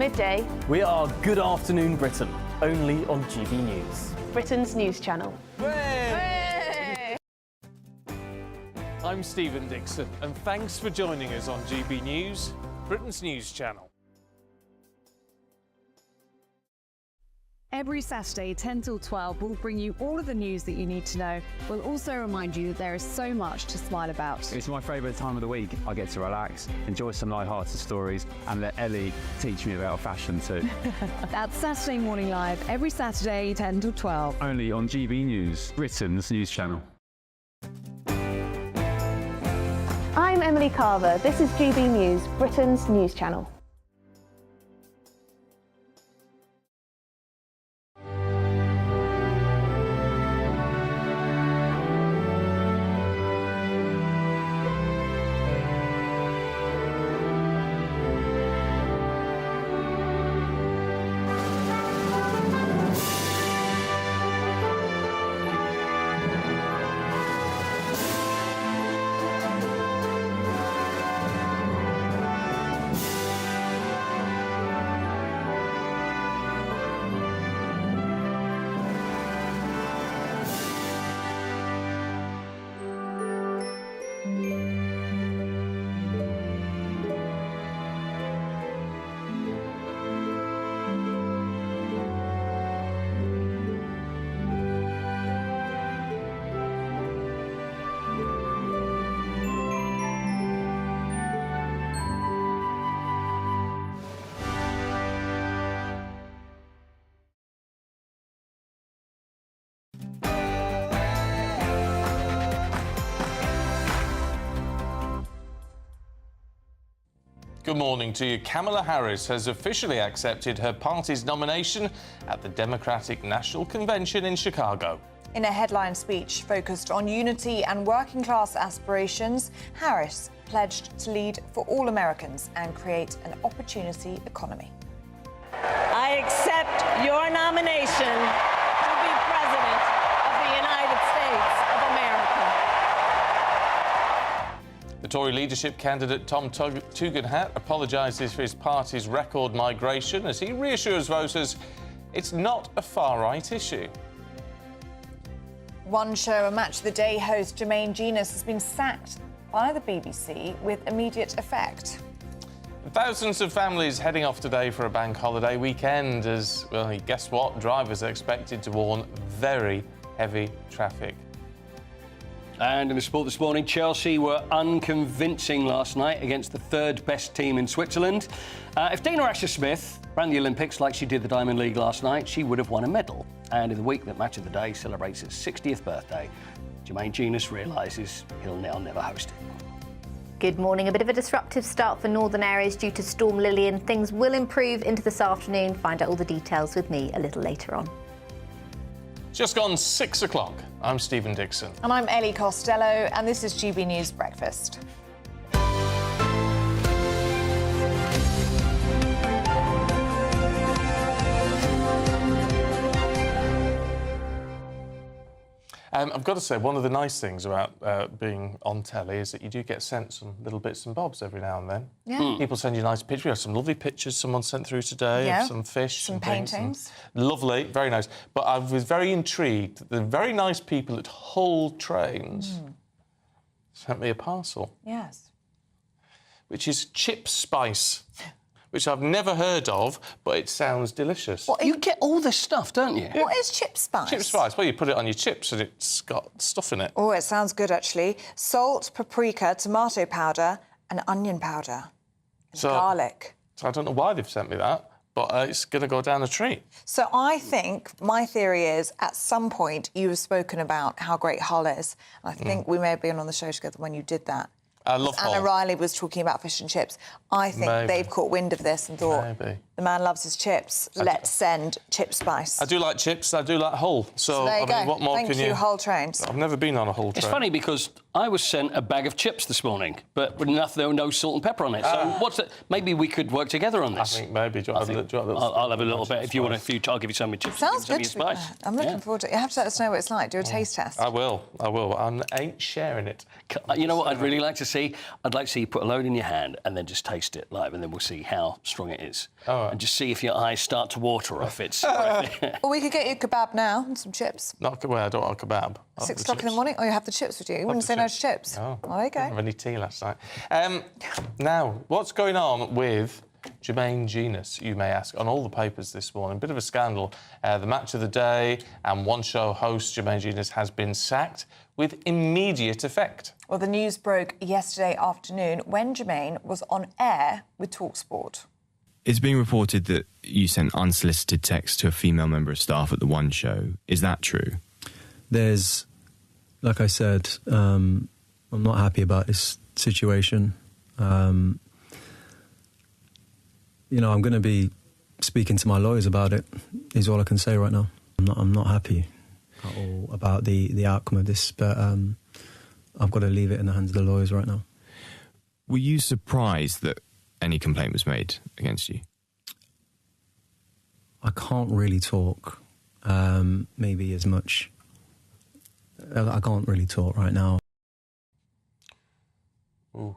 Midday. We are Good Afternoon Britain, only on GB News. Britain's news channel. Hooray! I'm Stephen Dixon, and thanks for joining us on GB News, Britain's news channel. Every Saturday, 10 till 12, we'll bring you all of the news that you need to know. We'll also remind you that there is so much to smile about. It's my favourite time of the week. I get to relax, enjoy some light-hearted stories, and let Ellie teach me about fashion too. That's Saturday Morning Live, every Saturday, 10 till 12. Only on GB News, Britain's news channel. I'm Emily Carver. This is GB News, Britain's news channel. Good morning to you. Kamala Harris has officially accepted her party's nomination at the Democratic National Convention in Chicago. In a headline speech focused on unity and working-class aspirations, Harris pledged to lead for all Americans and create an opportunity economy. I accept your nomination to be President of the United States of America. The Tory leadership candidate Tom Tugendhat apologises for his party's record migration as he reassures voters it's not a far-right issue. One Show and Match of the Day host Jermaine Jenas has been sacked by the BBC with immediate effect. Thousands of families heading off today for a bank holiday weekend as, well, guess what? Drivers are expected to warn very heavy traffic. And in the sport this morning, Chelsea were unconvincing last night against the third best team in Switzerland. If Dana Asher-Smith ran the Olympics like she did the Diamond League last night, she would have won a medal. And in the week that Match of the Day celebrates its 60th birthday, Jermaine Jenas realises he'll now never host it. Good morning. A bit of a disruptive start for northern areas due to Storm Lillian. Things will improve into this afternoon. Find out all the details with me a little later on. Just gone 6 o'clock. I'm Stephen Dixon. And I'm Ellie Costello, and this is GB News Breakfast. I've got to say, one of the nice things about being on telly is that you do get sent some little bits and bobs every now and then. Yeah. People send you nice pictures. We have some lovely pictures someone sent through today of some fish. Some and things paintings. and lovely, very nice. But I was very intrigued. The very nice people at Hull Trains sent me a parcel. Yes. Which is chip spice, which I've never heard of, but it sounds delicious. Well, you get all this stuff, don't you? What is chip spice? Chip spice, well, you put it on your chips and it's got stuff in it. Oh, it sounds good, actually. Salt, paprika, tomato powder and onion powder. And garlic. So I don't know why they've sent me that, but it's going to go down a treat. So I think, my theory is, at some point you have spoken about how great Hull is. And I think we may have been on the show together when you did that. I love Hull. Anna Riley was talking about fish and chips. I think they've caught wind of this and thought, the man loves his chips, let's send chip spice. I do like chips, I do like Hull. So there you go. what more Thank can you, Hull Trains. I've never been on a Hull train. It's funny because I was sent a bag of chips this morning, but with no salt and pepper on it. So what's it? Maybe we could work together on this. I think maybe. I'll have a little bit. If you want I'll give you some with chips. Sounds good. Spice. I'm looking forward to it. You have to let us know what it's like. Do a taste test. I will. I ain't sharing it. You know what I'd really like to see? I'd like to see you put a load in your hand and then just taste it live, and then we'll see how strong it is. Right. And just see if your eyes start to water or if it's... Well, we could get you a kebab now and some chips. Not well, I don't want a kebab. 6 o'clock in the morning? Oh, you have the chips with you? You wouldn't say no to chips? Oh. Well, there you go. I didn't have any tea last night. Now, what's going on with Jermaine Jenas, you may ask, on all the papers this morning? Bit of a scandal. The Match of the Day and One Show host Jermaine Jenas has been sacked with immediate effect. Well, the news broke yesterday afternoon when Jermaine was on air with TalkSport. It's being reported that you sent unsolicited texts to a female member of staff at the One Show. Is that true? There's, like I said, I'm not happy about this situation. You know, I'm going to be speaking to my lawyers about it, is all I can say right now. I'm not happy at all about the outcome of this, but I've got to leave it in the hands of the lawyers right now. Were you surprised that any complaint was made against you? I can't really talk, maybe as much. I can't really talk right now. Ooh.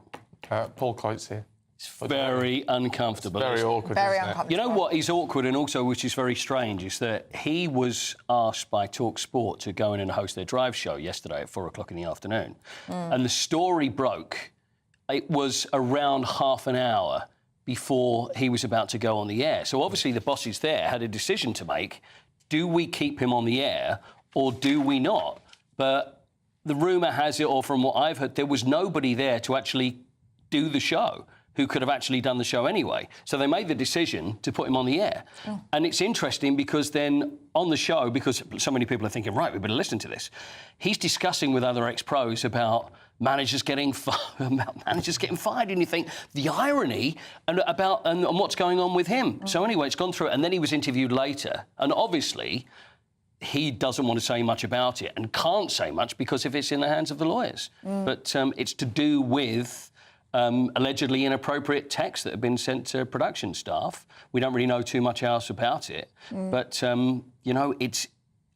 Paul Coyte's here. It's very uncomfortable. It's very awkward. Very isn't it? uncomfortable. You know what is awkward and also which is very strange is that he was asked by TalkSport to go in and host their drive show yesterday at 4 o'clock in the afternoon. And the story broke. It was around half an hour before he was about to go on the air. So obviously the bosses there had a decision to make. Do we keep him on the air or do we not? But the rumour has it, or from what I've heard, there was nobody there to actually do the show who could have actually done the show anyway. So they made the decision to put him on the air. And it's interesting because then on the show, because so many people are thinking, right, we better listen to this, he's discussing with other ex-pros about managers getting fired, and you think the irony and what's going on with him. So anyway, it's gone through, and then he was interviewed later, and obviously he doesn't want to say much about it and can't say much because if it's in the hands of the lawyers. But it's to do with allegedly inappropriate texts that have been sent to production staff. We don't really know too much else about it, but you know, it's.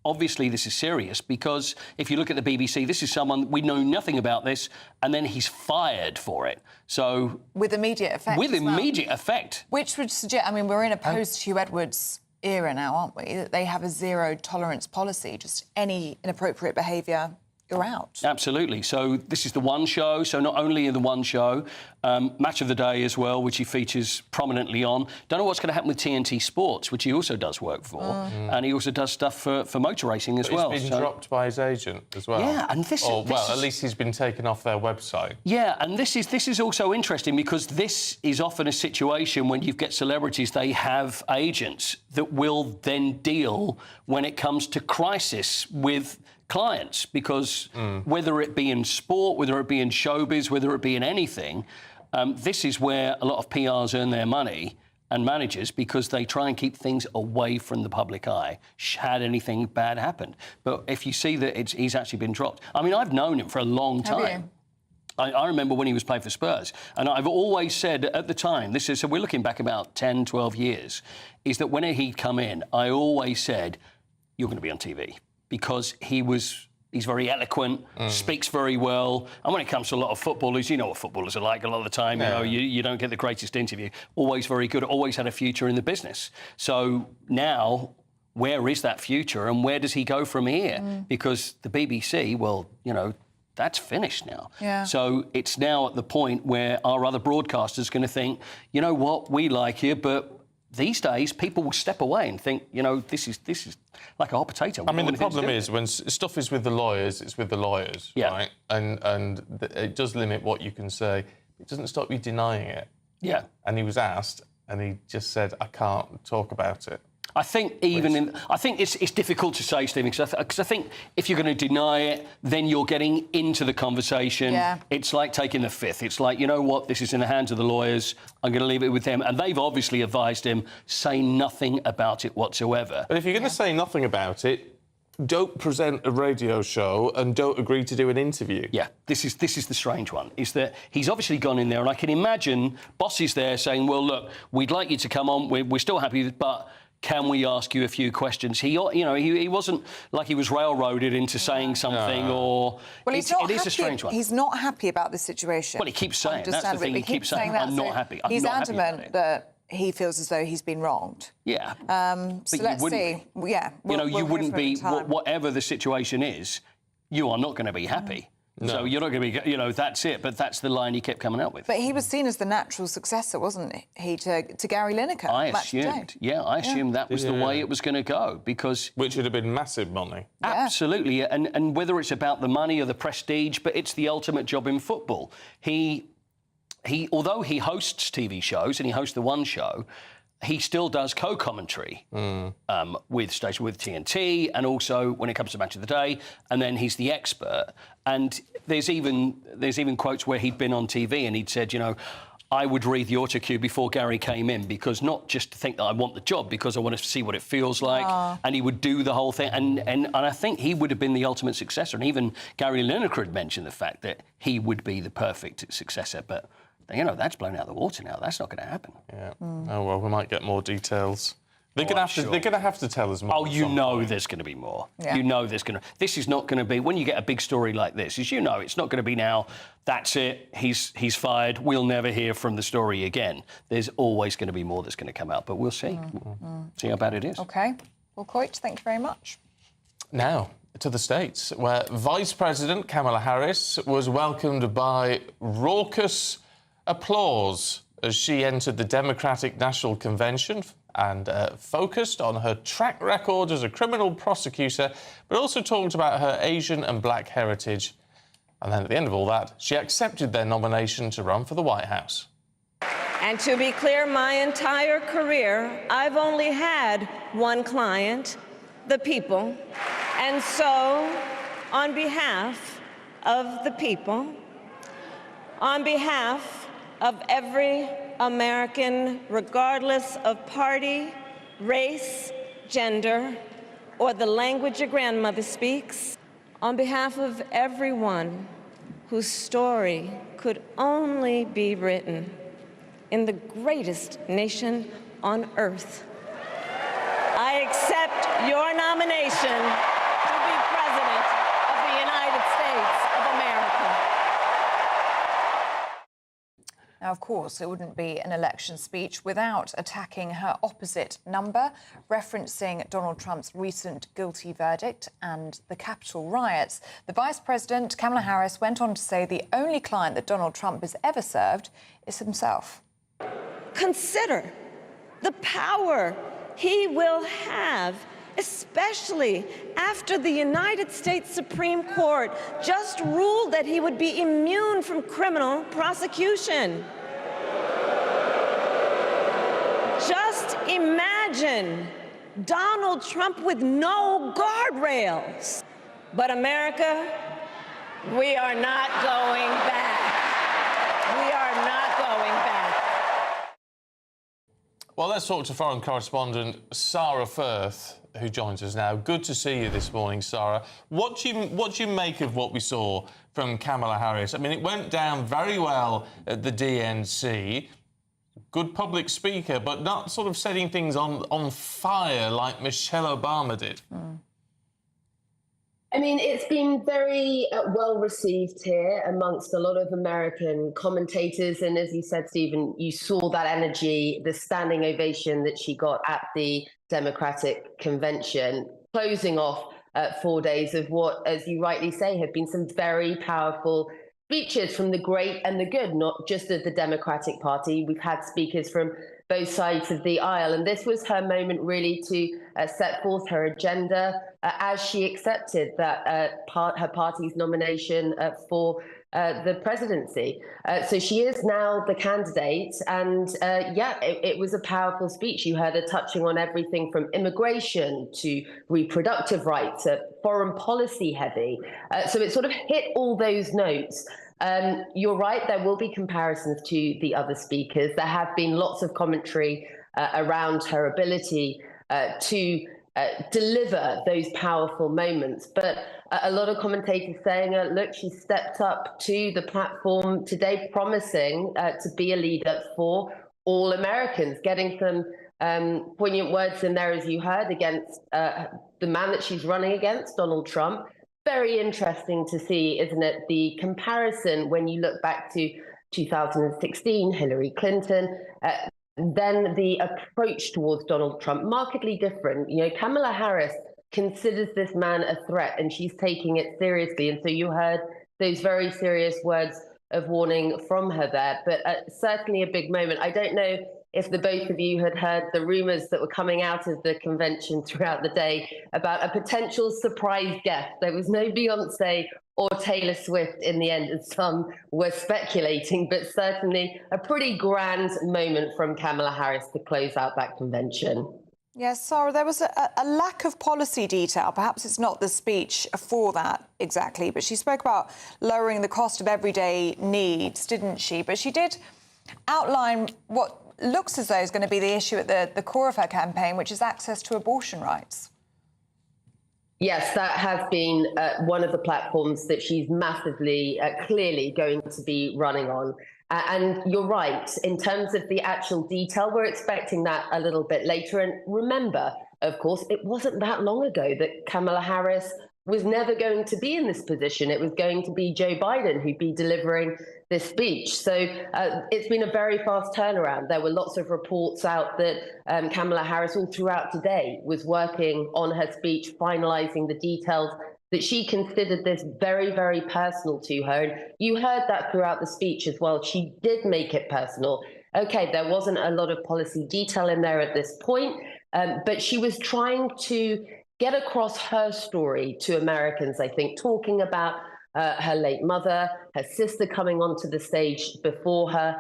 Obviously, this is serious because if you look at the BBC, this is someone, we know nothing about this, and then he's fired for it. So... With immediate effect. With immediate effect. Which would suggest, I mean, we're in a post-Hugh Edwards era now, aren't we? That they have a zero-tolerance policy. Just any inappropriate behaviour, you're out. Absolutely. So this is the One Show. So not only in the One Show, Match of the Day as well, which he features prominently on. Don't know what's going to happen with TNT Sports, which he also does work for. And he also does stuff for motor racing as well. He's been dropped by his agent as well. Yeah, and at least he's been taken off their website. Yeah, and this is also interesting because this is often a situation when you get celebrities, they have agents that will then deal when it comes to crisis with clients, because whether it be in sport, whether it be in showbiz, whether it be in anything, this is where a lot of PRs earn their money and managers, because they try and keep things away from the public eye, had anything bad happened. But if you see that he's actually been dropped. I mean, I've known him for a long time. I remember when he was playing for Spurs, and I've always said at the time, so we're looking back about 10, 12 years, is that when he'd come in, I always said, you're going to be on TV. Because he's very eloquent, speaks very well. And when it comes to a lot of footballers, you know what footballers are like a lot of the time. You know, you don't get the greatest interview. Always very good, always had a future in the business. So now, where is that future and where does he go from here? Because the BBC, well, you know, that's finished now. Yeah. So it's now at the point where our other broadcasters are going to think, you know what, we like you, but these days, people will step away and think, you know, this is like a hot potato. I mean, the problem is when stuff is with the lawyers, it's with the lawyers, right? And it does limit what you can say. It doesn't stop you denying it. Yeah. And he was asked, and he just said, I can't talk about it. I think I think it's difficult to say, Stephen, because I think if you're going to deny it, then you're getting into the conversation. Yeah. It's like taking the fifth. It's like, you know what, this is in the hands of the lawyers. I'm going to leave it with them. And they've obviously advised him, say nothing about it whatsoever. But if you're going to say nothing about it, don't present a radio show and don't agree to do an interview. Yeah, this is the strange one, is that he's obviously gone in there, and I can imagine bosses there saying, well, look, we'd like you to come on, we're still happy, but can we ask you a few questions? He wasn't like he was railroaded into saying something or... Well, it is a strange one. He's not happy about this situation. Well, he keeps saying, that's the thing, he keeps saying, I'm not happy. He's adamant that he feels as though he's been wronged. Yeah. So let's see. Yeah. You wouldn't be, whatever the situation is, you are not going to be happy. No. So you're not going to be, that's it. But that's the line he kept coming out with. But he was seen as the natural successor, wasn't he, to Gary Lineker? I assumed that was the way it was going to go, because... Which would have been massive money. Absolutely. And whether it's about the money or the prestige, but it's the ultimate job in football. Although he hosts TV shows and he hosts the One Show, he still does co-commentary with TNT, and also when it comes to Match of the Day, and then he's the expert. And there's even quotes where he'd been on TV and he'd said, I would read the auto cue before Gary came in, because not just to think that I want the job, because I want to see what it feels like, and he would do the whole thing. And I think he would have been the ultimate successor. And even Gary Lineker had mentioned the fact that he would be the perfect successor, but... that's blown out of the water now. That's not going to happen. Yeah. Oh, well, we might get more details. They're going to have to tell us more. Oh, there's going to be more. Yeah. This is not going to be... When you get a big story like this, it's not going to be now, that's it, he's fired, we'll never hear from the story again. There's always going to be more that's going to come out, but we'll see. See how bad it is. OK. Well, Coit, thank you very much. Now, to the States, where Vice President Kamala Harris was welcomed by raucous applause as she entered the Democratic National Convention and focused on her track record as a criminal prosecutor, but also talked about her Asian and black heritage. And then at the end of all that, she accepted their nomination to run for the White House. And to be clear, my entire career, I've only had one client, the people. And so, on behalf of the people, on behalf of every American, regardless of party, race, gender, or the language your grandmother speaks, on behalf of everyone whose story could only be written in the greatest nation on earth, I accept your nomination to be President of the United States of America. Now, of course, it wouldn't be an election speech without attacking her opposite number, referencing Donald Trump's recent guilty verdict and the Capitol riots. The Vice President, Kamala Harris, went on to say the only client that Donald Trump has ever served is himself. Consider the power he will have, especially after the United States Supreme Court just ruled that he would be immune from criminal prosecution. Just imagine Donald Trump with no guardrails. But America, we are not going back. We are not going back. Well, let's talk to foreign correspondent Sarah Firth, who joins us now. Good to see you this morning, Sarah. What do you make of what we saw from Kamala Harris? I mean, it went down very well at the DNC. Good public speaker, but not sort of setting things on fire like Michelle Obama did. I mean, it's been very well received here amongst a lot of American commentators. And as you said, Stephen, you saw that energy, the standing ovation that she got at the Democratic Convention, closing off 4 days of what, as you rightly say, have been some very powerful speeches from the great and the good, not just of the Democratic Party. We've had speakers from both sides of the aisle. And this was her moment really to set forth her agenda as she accepted that her party's nomination for the presidency. So she is now the candidate. And it was a powerful speech. You heard her touching on everything from immigration to reproductive rights, foreign policy heavy. So it sort of hit all those notes. You're right, there will be comparisons to the other speakers. There have been lots of commentary around her ability to deliver those powerful moments. But a lot of commentators saying, look, she stepped up to the platform today, promising to be a leader for all Americans, getting some poignant words in there, as you heard, against the man that she's running against, Donald Trump. Very interesting to see, isn't it, the comparison when you look back to 2016, Hillary Clinton, then the approach towards Donald Trump, markedly different. You know, Kamala Harris considers this man a threat and she's taking it seriously. And so you heard those very serious words of warning from her there, but certainly a big moment. I don't know if the both of you had heard the rumors that were coming out of the convention throughout the day about a potential surprise guest. There was no Beyonce or Taylor Swift in the end, as some were speculating, but certainly a pretty grand moment from Kamala Harris to close out that convention. Yes, Sarah, there was a lack of policy detail. Perhaps it's not the speech for that exactly, but she spoke about lowering the cost of everyday needs, didn't she? But she did outline what looks as though is going to be the issue at the core of her campaign, which is access to abortion rights. Yes, that has been one of the platforms that she's massively, clearly going to be running on. And you're right, in terms of the actual detail, we're expecting that a little bit later. And remember, of course, it wasn't that long ago that Kamala Harris was never going to be in this position. It was going to be Joe Biden who'd be delivering this speech. So it's been a very fast turnaround. There were lots of reports out that Kamala Harris all throughout today was working on her speech, finalizing the details, that she considered this very, very personal to her. And you heard that throughout the speech as well. She did make it personal. Okay, there wasn't a lot of policy detail in there at this point, but she was trying to get across her story to Americans, I think, talking about her late mother, her sister coming onto the stage before her,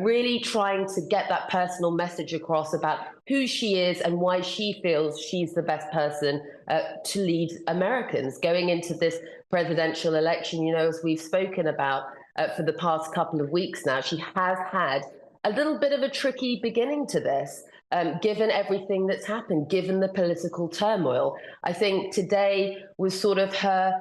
really trying to get that personal message across about who she is and why she feels she's the best person to lead Americans going into this presidential election. You know, as we've spoken about for the past couple of weeks now, she has had a little bit of a tricky beginning to this. Given everything that's happened, given the political turmoil. I think today was sort of her,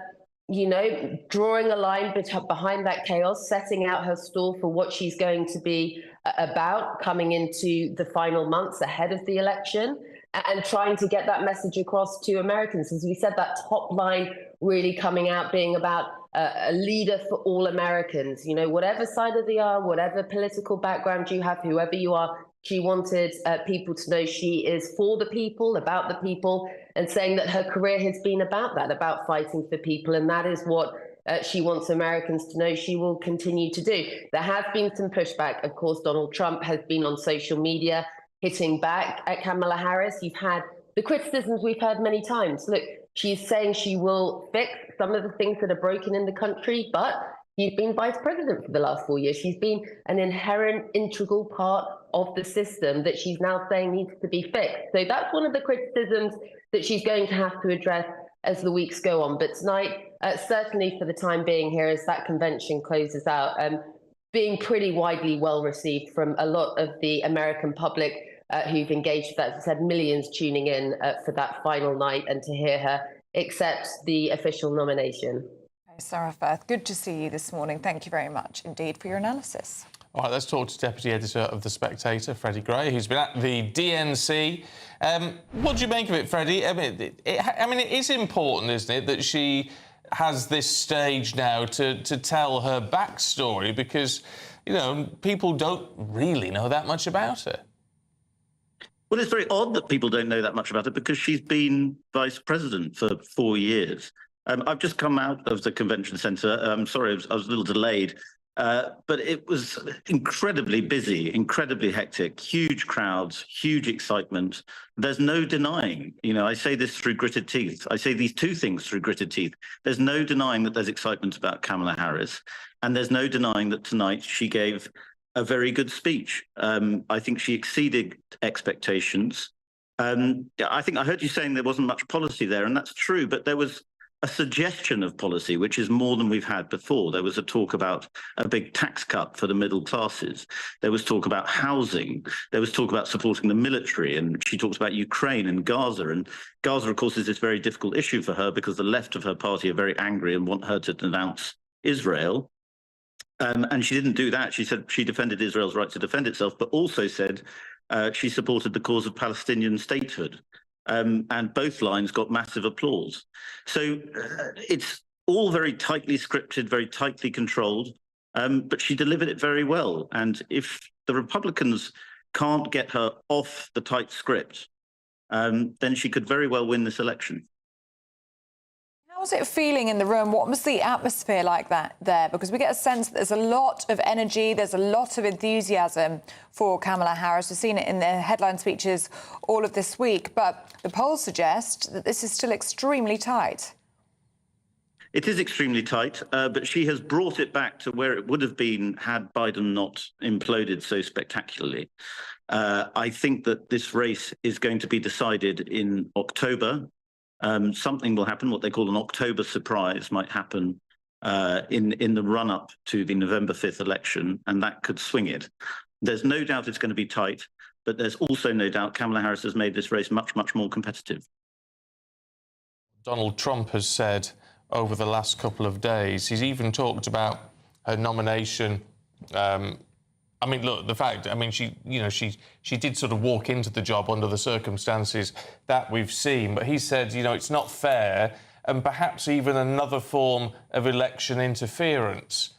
you know, drawing a line behind that chaos, setting out her stall for what she's going to be about coming into the final months ahead of the election, and trying to get that message across to Americans. As we said, that top line really coming out being about a leader for all Americans. You know, whatever side of the aisle, whatever political background you have, whoever you are, she wanted people to know she is for the people, about the people, and saying that her career has been about that, about fighting for people. And that is what she wants Americans to know she will continue to do. There has been some pushback. Of course, Donald Trump has been on social media hitting back at Kamala Harris. You've had the criticisms we've heard many times. Look, she's saying she will fix some of the things that are broken in the country, but she's been vice president for the last 4 years. She's been an inherent, integral part of the system that she's now saying needs to be fixed. So that's one of the criticisms that she's going to have to address as the weeks go on. But tonight, certainly for the time being here, as that convention closes out, being pretty widely well received from a lot of the American public who've engaged with that. As I said, millions tuning in for that final night and to hear her accept the official nomination. Sarah Firth, good to see you this morning. Thank you very much indeed for your analysis. All right, let's talk to Deputy Editor of The Spectator, Freddie Gray, who's been at the DNC. What do you make of it, Freddie? I mean, it is important, isn't it, that she has this stage now to tell her backstory, because, you know, people don't really know that much about her. Well, it's very odd that people don't know that much about it, because she's been vice president for 4 years. I've just come out of the convention centre. I'm sorry, I was a little delayed. But it was incredibly busy, incredibly hectic, huge crowds, huge excitement. There's no denying, you know, I say this through gritted teeth. I say these two things through gritted teeth. There's no denying that there's excitement about Kamala Harris. And there's no denying that tonight she gave a very good speech. I think she exceeded expectations. I think I heard you saying there wasn't much policy there, and that's true, but there was a suggestion of policy, which is more than we've had before. There was a talk about a big tax cut for the middle classes. There was talk about housing. There was talk about supporting the military. And she talks about Ukraine and Gaza. And Gaza, of course, is this very difficult issue for her because the left of her party are very angry and want her to denounce Israel. And she didn't do that. She said she defended Israel's right to defend itself, but also said she supported the cause of Palestinian statehood. And both lines got massive applause. So it's all very tightly scripted, very tightly controlled, but she delivered it very well. And if the Republicans can't get her off the tight script, then she could very well win this election. How was it feeling in the room? What was the atmosphere like that there? Because we get a sense that there's a lot of energy, there's a lot of enthusiasm for Kamala Harris. We've seen it in the headline speeches all of this week, but the polls suggest that this is still extremely tight. It is extremely tight, but she has brought it back to where it would have been had Biden not imploded so spectacularly. I think that this race is going to be decided in October. Something will happen, what they call an October surprise might happen in the run-up to the November 5th election, and that could swing it. There's no doubt it's going to be tight, but there's also no doubt Kamala Harris has made this race much, much more competitive. Donald Trump has said over the last couple of days, he's even talked about her nomination. I mean, look, the fact, I mean, she did sort of walk into the job under the circumstances that we've seen, but he said, it's not fair, and perhaps even another form of election interference.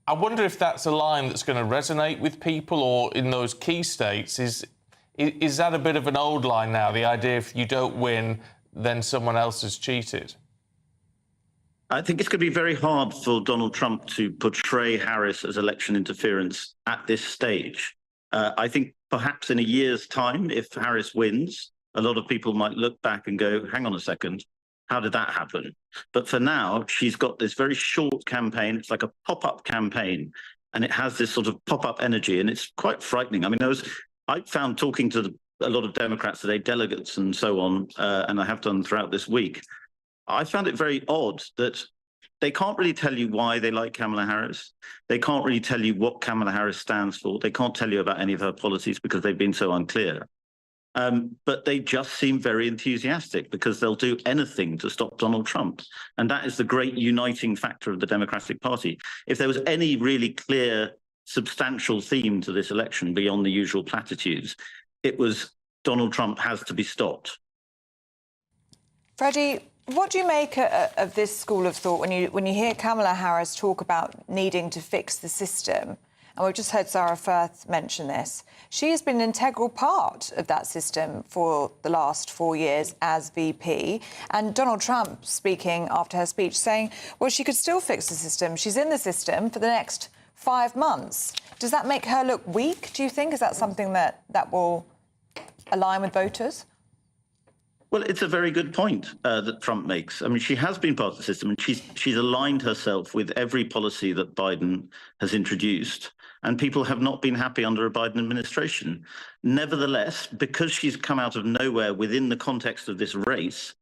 I wonder if that's a line that's going to resonate with people, or in those key states, is that a bit of an old line now, the idea if you don't win, then someone else has cheated? I think it's going to be very hard for Donald Trump to portray Harris as election interference at this stage. I think perhaps in a year's time, if Harris wins, a lot of people might look back and go, hang on a second, how did that happen? But for now, she's got this very short campaign. It's like a pop-up campaign, and it has this sort of pop-up energy, and it's quite frightening. I mean, I found talking to a lot of Democrats today, delegates and so on, and I have done throughout this week, I found it very odd that they can't really tell you why they like Kamala Harris. They can't really tell you what Kamala Harris stands for. They can't tell you about any of her policies because they've been so unclear. But they just seem very enthusiastic because they'll do anything to stop Donald Trump. And that is the great uniting factor of the Democratic Party. If there was any really clear, substantial theme to this election beyond the usual platitudes, it was Donald Trump has to be stopped. Freddie, what do you make of this school of thought when you hear Kamala Harris talk about needing to fix the system? And we've just heard Sarah Firth mention this. She has been an integral part of that system for the last 4 years as VP. And Donald Trump speaking after her speech saying, well, she could still fix the system. She's in the system for the next 5 months. Does that make her look weak, do you think? Is that something that will align with voters? Well, it's a very good point that Trump makes. I mean, she has been part of the system, and she's aligned herself with every policy that Biden has introduced, and people have not been happy under a Biden administration. Nevertheless, because she's come out of nowhere within the context of this race,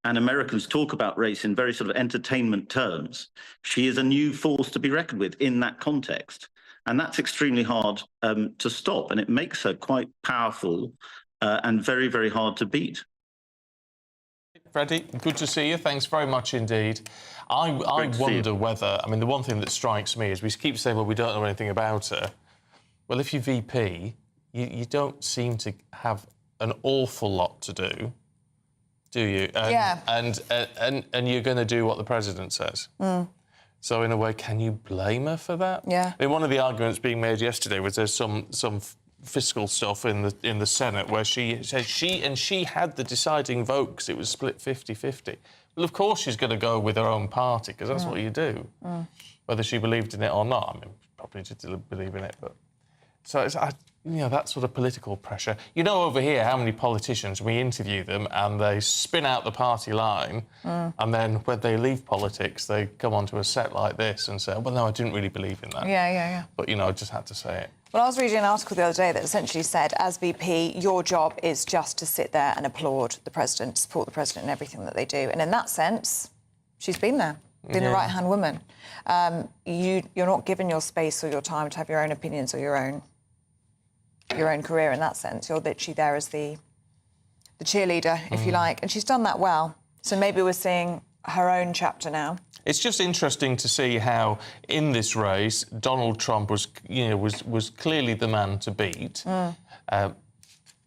and Americans talk about race in very sort of entertainment terms, she is a new force to be reckoned with in that context. And that's extremely hard to stop, and it makes her quite powerful and very, very hard to beat. Freddie, good to see you. Thanks very much indeed. I wonder whether, I mean, the one thing that strikes me is we keep saying, well, we don't know anything about her. Well, if you're VP, you don't seem to have an awful lot to do you? Yeah. And you're going to do what the president says. Mm. So, in a way, can you blame her for that? Yeah. I mean, one of the arguments being made yesterday was there's some fiscal stuff in the Senate where she said she had the deciding vote because it was split 50-50. Well, of course she's going to go with her own party because that's what you do, whether she believed in it or not. I mean, probably did believe in it, but so it's that sort of political pressure. You know, over here, how many politicians we interview them and they spin out the party line, and then when they leave politics, they come onto a set like this and say, "Well, no, I didn't really believe in that." Yeah. But I just had to say it. Well, I was reading an article the other day that essentially said, as VP, your job is just to sit there and applaud the president, support the president in everything that they do. And in that sense, she's been there, been a right-hand woman. You're not given your space or your time to have your own opinions or your own career in that sense. You're literally there as the cheerleader, if you like, and she's done that well. So maybe we're seeing her own chapter now. It's just interesting to see how, in this race, Donald Trump was clearly the man to beat,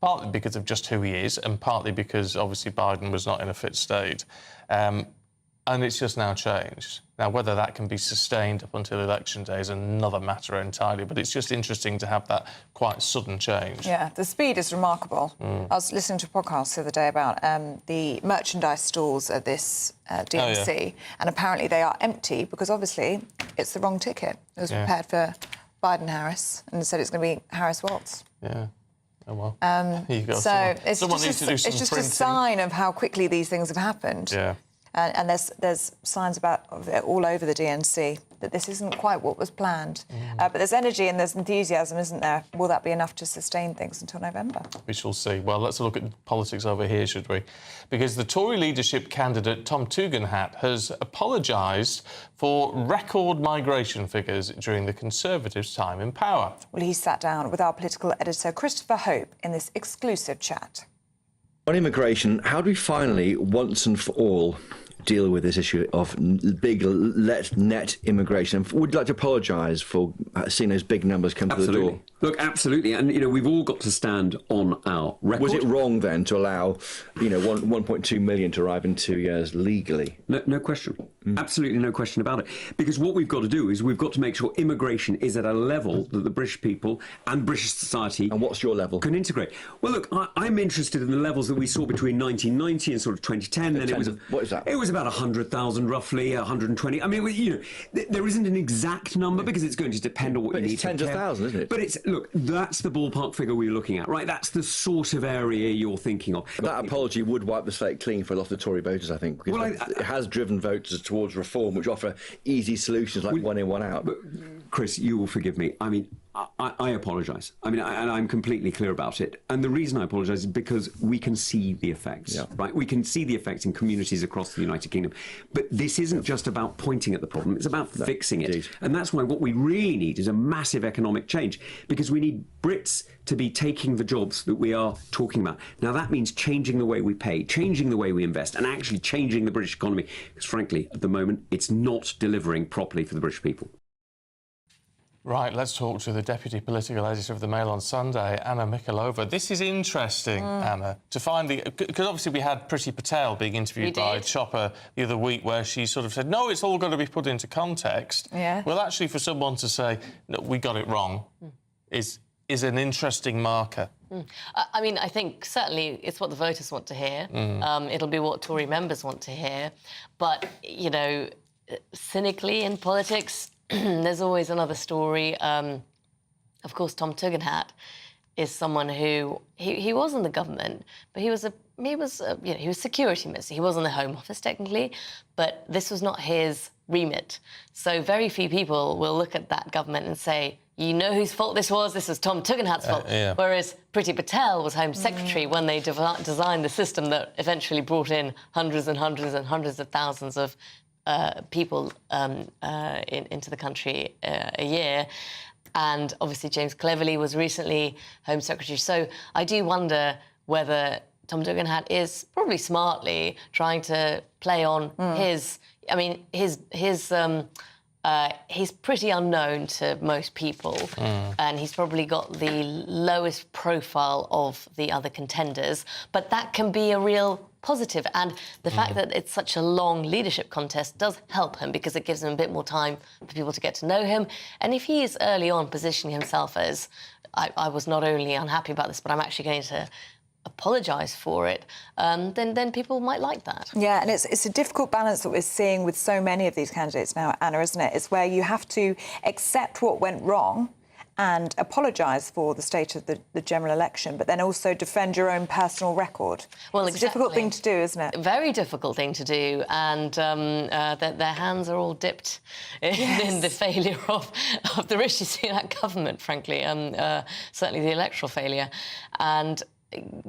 partly because of just who he is, and partly because obviously Biden was not in a fit state, and it's just now changed. Now, whether that can be sustained up until election day is another matter entirely, but it's just interesting to have that quite sudden change. Yeah, the speed is remarkable. I was listening to a podcast the other day about the merchandise stalls at this DNC, and apparently they are empty because obviously it's the wrong ticket. It was prepared for Biden-Harris and said it's going to be Harris-Waltz. Yeah. Oh, well. Here you go. So someone needs to do some it's just printing. a sign of how quickly these things have happened. Yeah. And there's signs of it all over the DNC that this isn't quite what was planned. But there's energy and there's enthusiasm, isn't there? Will that be enough to sustain things until November? We shall see. Well, let's look at politics over here, should we? Because the Tory leadership candidate Tom Tugendhat has apologised for record migration figures during the Conservatives' time in power. Well, he sat down with our political editor Christopher Hope in this exclusive chat. On immigration, how do we finally, once and for all, deal with this issue of big net immigration? Would you like to apologise for seeing those big numbers come to the door? Look, absolutely. And, we've all got to stand on our record. Was it wrong, then, to allow, 1.2 million to arrive in 2 years legally? No question. Absolutely no question about it. Because what we've got to do is we've got to make sure immigration is at a level that the British people and British society... And what's your level? ...can integrate. Well, look, I'm interested in the levels that we saw between 1990 and sort of 2010. Then it was... What is that? It was about 100,000, roughly, 120. I mean, there isn't an exact number because it's going to depend on what you need to... But it's tens of thousands, isn't it? But it's... Look, that's the ballpark figure we're looking at, right? That's the sort of area you're thinking of. That apology would wipe the slate clean for a lot of the Tory voters, I think, because it has driven voters towards reform, which offer easy solutions like one in, one out. But, Chris, you will forgive me. I mean, I apologise. I mean, and I'm completely clear about it. And the reason I apologise is because we can see the effects, right? We can see the effects in communities across the United Kingdom. But this isn't just about pointing at the problem. It's about fixing it. Indeed. And that's why what we really need is a massive economic change, because we need Brits to be taking the jobs that we are talking about. Now, that means changing the way we pay, changing the way we invest, and actually changing the British economy. Because, frankly, at the moment, it's not delivering properly for the British people. Right, let's talk to the Deputy Political Editor of the Mail on Sunday, Anna Mikhailova. This is interesting, Anna, to find because obviously we had Priti Patel being interviewed by Chopper the other week, where she sort of said, no, it's all got to be put into context. Yeah. Well, actually, for someone to say, no, we got it wrong, is an interesting marker. I mean, I think certainly it's what the voters want to hear. It'll be what Tory members want to hear. But, cynically in politics, there's always another story. Of course, Tom Tugendhat is someone who he was in the government, but he was security minister. He was in the Home Office technically, but this was not his remit. So very few people will look at that government and say, you know whose fault this was? This was Tom Tugendhat's fault. Whereas Priti Patel was Home Secretary when they designed the system that eventually brought in hundreds and hundreds and hundreds of thousands of people into the country a year. And obviously James Cleverly was recently Home Secretary. So I do wonder whether Tom Tugendhat is probably smartly trying to play on his... I mean, he's pretty unknown to most people, and he's probably got the lowest profile of the other contenders, but that can be a real positive. And the fact that it's such a long leadership contest does help him, because it gives him a bit more time for people to get to know him. And if he is early on positioning himself as, I was not only unhappy about this, but I'm actually going to apologise for it, then people might like that. Yeah, and it's a difficult balance that we're seeing with so many of these candidates now, Anna, isn't it? It's where you have to accept what went wrong and apologise for the state of the general election, but then also defend your own personal record. Well, it's a difficult thing to do, isn't it? Very difficult thing to do, and their hands are all dipped in the failure of the Rishi Sunak government, frankly, certainly the electoral failure. And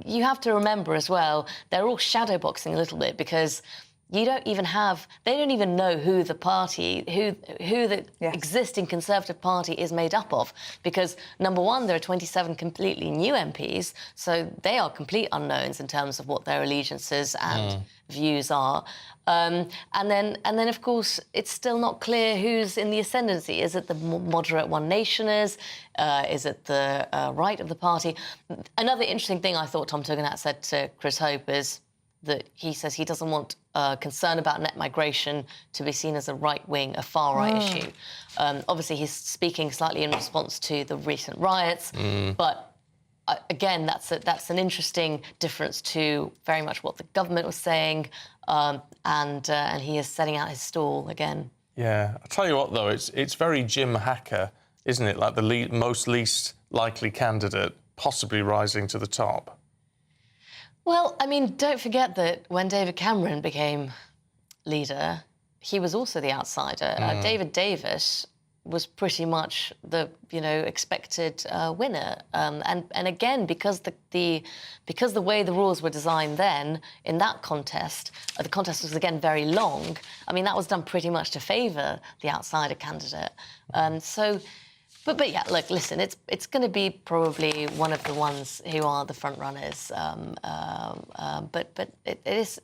you have to remember as well, they're all shadowboxing a little bit, because they don't even know who the party, who the existing Conservative Party is made up of. Because, number one, there are 27 completely new MPs, so they are complete unknowns in terms of what their allegiances and views are. And then, of course, it's still not clear who's in the ascendancy. Is it the moderate One Nationers? Is it the right of the party? Another interesting thing I thought Tom Tugendhat said to Chris Hope is that he says he doesn't want concern about net migration to be seen as a right-wing, a far-right issue. Obviously, he's speaking slightly in response to the recent riots, but again, that's an interesting difference to very much what the government was saying, and he is setting out his stall again. Yeah, I'll tell you what, though, it's very Jim Hacker, isn't it? Like the most least likely candidate possibly rising to the top. Well, I mean, don't forget that when David Cameron became leader, he was also the outsider. David Davis was pretty much the expected winner, and again because the way the rules were designed then in that contest, the contest was again very long. I mean, that was done pretty much to favour the outsider candidate. But yeah, look, listen, it's going to be probably one of the ones who are the front runners. But it is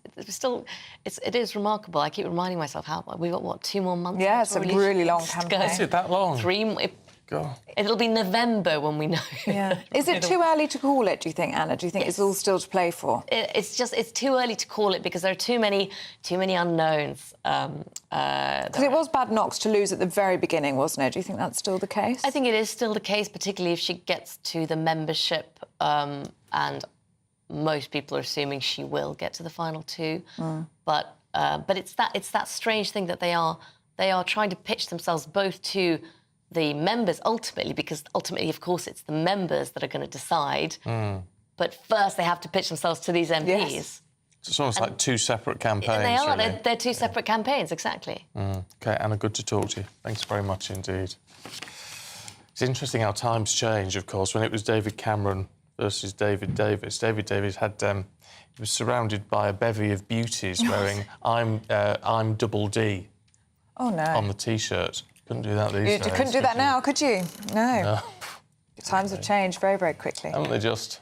remarkable. I keep reminding myself how we've got 2 more months. Yeah, it's a really long campaign. Is it that long? 3. God. It'll be November when we know. Yeah. Is it too early to call it, do you think, Anna? Do you think it's all still to play for? It's too early to call it because there are too many unknowns. Because it was bad knocks to lose at the very beginning, wasn't it? Do you think that's still the case? I think it is still the case, particularly if she gets to the membership, and most people are assuming she will get to the final 2. But it's that strange thing that they are trying to pitch themselves both to the members ultimately, because ultimately, of course, it's the members that are going to decide. But first, they have to pitch themselves to these MPs. Yes. So it's almost like 2 separate campaigns. They are. Really. They're 2 separate campaigns, exactly. OK, Anna, good to talk to you. Thanks very much indeed. It's interesting how times change, of course. When it was David Cameron versus David Davis, David Davis he was surrounded by a bevy of beauties wearing I'm double D on the T-shirt. Couldn't do that these days. You couldn't do that now, could you? No. Times have changed very, very quickly. Haven't they just?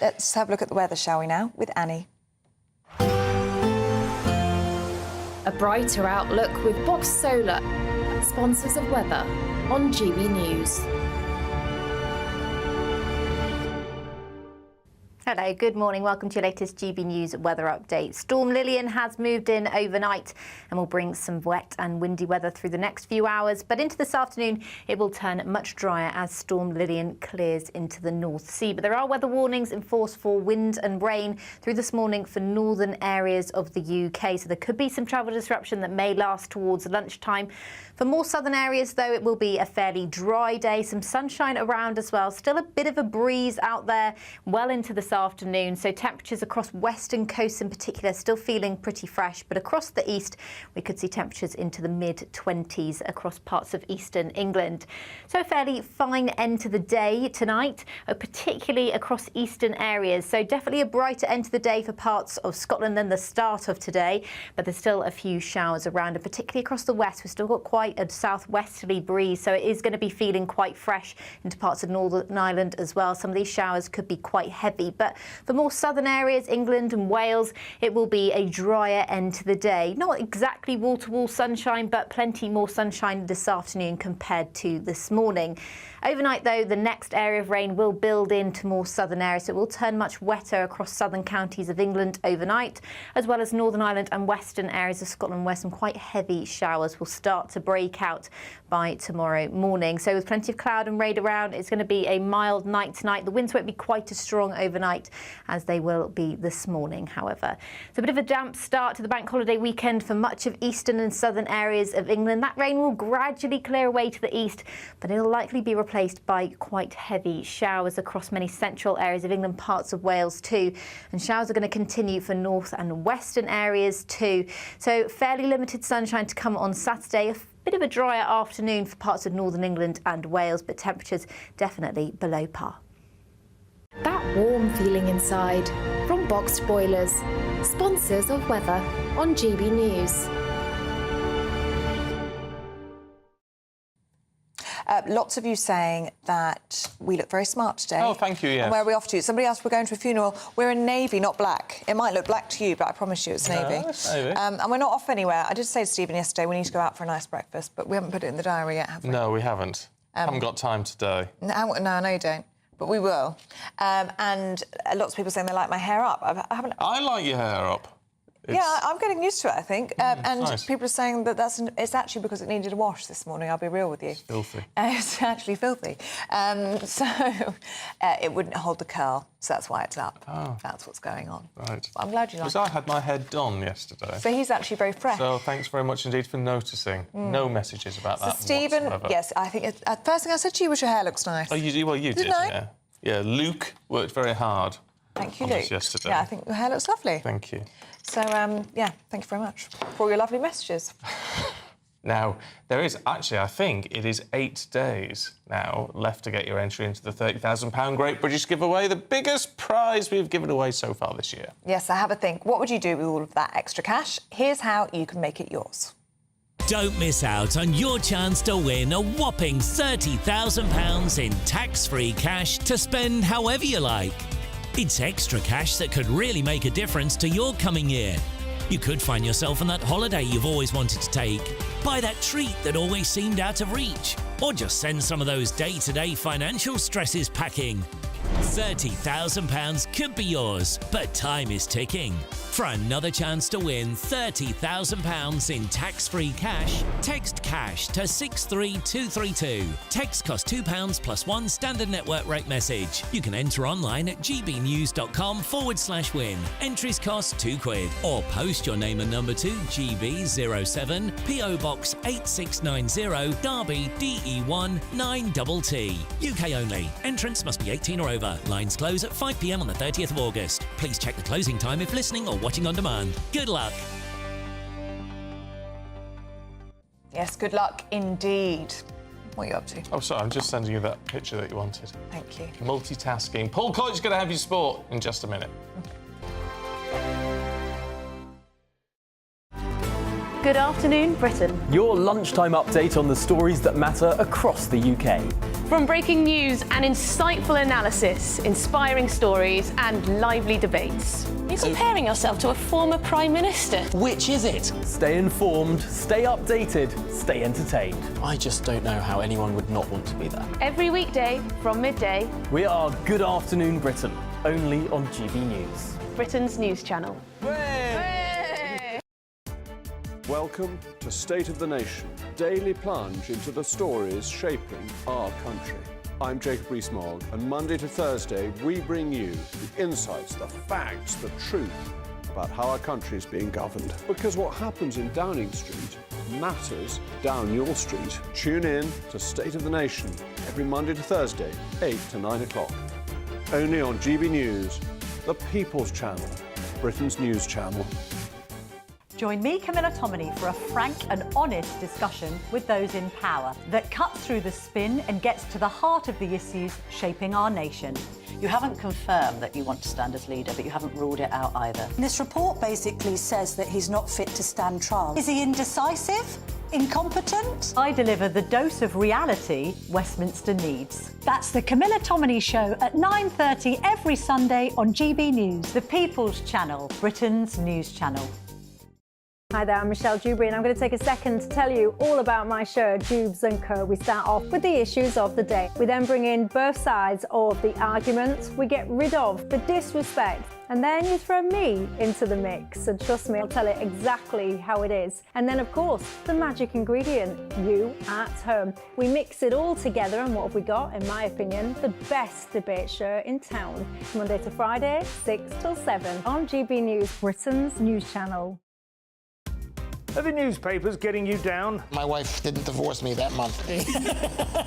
Let's have a look at the weather, shall we now, with Annie. A brighter outlook with Box Solar, sponsors of weather on GB News. Hello, good morning. Welcome to your latest GB News weather update. Storm Lilian has moved in overnight and will bring some wet and windy weather through the next few hours. But into this afternoon, it will turn much drier as Storm Lilian clears into the North Sea. But there are weather warnings in force for wind and rain through this morning for northern areas of the UK. So there could be some travel disruption that may last towards lunchtime. For more southern areas, though, it will be a fairly dry day. Some sunshine around as well. Still a bit of a breeze out there well into this afternoon. So temperatures across western coasts in particular still feeling pretty fresh. But across the east, we could see temperatures into the mid-20s across parts of eastern England. So a fairly fine end to the day tonight, particularly across eastern areas. So definitely a brighter end to the day for parts of Scotland than the start of today. But there's still a few showers around, and particularly across the west, we've still got quite a southwesterly breeze, so it is going to be feeling quite fresh into parts of Northern Ireland as well. Some of these showers could be quite heavy, but for more southern areas, England and Wales, it will be a drier end to the day. Not exactly wall-to-wall sunshine, but plenty more sunshine this afternoon compared to this morning. Overnight, though, the next area of rain will build into more southern areas, so it will turn much wetter across southern counties of England overnight, as well as Northern Ireland and western areas of Scotland, where some quite heavy showers will start to break out by tomorrow morning. So with plenty of cloud and rain around, it's going to be a mild night tonight. The winds won't be quite as strong overnight as they will be this morning, however. It's a bit of a damp start to the bank holiday weekend for much of eastern and southern areas of England. That rain will gradually clear away to the east, but it'll likely be replaced by quite heavy showers across many central areas of England, parts of Wales too. And showers are going to continue for north and western areas too. So fairly limited sunshine to come on Saturday. A bit of a drier afternoon for parts of northern England and Wales, but temperatures definitely below par. that warm feeling inside. From Boxed Boilers, sponsors of weather on GB News. Lots of you saying that we look very smart today. Oh, thank you, yes. And where are we off to? Somebody else, we're going to a funeral. We're in navy, not black. It might look black to you, but I promise you it's navy. it's navy. And we're not off anywhere. I did say to Stephen yesterday we need to go out for a nice breakfast, but we haven't put it in the diary yet, have we? No, we haven't. Haven't got time today. No, I know you don't, but we will. And lots of people saying they like my hair up. I haven't... I like your hair up. Yeah, I'm getting used to it, I think. And nice. people are saying that it's actually because it needed a wash this morning, I'll be real with you. It's filthy. It's actually filthy. So it wouldn't hold the curl, so that's why it's up. Oh. That's what's going on. Right. I'm glad you like it. Because I had my head done yesterday. So he's actually very fresh. So thanks very much indeed for noticing. No messages about that So Stephen, whatsoever. yes, I think first thing I said to you was your hair looks nice. Oh, you did, Didn't I? yeah. Yeah, Luke worked very hard. Thank you, on this Luke. yesterday. Yeah, I think your hair looks lovely. Thank you. So, yeah, thank you very much for all your lovely messages. Now, there is actually, I think, it is 8 days now left to get your entry into the £30,000 Great British Giveaway, the biggest prize we've given away so far this year. Yes, I have a think. What would you do with all of that extra cash? Here's how you can make it yours. Don't miss out on your chance to win a whopping £30,000 in tax-free cash to spend however you like. It's extra cash that could really make a difference to your coming year. You could find yourself on that holiday you've always wanted to take, buy that treat that always seemed out of reach, or just send some of those day-to-day financial stresses packing. £30,000 could be yours, but time is ticking. For another chance to win £30,000 in tax-free cash, text CASH to 63232. Text costs £2 plus one standard network rate message. You can enter online at gbnews.com/win. Entries cost £2. Or post your name and number to GB07 PO Box 8690 Derby DE1 9TT. UK only. Entrance must be 18 or over. Lines close at 5 p.m. on the 30th of August. Please check the closing time if listening or watching on demand. Good luck. Yes, good luck indeed. What are you up to? Oh, sorry, I'm just sending you that picture that you wanted. Thank you. Multitasking. Paul Coyte's going to have your sport in just a minute. Good afternoon, Britain. Your lunchtime update on the stories that matter across the UK. From breaking news and insightful analysis, inspiring stories and lively debates. You're comparing yourself to a former Prime Minister. Which is it? Stay informed, stay updated, stay entertained. I just don't know how anyone would not want to be there. Every weekday from midday. We are Good Afternoon Britain, only on GB News. Britain's news channel. Welcome to State of the Nation, daily plunge into the stories shaping our country. I'm Jacob Rees-Mogg, and Monday to Thursday we bring you the insights, the facts, the truth about how our country is being governed. Because what happens in Downing Street matters down your street. Tune in to State of the Nation every Monday to Thursday, 8 to 9 o'clock. Only on GB News, the People's Channel, Britain's news channel. Join me, Camilla Tominey, for a frank and honest discussion with those in power that cuts through the spin and gets to the heart of the issues shaping our nation. You haven't confirmed that you want to stand as leader, but you haven't ruled it out either. This report basically says that he's not fit to stand trial. Is he indecisive? Incompetent? I deliver the dose of reality Westminster needs. That's the Camilla Tominey Show at 9:30 every Sunday on GB News, the People's Channel, Britain's news channel. Hi there, I'm Michelle Dewberry and I'm going to take a second to tell you all about my show, Dubes & Co. We start off with the issues of the day. We then bring in both sides of the argument. We get rid of the disrespect. And then you throw me into the mix. And trust me, I'll tell it exactly how it is. And then, of course, the magic ingredient, you at home. We mix it all together and what have we got, in my opinion, the best debate show in town. Monday to Friday, 6 till 7 on GB News, Britain's news channel. Are the newspapers getting you down? My wife didn't divorce me that month.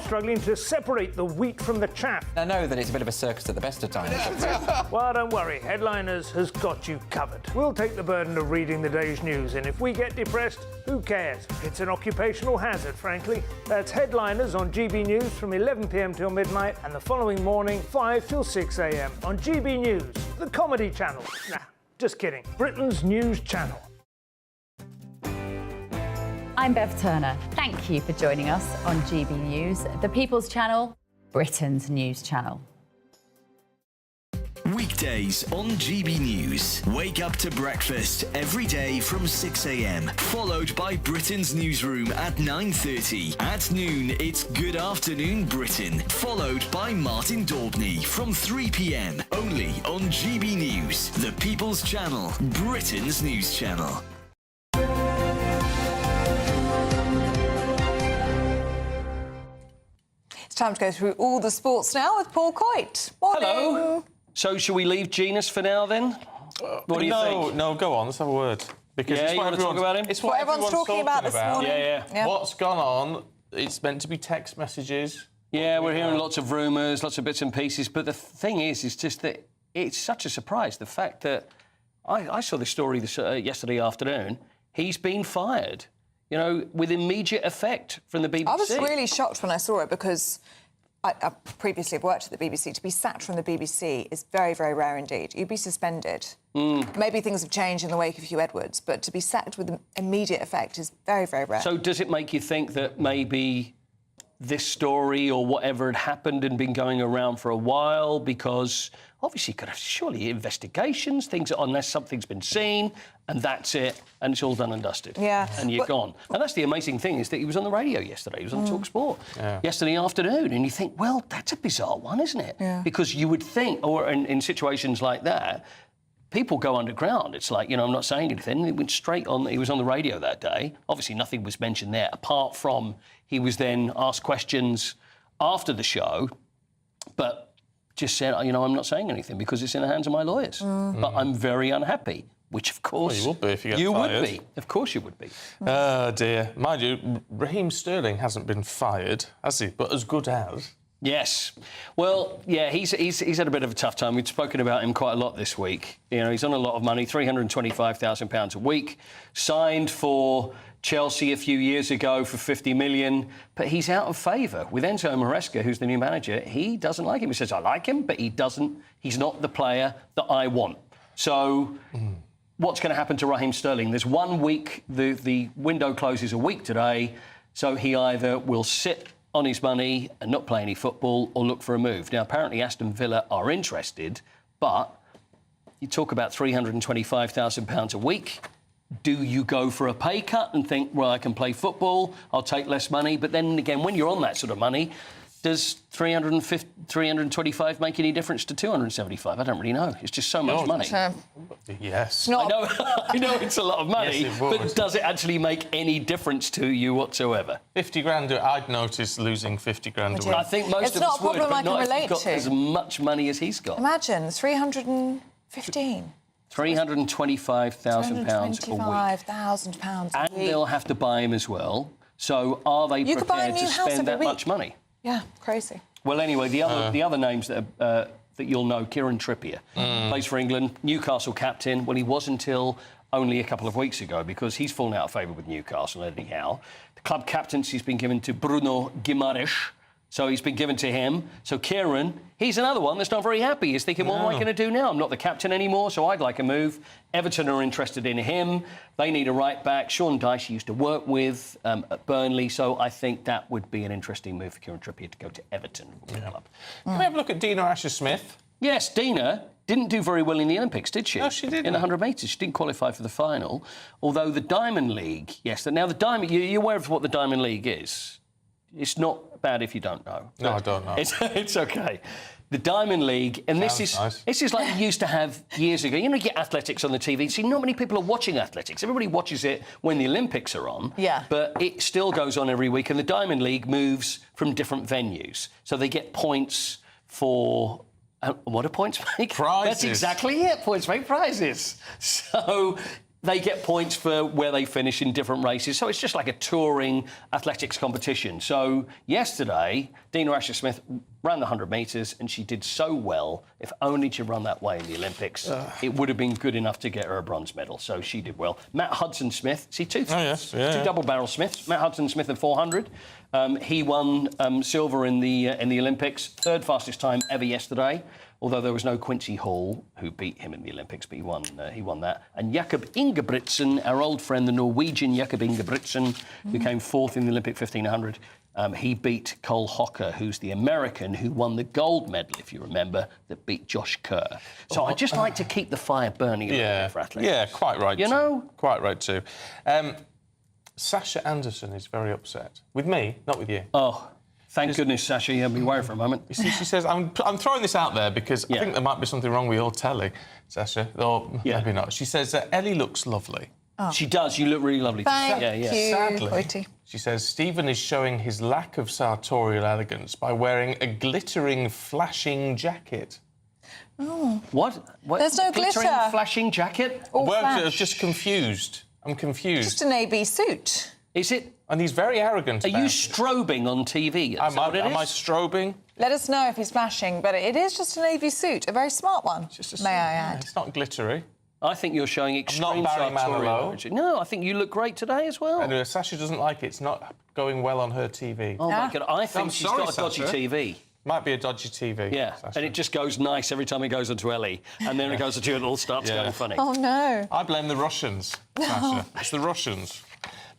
Struggling to separate the wheat from the chaff? I know that it's a bit of a circus at the best of times. Well, don't worry. Headliners has got you covered. We'll take the burden of reading the day's news, and if we get depressed, who cares? It's an occupational hazard, frankly. That's Headliners on GB News from 11 p.m. till midnight, and the following morning, 5 till 6 a.m. on GB News, the comedy channel. Nah, just kidding. Britain's news channel. I'm Bev Turner. Thank you for joining us on GB News, the People's Channel, Britain's news channel. Weekdays on GB News. Wake up to breakfast every day from 6 a.m. Followed by Britain's newsroom at 9:30. At noon, it's Good Afternoon Britain. Followed by Martin Daubney from 3 p.m. Only on GB News, the People's Channel, Britain's news channel. It's time to go through all the sports now with Paul Coit. Morning. Hello. So, shall we leave Genus for now, then? What do you think? No, go on, let's have a word. Because yeah, it's you what want to talk about him? It's what everyone's talking about this morning. Yeah. What's gone on? It's meant to be text messages. Yeah, we're hearing lots of rumours, lots of bits and pieces. But the thing is just that it's such a surprise. The fact that I saw this story yesterday afternoon. He's been fired, you know, with immediate effect from the BBC. I was really shocked when I saw it because I previously have worked at the BBC. To be sacked from the BBC is very, very rare indeed. You'd be suspended. Maybe things have changed in the wake of Hugh Edwards, but to be sacked with immediate effect is very, very rare. So does it make you think that maybe this story or whatever had happened and been going around for a while? Because obviously, could have surely investigations, things, unless something's been seen, and that's it, and it's all done and dusted. Yeah. And you're gone. And that's the amazing thing, is that he was on the radio yesterday. He was on Talk Sport yesterday afternoon, and you think, well, that's a bizarre one, isn't it? Yeah. Because you would think, or in situations like that, people go underground. It's like, you know, I'm not saying anything. He went straight on. He was on the radio that day. Obviously, nothing was mentioned there, apart from he was then asked questions after the show, but just said, you know, I'm not saying anything because it's in the hands of my lawyers. But I'm very unhappy, which, of course... Well, you would be if you get fired. You would be. Of course you would be. Oh, dear. Mind you, Raheem Sterling hasn't been fired, has he? But as good as... Yes. Well, yeah, he's had a bit of a tough time. We've spoken about him quite a lot this week. You know, he's on a lot of money, £325,000 a week, signed for Chelsea a few years ago for 50 million, but he's out of favour with Enzo Maresca, who's the new manager. He doesn't like him. He says, I like him, but he's not the player that I want. So what's going to happen to Raheem Sterling? There's 1 week, the window closes a week today, so he either will sit on his money and not play any football or look for a move. Now, apparently Aston Villa are interested, but you talk about £325,000 a week. Do you go for a pay cut and think, well, I can play football, I'll take less money? But then again, when you're on that sort of money, does 325 make any difference to 275? I don't really know. It's just so much money. Yes. I know it's a lot of money, Yes, it would. but does it actually make any difference to you whatsoever? 50 grand, I'd notice losing 50 grand a week. I think most It's of not us a problem would, but I can not if relate you've got to. as much money as he's got. Imagine, 315. £325,000 a week. £325,000 a And week. they'll have to buy him as well. So are they You could buy a prepared to new house spend every that week. much money? Yeah, crazy. Well, anyway, the other names that you'll know, Kieran Trippier, plays for England, Newcastle captain. Well, he was until only a couple of weeks ago because he's fallen out of favour with Newcastle anyhow. The club captaincy's been given to Bruno Guimaraes, so he's been given to him. So Kieran, he's another one that's not very happy. He's thinking, what am I going to do now? I'm not the captain anymore, so I'd like a move. Everton are interested in him. They need a right-back. Sean Dyche used to work with at Burnley, so I think that would be an interesting move for Kieran Trippier to go to Everton. Club. Can we have a look at Dina Asher-Smith? Yes, Dina didn't do very well in the Olympics, did she? No, she didn't. In the 100 metres. She didn't qualify for the final. Although the Diamond League, yes. Now, the Diamond... You're aware of what the Diamond League is? It's not bad if you don't know. No, I don't know. It's OK. The Diamond League, and this is like you used to have years ago. You know, you get athletics on the TV. See, not many people are watching athletics. Everybody watches it when the Olympics are on. Yeah. But it still goes on every week, and the Diamond League moves from different venues. So they get points for... what do points make? Prizes. That's exactly it. Points make prizes. So they get points for where they finish in different races. So it's just like a touring athletics competition. So yesterday, Dina Asher-Smith ran the 100 metres and she did so well. If only she'd run that way in the Olympics, it would have been good enough to get her a bronze medal. So she did well. Matt Hudson-Smith, see two double-barrel Smiths. Matt Hudson-Smith in 400. He won silver in the Olympics, third fastest time ever yesterday. Although there was no Quincy Hall who beat him in the Olympics, but he won that. And Jakob Ingebrigtsen, our old friend, the Norwegian Jakob Ingebrigtsen, who came fourth in the Olympic 1500, he beat Cole Hocker, who's the American who won the gold medal, if you remember, that beat Josh Kerr. So I just like to keep the fire burning a little bit for athletes. Yeah, quite right. You know? Quite right too. Sasha Anderson is very upset. With me, not with you. Oh. Thank goodness, Sasha, you had me worried for a moment. You see, she says, I'm throwing this out there because I think there might be something wrong with your telly, Sasha. Or maybe not. She says, Ellie looks lovely. Oh. She does. You look really lovely. Thank you, Sadly, Quoty. she says, Stephen is showing his lack of sartorial elegance by wearing a glittering, flashing jacket. Oh. What? There's no Glittering, glitter. flashing jacket? I'm just confused. I'm confused. Just an AB suit. Is it? And he's very arrogant. Are you strobing on TV? Am I strobing? Let us know if he's flashing, but it is just an navy suit, a very smart one, may I add. It's not glittery. I think you're showing extreme Barry sartorial. Manilow. No, I think you look great today as well. And Sasha doesn't like it. It's not going well on her TV. Oh, my God. I think she's got a dodgy TV. Might be a dodgy TV. Yeah, Sasha. and it just goes nice every time it goes onto Ellie, and then it goes onto you and it all starts going funny. Oh, no. I blame the Russians, Sasha. It's the Russians.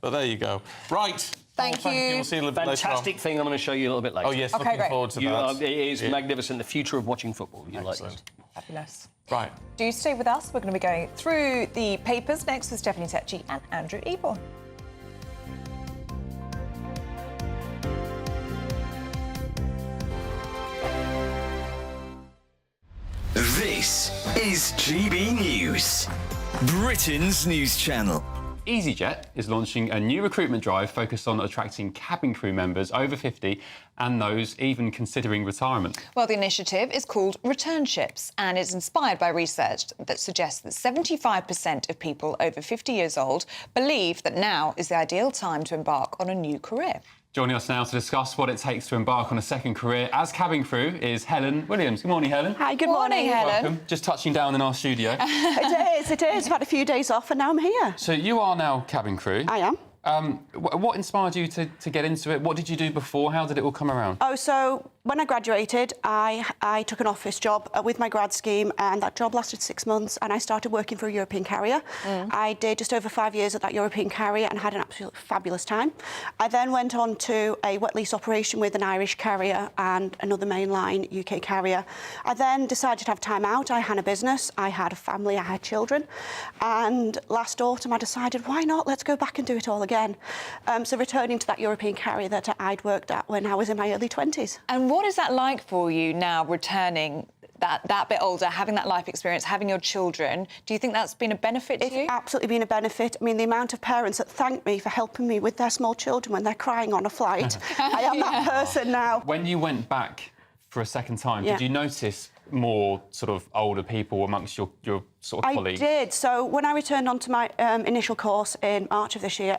But there you go. Right. Thank you. We'll see you a little bit later on. Fantastic thing I'm going to show you a little bit later. Oh, yes, looking forward to that. It is magnificent. The future of watching football. You like this? Fabulous. Right. Do stay with us. We're going to be going through the papers next with Stephanie Tecci and Andrew Eborn. This is GB News, Britain's news channel. EasyJet is launching a new recruitment drive focused on attracting cabin crew members over 50 and those even considering retirement. Well, the initiative is called Returnships and is inspired by research that suggests that 75% of people over 50 years old believe that now is the ideal time to embark on a new career. Joining us now to discuss what it takes to embark on a second career as cabin crew is Helen Williams. Good morning, Helen. Hi, good morning, Helen. Welcome. Just touching down in our studio. It is. I've had a few days off and now I'm here. So you are now cabin crew. I am. What inspired you to get into it? What did you do before? How did it all come around? Oh, so when I graduated, I took an office job with my grad scheme, and that job lasted 6 months, and I started working for a European carrier. I did just over 5 years at that European carrier and had an absolutely fabulous time. I then went on to a wet lease operation with an Irish carrier and another mainline UK carrier. I then decided to have time out. I had a business, I had a family, I had children, and last autumn I decided, why not? Let's go back and do it all again. So returning to that European carrier that I'd worked at when I was in my early 20s. And what is that like for you now, returning that bit older, having that life experience, having your children? Do you think that's been a benefit to you? It's absolutely been a benefit. I mean, the amount of parents that thank me for helping me with their small children when they're crying on a flight. I am that person now. When you went back for a second time, did you notice more sort of older people amongst your sort of colleagues? I did. So when I returned onto my initial course in March of this year,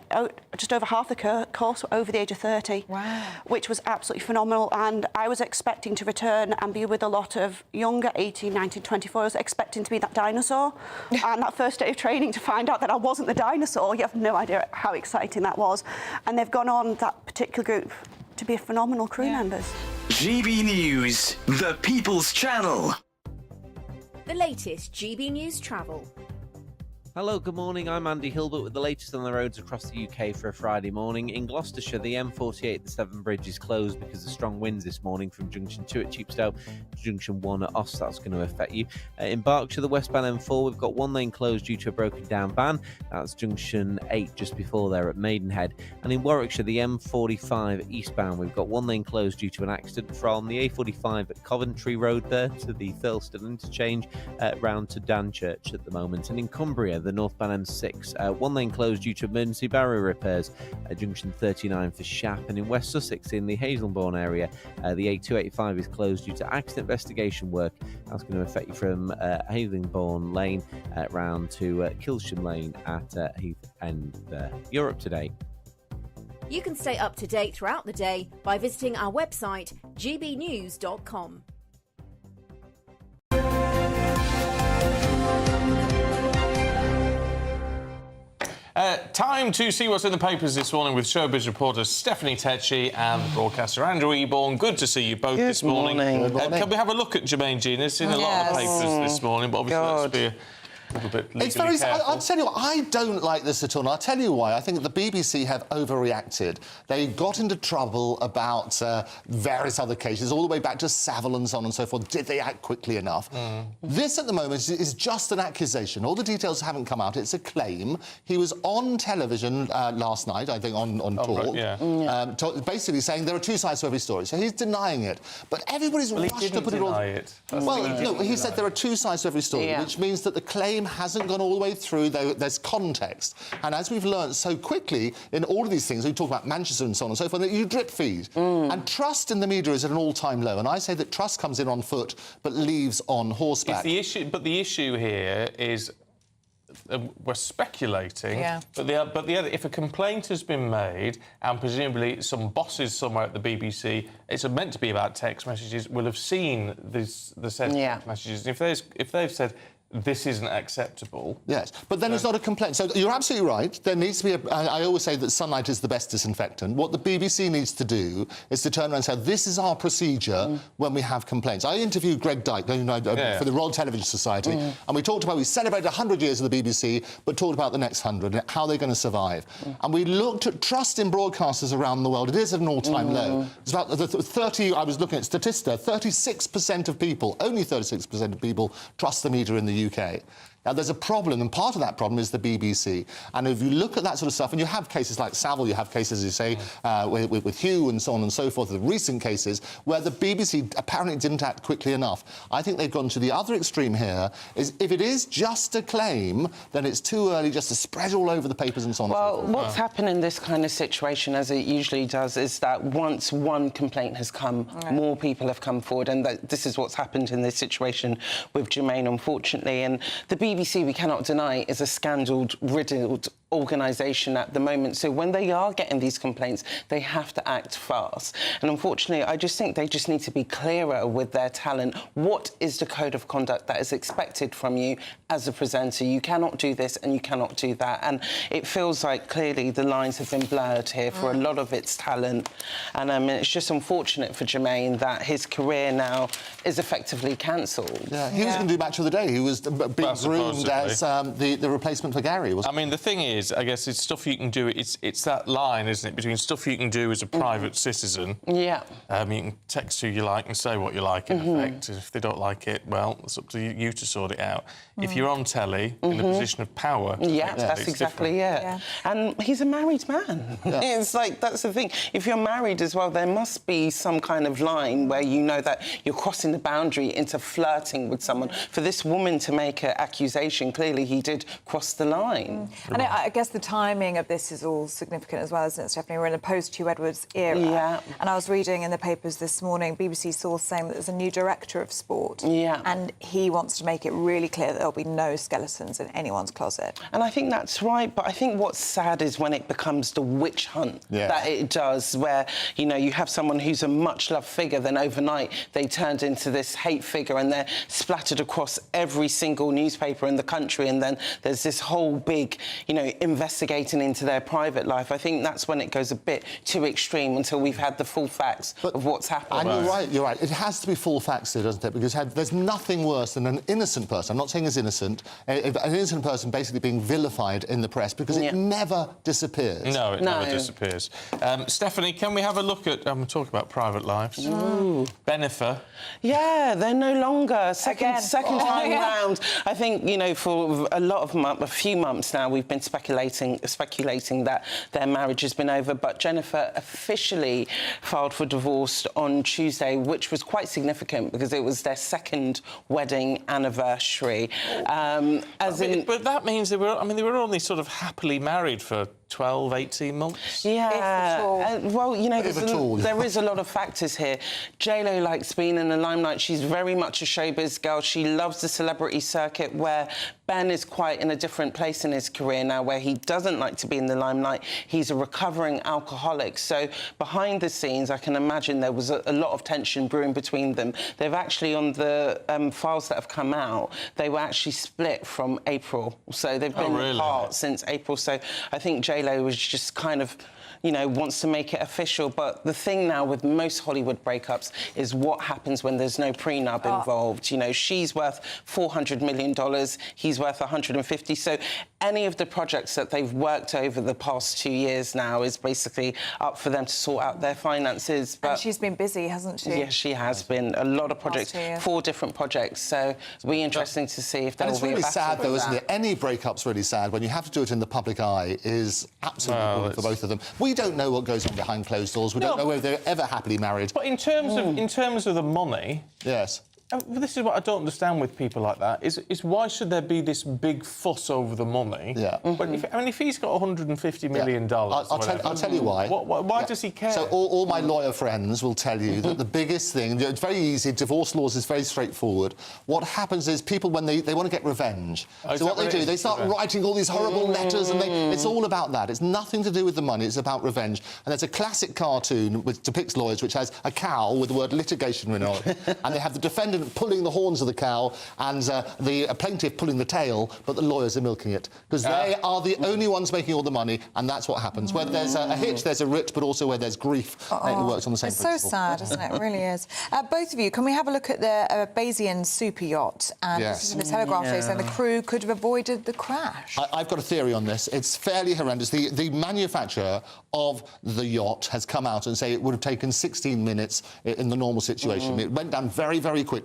just over half the course were over the age of 30. Wow. Which was absolutely phenomenal. And I was expecting to return and be with a lot of younger, 18, 19, 24. I was expecting to be that dinosaur. And that first day of training, to find out that I wasn't the dinosaur, you have no idea how exciting that was. And they've gone on, that particular group, to be phenomenal crew members. GB News, the People's Channel. The latest GB News travel. Hello, good morning. I'm Andy Hilbert with the latest on the roads across the UK for a Friday morning. In Gloucestershire, the M48, the Severn Bridge, is closed because of strong winds this morning from Junction 2 at Cheapstow to Junction 1 at Oss. That's going to affect you. In Berkshire, the westbound M4, we've got one lane closed due to a broken down van. That's Junction 8 just before there at Maidenhead. And in Warwickshire, the M45 eastbound, we've got one lane closed due to an accident from the A45 at Coventry Road there to the Thurleston interchange round to Danchurch at the moment. And in Cumbria, the northbound M6. One lane closed due to emergency barrier repairs at junction 39 for Shap, and in West Sussex in the Hazelbourne area, the A285 is closed due to accident investigation work. That's going to affect you from Hazelbourne Lane round to Kilsham Lane at Heath End there. You're up to date. You can stay up to date throughout the day by visiting our website, gbnews.com. Time to see what's in the papers this morning with showbiz reporter Stephanie Tetchy and broadcaster Andrew Eborn. Good to see you both this morning. Can we have a look at Jermaine Genius? In a lot of the papers this morning, but obviously let's be a little bit legally careful. I'll tell you what, I don't like this at all, and I'll tell you why. I think the BBC have overreacted. They got into trouble about various other cases, all the way back to Savile and so on and so forth. Did they act quickly enough? This, at the moment, is just an accusation. All the details haven't come out. It's a claim. He was on television last night, I think, on Talk, basically saying there are two sides to every story. So he's denying it. But everybody's rushed to put it all... Well, he said there are two sides to every story, which means that the claim hasn't gone all the way through. There's context. And as we've learned so quickly in all of these things, we talk about Manchester and so on and so forth, that you drip feed. And trust in the media is at an all-time low. And I say that trust comes in on foot but leaves on horseback. The issue here is we're speculating, but if a complaint has been made and presumably some bosses somewhere at the BBC, it's meant to be about text messages, will have seen the said text messages. And if they've said this isn't acceptable. Yes, but then it's not a complaint. So you're absolutely right. There needs to be I always say that sunlight is the best disinfectant. What the BBC needs to do is to turn around and say, this is our procedure when we have complaints. I interviewed Greg Dyke for the Royal Television Society, and we talked about, we celebrated 100 years of the BBC, but talked about the next 100, how they're going to survive. And we looked at trust in broadcasters around the world. It is at an all-time low. It's about 30, I was looking at Statista, 36% of people, only 36% of people trust the media in the UK. Now, there's a problem, and part of that problem is the BBC. And if you look at that sort of stuff, and you have cases like Savile, you have cases, as you say, with Hugh and so on and so forth, the recent cases, where the BBC apparently didn't act quickly enough. I think they've gone to the other extreme here, is if it is just a claim, then it's too early just to spread all over the papers and so on and so forth. Well, what's happened in this kind of situation, as it usually does, is that once one complaint has come, more people have come forward, and this is what's happened in this situation with Jermaine, unfortunately. And the BBC, we cannot deny, is a scandal-riddled organisation at the moment. So when they are getting these complaints, they have to act fast. And unfortunately, I just think they just need to be clearer with their talent. What is the code of conduct that is expected from you as a presenter? You cannot do this and you cannot do that. And it feels like clearly the lines have been blurred here for a lot of its talent. And it's just unfortunate for Jermaine that his career now is effectively cancelled. Yeah, he was going to do Match of the Day. He was being groomed as the replacement for Gary. I mean, the thing is, I guess it's stuff you can do. It's that line, isn't it, between stuff you can do as a private citizen. Yeah. You can text who you like and say what you like, in effect. If they don't like it, well, it's up to you to sort it out. If you're on telly, in a position of power... Yeah, that's exactly it. And he's a married man. It's like, that's the thing. If you're married as well, there must be some kind of line where you know that you're crossing the boundary into flirting with someone. For this woman to make an accusation, clearly he did cross the line. And I guess the timing of this is all significant as well, isn't it, Stephanie? We're in a post-Hugh Edwards era. And I was reading in the papers this morning, BBC source saying that there's a new director of sport. And he wants to make it really clear that there'll be no skeletons in anyone's closet. And I think that's right, but I think what's sad is when it becomes the witch hunt that it does, where, you know, you have someone who's a much-loved figure, then overnight they turned into this hate figure and they're splattered across every single newspaper in the country, and then there's this whole big, you know, investigating into their private life. I think that's when it goes a bit too extreme until we've had the full facts of what's happened. And you're right. It has to be full facts here, doesn't it? Because there's nothing worse than an innocent person, I'm not saying he's innocent, an innocent person basically being vilified in the press, because it never disappears. No, it never disappears. Stephanie, can we have a look at... talk about private lives. Benifer. Yeah, they're no longer. Second time round. I think, you know, for a lot of a few months now, we've been speculating speculating that their marriage has been over. But Jennifer officially filed for divorce on Tuesday, which was quite significant because it was their second wedding anniversary. But that means they were only sort of happily married for 12, 18 months? Yeah. Well, you know, there is a lot of factors here. J-Lo likes being in the limelight. She's very much a showbiz girl. She loves the celebrity circuit, where Ben is quite in a different place in his career now, where he doesn't like to be in the limelight. He's a recovering alcoholic. So behind the scenes, I can imagine there was a lot of tension brewing between them. They've actually, on the files that have come out, they were actually split from April. So they've been apart since April. So I think J-Lo was just kind of, you know, wants to make it official. But the thing now with most Hollywood breakups is what happens when there's no prenup involved. You know, she's worth $400 million, he's worth 150. So any of the projects that they've worked over the past 2 years now is basically up for them to sort out their finances. But and she's been busy, hasn't she? Yes, she has been. A lot of projects, 4 different projects. So it'll be interesting to see if there will be a And it's really battle sad, though, with isn't that. it? Any breakup's really sad. When you have to do it in the public eye is absolutely important for both of them. We don't know what goes on behind closed doors. We don't know whether they're ever happily married. But in terms of the money... Yes. This is what I don't understand with people like that, is why should there be this big fuss over the money? Yeah. But if he's got $150 million... I'll tell you why. Why does he care? So all my lawyer friends will tell you that the biggest thing... It's very easy. Divorce laws is very straightforward. What happens is people, when they want to get revenge, so what they do, they start writing all these horrible letters, and it's all about that. It's nothing to do with the money. It's about revenge. And there's a classic cartoon which depicts lawyers, which has a cow with the word litigation written on it, and they have the defendant pulling the horns of the cow and the plaintiff pulling the tail, but the lawyers are milking it, because they are the only ones making all the money, and that's what happens. Where there's a hitch, there's a rich, but also where there's grief, it works on the same it's principle. so sad, isn't it? It really is. Both of you, can we have a look at the Bayesian super yacht? And this is in the Telegraph today, saying the crew could have avoided the crash. I've got a theory on this. It's fairly horrendous. The manufacturer of the yacht has come out and say it would have taken 16 minutes in the normal situation. It went down very, very quickly.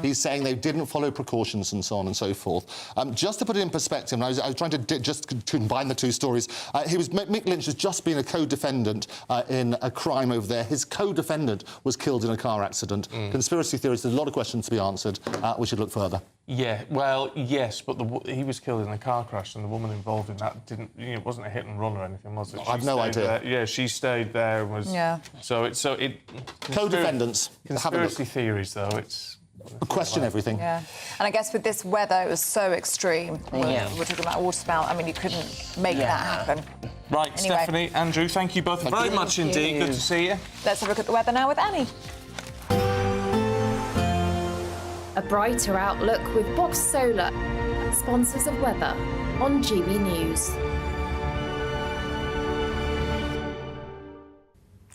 He's saying they didn't follow precautions and so on and so forth. Just to put it in perspective, and I was trying to just combine the two stories, Mick Lynch has just been a co-defendant in a crime over there. His co-defendant was killed in a car accident. Conspiracy theories, there's a lot of questions to be answered. We should look further. Yeah, well, yes, but he was killed in a car crash, and the woman involved in that didn't. You know, it wasn't a hit and run or anything, was it? I've no idea. Yeah, she stayed there and was. Yeah. So it. Co-defendants. Conspiracy theories, though, it's. Question everything. Yeah. And I guess with this weather, it was so extreme. We're talking about water spout. I mean, you couldn't make that happen. Right, Anyway. Stephanie, Andrew, thank you both very much indeed. Good to see you. Let's have a look at the weather now with Annie. A brighter outlook with Box Solar, sponsors of weather on GB News.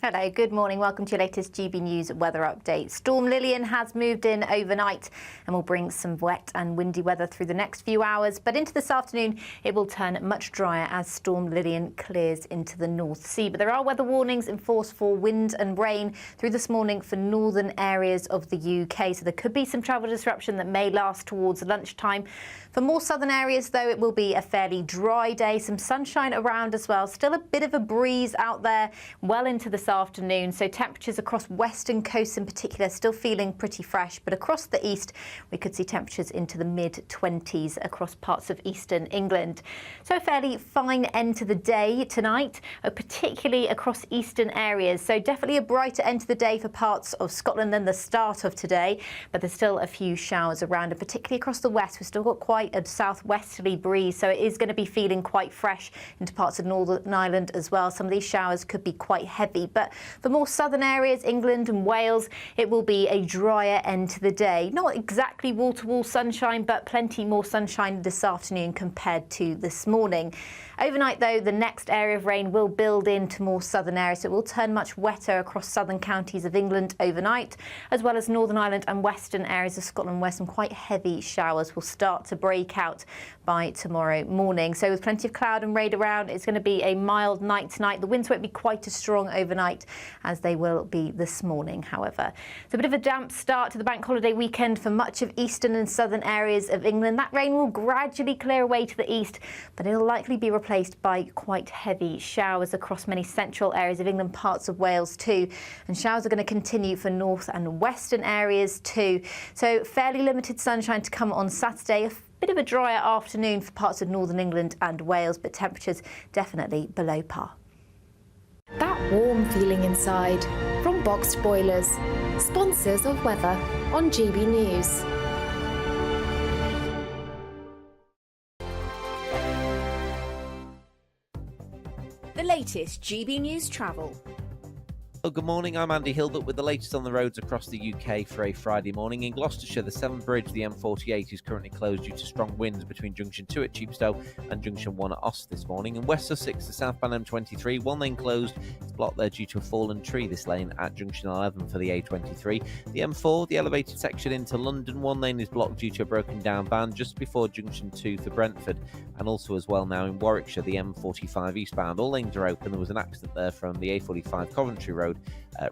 Hello, good morning. Welcome to your latest GB News weather update. Storm Lillian has moved in overnight and will bring some wet and windy weather through the next few hours. But into this afternoon, it will turn much drier as Storm Lillian clears into the North Sea. But there are weather warnings in force for wind and rain through this morning for northern areas of the UK. So there could be some travel disruption that may last towards lunchtime. For more southern areas, though, it will be a fairly dry day. Some sunshine around as well. Still a bit of a breeze out there well into this afternoon. So temperatures across western coasts in particular still feeling pretty fresh. But across the east, we could see temperatures into the mid-20s across parts of eastern England. So a fairly fine end to the day tonight, particularly across eastern areas. So definitely a brighter end to the day for parts of Scotland than the start of today. But there's still a few showers around, and particularly across the west, we've still got quite a southwesterly breeze, so it is going to be feeling quite fresh into parts of Northern Ireland as well. Some of these showers could be quite heavy, but for more southern areas, England and Wales, it will be a drier end to the day. Not exactly wall-to-wall sunshine, but plenty more sunshine this afternoon compared to this morning. Overnight, though, the next area of rain will build into more southern areas, so it will turn much wetter across southern counties of England overnight, as well as Northern Ireland and western areas of Scotland, where some quite heavy showers will start to break out by tomorrow morning. So with plenty of cloud and rain around, it's going to be a mild night tonight. The winds won't be quite as strong overnight overnight, as they will be this morning, however. It's a bit of a damp start to the bank holiday weekend for much of eastern and southern areas of England. That rain will gradually clear away to the east, but it'll likely be replaced by quite heavy showers across many central areas of England, parts of Wales too. And showers are going to continue for north and western areas too. So fairly limited sunshine to come on Saturday. A bit of a drier afternoon for parts of northern England and Wales, but temperatures definitely below par. That warm feeling inside from Boxed Boilers, sponsors of weather on GB News. The latest GB News travel. Oh, good morning, I'm Andy Hilbert with the latest on the roads across the UK for a Friday morning. In Gloucestershire, the Severn Bridge, the M48, is currently closed due to strong winds between Junction 2 at Cheapstow and Junction 1 at Oss this morning. In West Sussex, the southbound M23, one lane closed. It's blocked there due to a fallen tree, this lane at Junction 11 for the A23. The M4, the elevated section into London, one lane is blocked due to a broken down van just before Junction 2 for Brentford. And also as well now in Warwickshire, the M45 eastbound, all lanes are open. There was an accident there from the A45 Coventry Road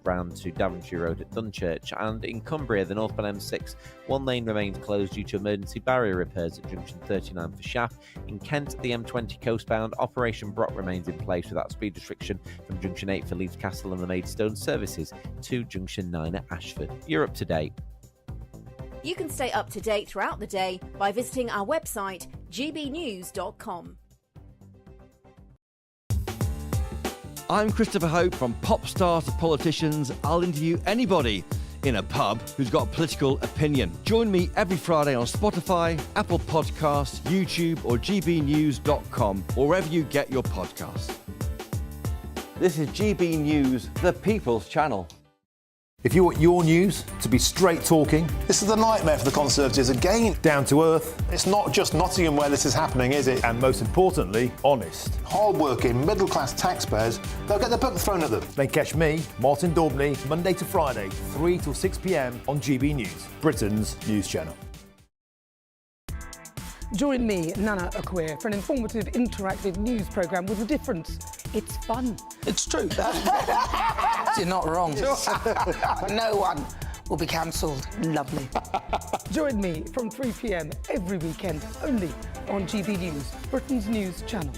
round to Daventry Road at Dunchurch. And in Cumbria, the northbound M6, one lane remains closed due to emergency barrier repairs at Junction 39 for Shaft. In Kent, the M20 coastbound, Operation Brock remains in place without speed restriction from Junction 8 for Leeds Castle and the Maidstone services to Junction 9 at Ashford. You're up to date. You can stay up to date throughout the day by visiting our website, gbnews.com. I'm Christopher Hope. From pop stars to politicians, I'll interview anybody in a pub who's got a political opinion. Join me every Friday on Spotify, Apple Podcasts, YouTube or gbnews.com, or wherever you get your podcasts. This is GB News, the People's Channel. If you want your news to be straight talking... This is a nightmare for the Conservatives again. Down to earth. It's not just Nottingham where this is happening, is it? And most importantly, honest. Hard-working, middle-class taxpayers, they'll get their book thrown at them. Then catch me, Martin Daubney, Monday to Friday, 3 till 6 p.m. on GB News, Britain's news channel. Join me, Nana Akwe, for an informative, interactive news programme with a difference. It's fun. It's true. You're not wrong. No one will be cancelled. Lovely. Join me from 3 p.m. every weekend, only on GB News, Britain's news channel.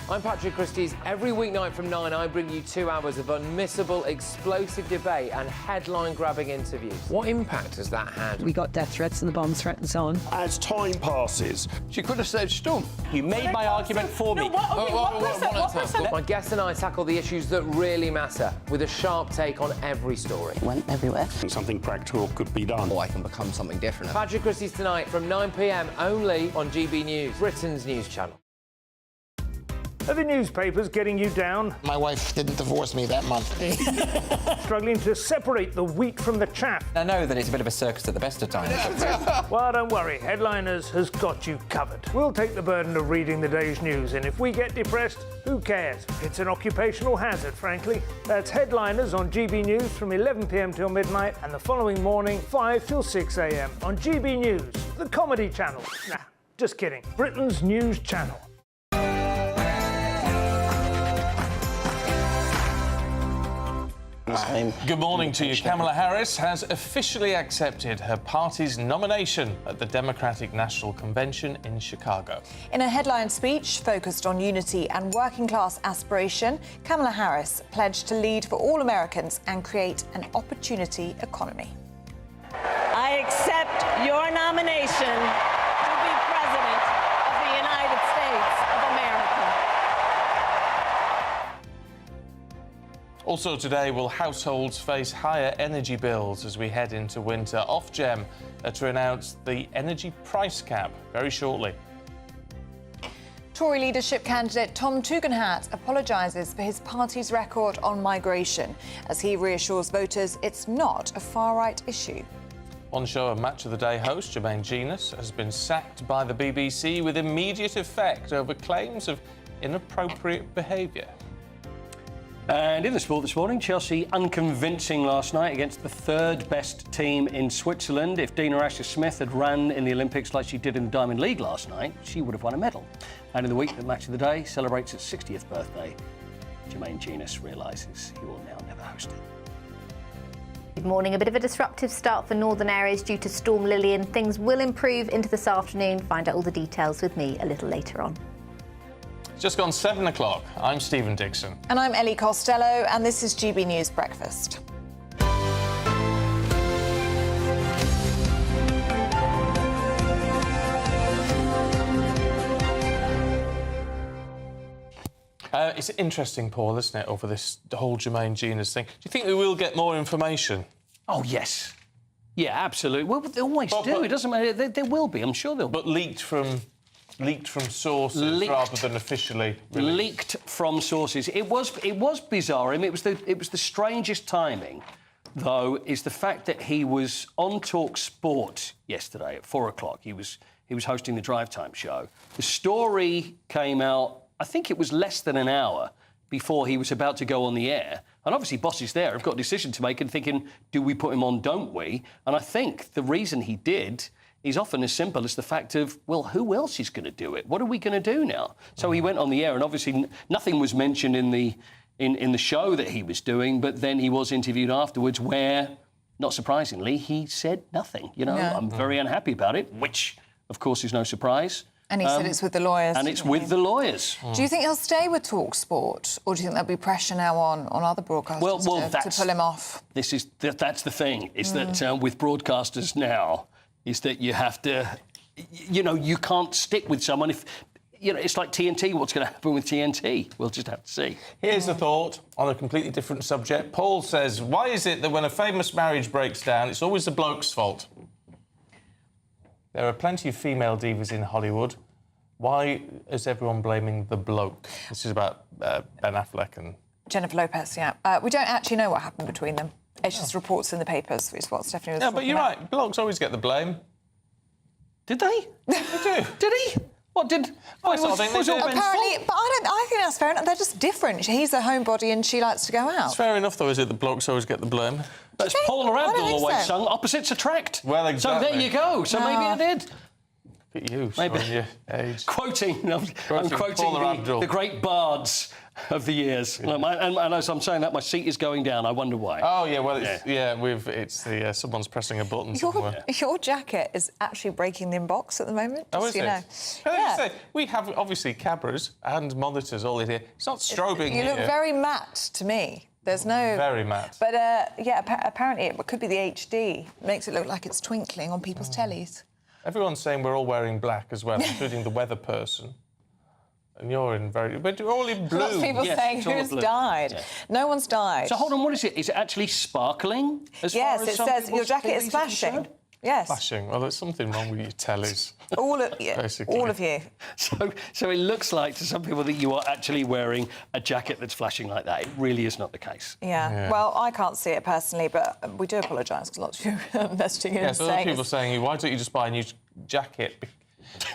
I'm Patrick Christys. Every weeknight from 9, I bring you 2 hours of unmissable, explosive debate and headline-grabbing interviews. What impact has that had? We got death threats and the bomb threat and so on. As time passes, she could have said Storm. You made my argument for me. My guest and I tackle the issues that really matter with a sharp take on every story. Went everywhere. Something practical could be done. Or I can become something different. Patrick Christys tonight from 9 p.m. only on GB News, Britain's news channel. Are the newspapers getting you down? My wife didn't divorce me that month. Struggling to separate the wheat from the chaff? I know that it's a bit of a circus at the best of times. Well, don't worry. Headliners has got you covered. We'll take the burden of reading the day's news, and if we get depressed, who cares? It's an occupational hazard, frankly. That's Headliners on GB News from 11 p.m. till midnight, and the following morning, 5 till 6 a.m. on GB News, the comedy channel. Nah, just kidding. Britain's news channel. Good morning to you. Kamala Harris has officially accepted her party's nomination at the Democratic National Convention in Chicago. In a headline speech focused on unity and working-class aspiration, Kamala Harris pledged to lead for all Americans and create an opportunity economy. I accept your nomination to be President of the United States of America. Also today, will households face higher energy bills as we head into winter? Ofgem to announce the energy price cap very shortly. Tory leadership candidate Tom Tugendhat apologises for his party's record on migration, as he reassures voters it's not a far-right issue. On show, a Match of the Day host, Jermaine Genus, has been sacked by the BBC with immediate effect over claims of inappropriate behaviour. And in the sport this morning, Chelsea unconvincing last night against the third best team in Switzerland. If Dina Asher-Smith had run in the Olympics like she did in the Diamond League last night, she would have won a medal. And in the week, the Match of the Day celebrates its 60th birthday. Jermaine Genius realises he will now never host it. Good morning. A bit of a disruptive start for northern areas due to Storm Lillian. Things will improve into this afternoon. Find out all the details with me a little later on. It's just gone 7 o'clock. I'm Stephen Dixon. And I'm Ellie Costello, and this is GB News Breakfast. It's interesting, Paul, isn't it, over this whole Jermaine Genius thing. Do you think we will get more information? Oh, yes. Yeah, absolutely. Well, they always do. It doesn't matter. There will be. I'm sure there'll be. But leaked from sources rather than officially released. Leaked from sources. It was bizarre. I mean, it was the strangest timing, though, is the fact that he was on Talk Sport yesterday at 4 o'clock. He was hosting the Drive Time show. The story came out, I think it was less than an hour before he was about to go on the air. And obviously bosses there have got a decision to make and thinking, do we put him on, don't we? And I think the reason he did is often as simple as the fact of, well, who else is going to do it? What are we going to do now? So he went on the air, and obviously nothing was mentioned in the show that he was doing, but then he was interviewed afterwards where, not surprisingly, he said nothing. You know, I'm very unhappy about it, which, of course, is no surprise. And he said it's with the lawyers. And it's with the lawyers. Do you think he'll stay with TalkSport, or do you think there'll be pressure now on other broadcasters to pull him off? That's the thing, is that with broadcasters now, is that you have to, you can't stick with someone if, it's like TNT. What's going to happen with TNT? We'll just have to see. Here's a thought on a completely different subject. Paul says, why is it that when a famous marriage breaks down, it's always the bloke's fault? There are plenty of female divas in Hollywood. Why is everyone blaming the bloke? This is about Ben Affleck and Jennifer Lopez, yeah. We don't actually know what happened between them. It's just reports in the papers, which is what Stephanie was talking but you're about. right. Blokes always get the blame. Did they? They do. Did he? What did? Apparently, but I think that's fair enough. They're just different. He's a homebody and she likes to go out. It's fair enough, though, is it? The blokes always get the blame. But as Paula Abdul always sung, opposites attract. Well, exactly. So there you go. So maybe I did. Look at you, maybe showing your age. I'm quoting the great bards of the years. And as I'm saying that, my seat is going down. I wonder why. Oh, yeah, well, it's someone's pressing a button somewhere. Your jacket is actually breaking the inbox at the moment. Oh, is you it? know. Say, we have, obviously, cameras and monitors all in here. It's not strobing You look very matte to me. There's no... Very matte. But, apparently it could be the HD. It makes it look like it's twinkling on people's tellies. Everyone's saying we're all wearing black as well, including the weather person. And you're in but you're all in blue. Lots of people saying who's died. Yeah. No one's died. So hold on, what is it? Is it actually sparkling? Yes, it says your jacket is flashing. Yes. Flashing. Well, there's something wrong with your tellies. All of you. Basically. All of you. So it looks like to some people that you are actually wearing a jacket that's flashing like that. It really is not the case. Yeah. Well, I can't see it personally, but we do apologise because lots of you are messaging in and so saying... people saying, why don't you just buy a new jacket?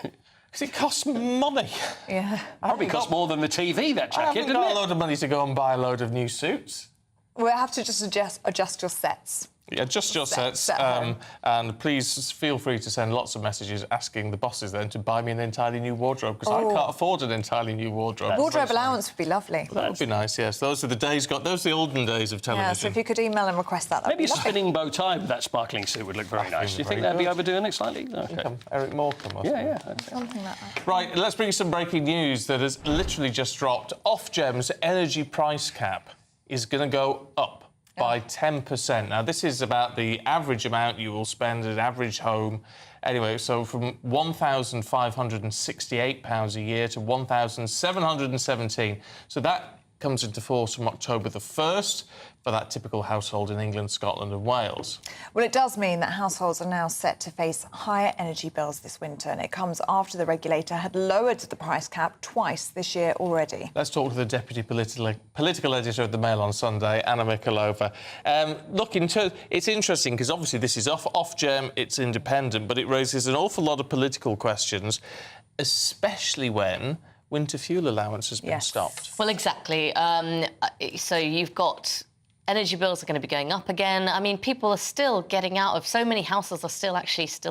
Because it costs money. Yeah. Probably costs more than the TV, that jacket, doesn't it? I haven't got a load of money to go and buy a load of new suits. We'll have to just adjust your sets. Yeah, adjust your sets. And please feel free to send lots of messages asking the bosses then to buy me an entirely new wardrobe, because I can't afford an entirely new wardrobe. Wardrobe allowance would be lovely. That would be nice, yes. Those are the olden days of television. Yeah, so if you could email and request that, maybe a spinning bow tie with that sparkling suit would look very nice. Do you think that'd be overdoing it slightly? Okay. Eric Morecambe. Yeah. Something like that. Right, let's bring you some breaking news that has literally just dropped. Ofgem's energy price cap is going to go up by 10%. Now, this is about the average amount you will spend at an average home. Anyway, so from £1,568 a year to £1,717. So that comes into force from October the 1st for that typical household in England, Scotland and Wales. Well, it does mean that households are now set to face higher energy bills this winter, and it comes after the regulator had lowered the price cap twice this year already. Let's talk to the deputy political editor of the Mail on Sunday, Anna Mikalova. Look, it's interesting because obviously this is Ofgem, it's independent, but it raises an awful lot of political questions, especially when winter fuel allowance has been stopped. Well, exactly. So you've got energy bills are going to be going up again. I mean, people are still getting out of... So many households are still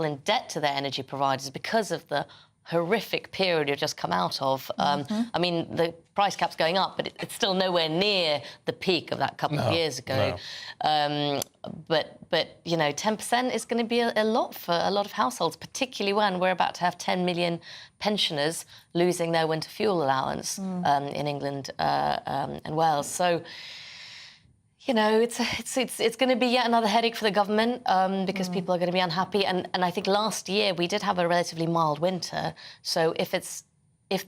in debt to their energy providers because of the horrific period you've just come out of. I mean, the price cap's going up, but it's still nowhere near the peak of that couple of years ago. But you know, 10% is going to be a lot for a lot of households, particularly when we're about to have 10 million pensioners losing their winter fuel allowance in England and Wales. So, you know, it's going to be yet another headache for the government because people are going to be unhappy. And I think last year we did have a relatively mild winter. So if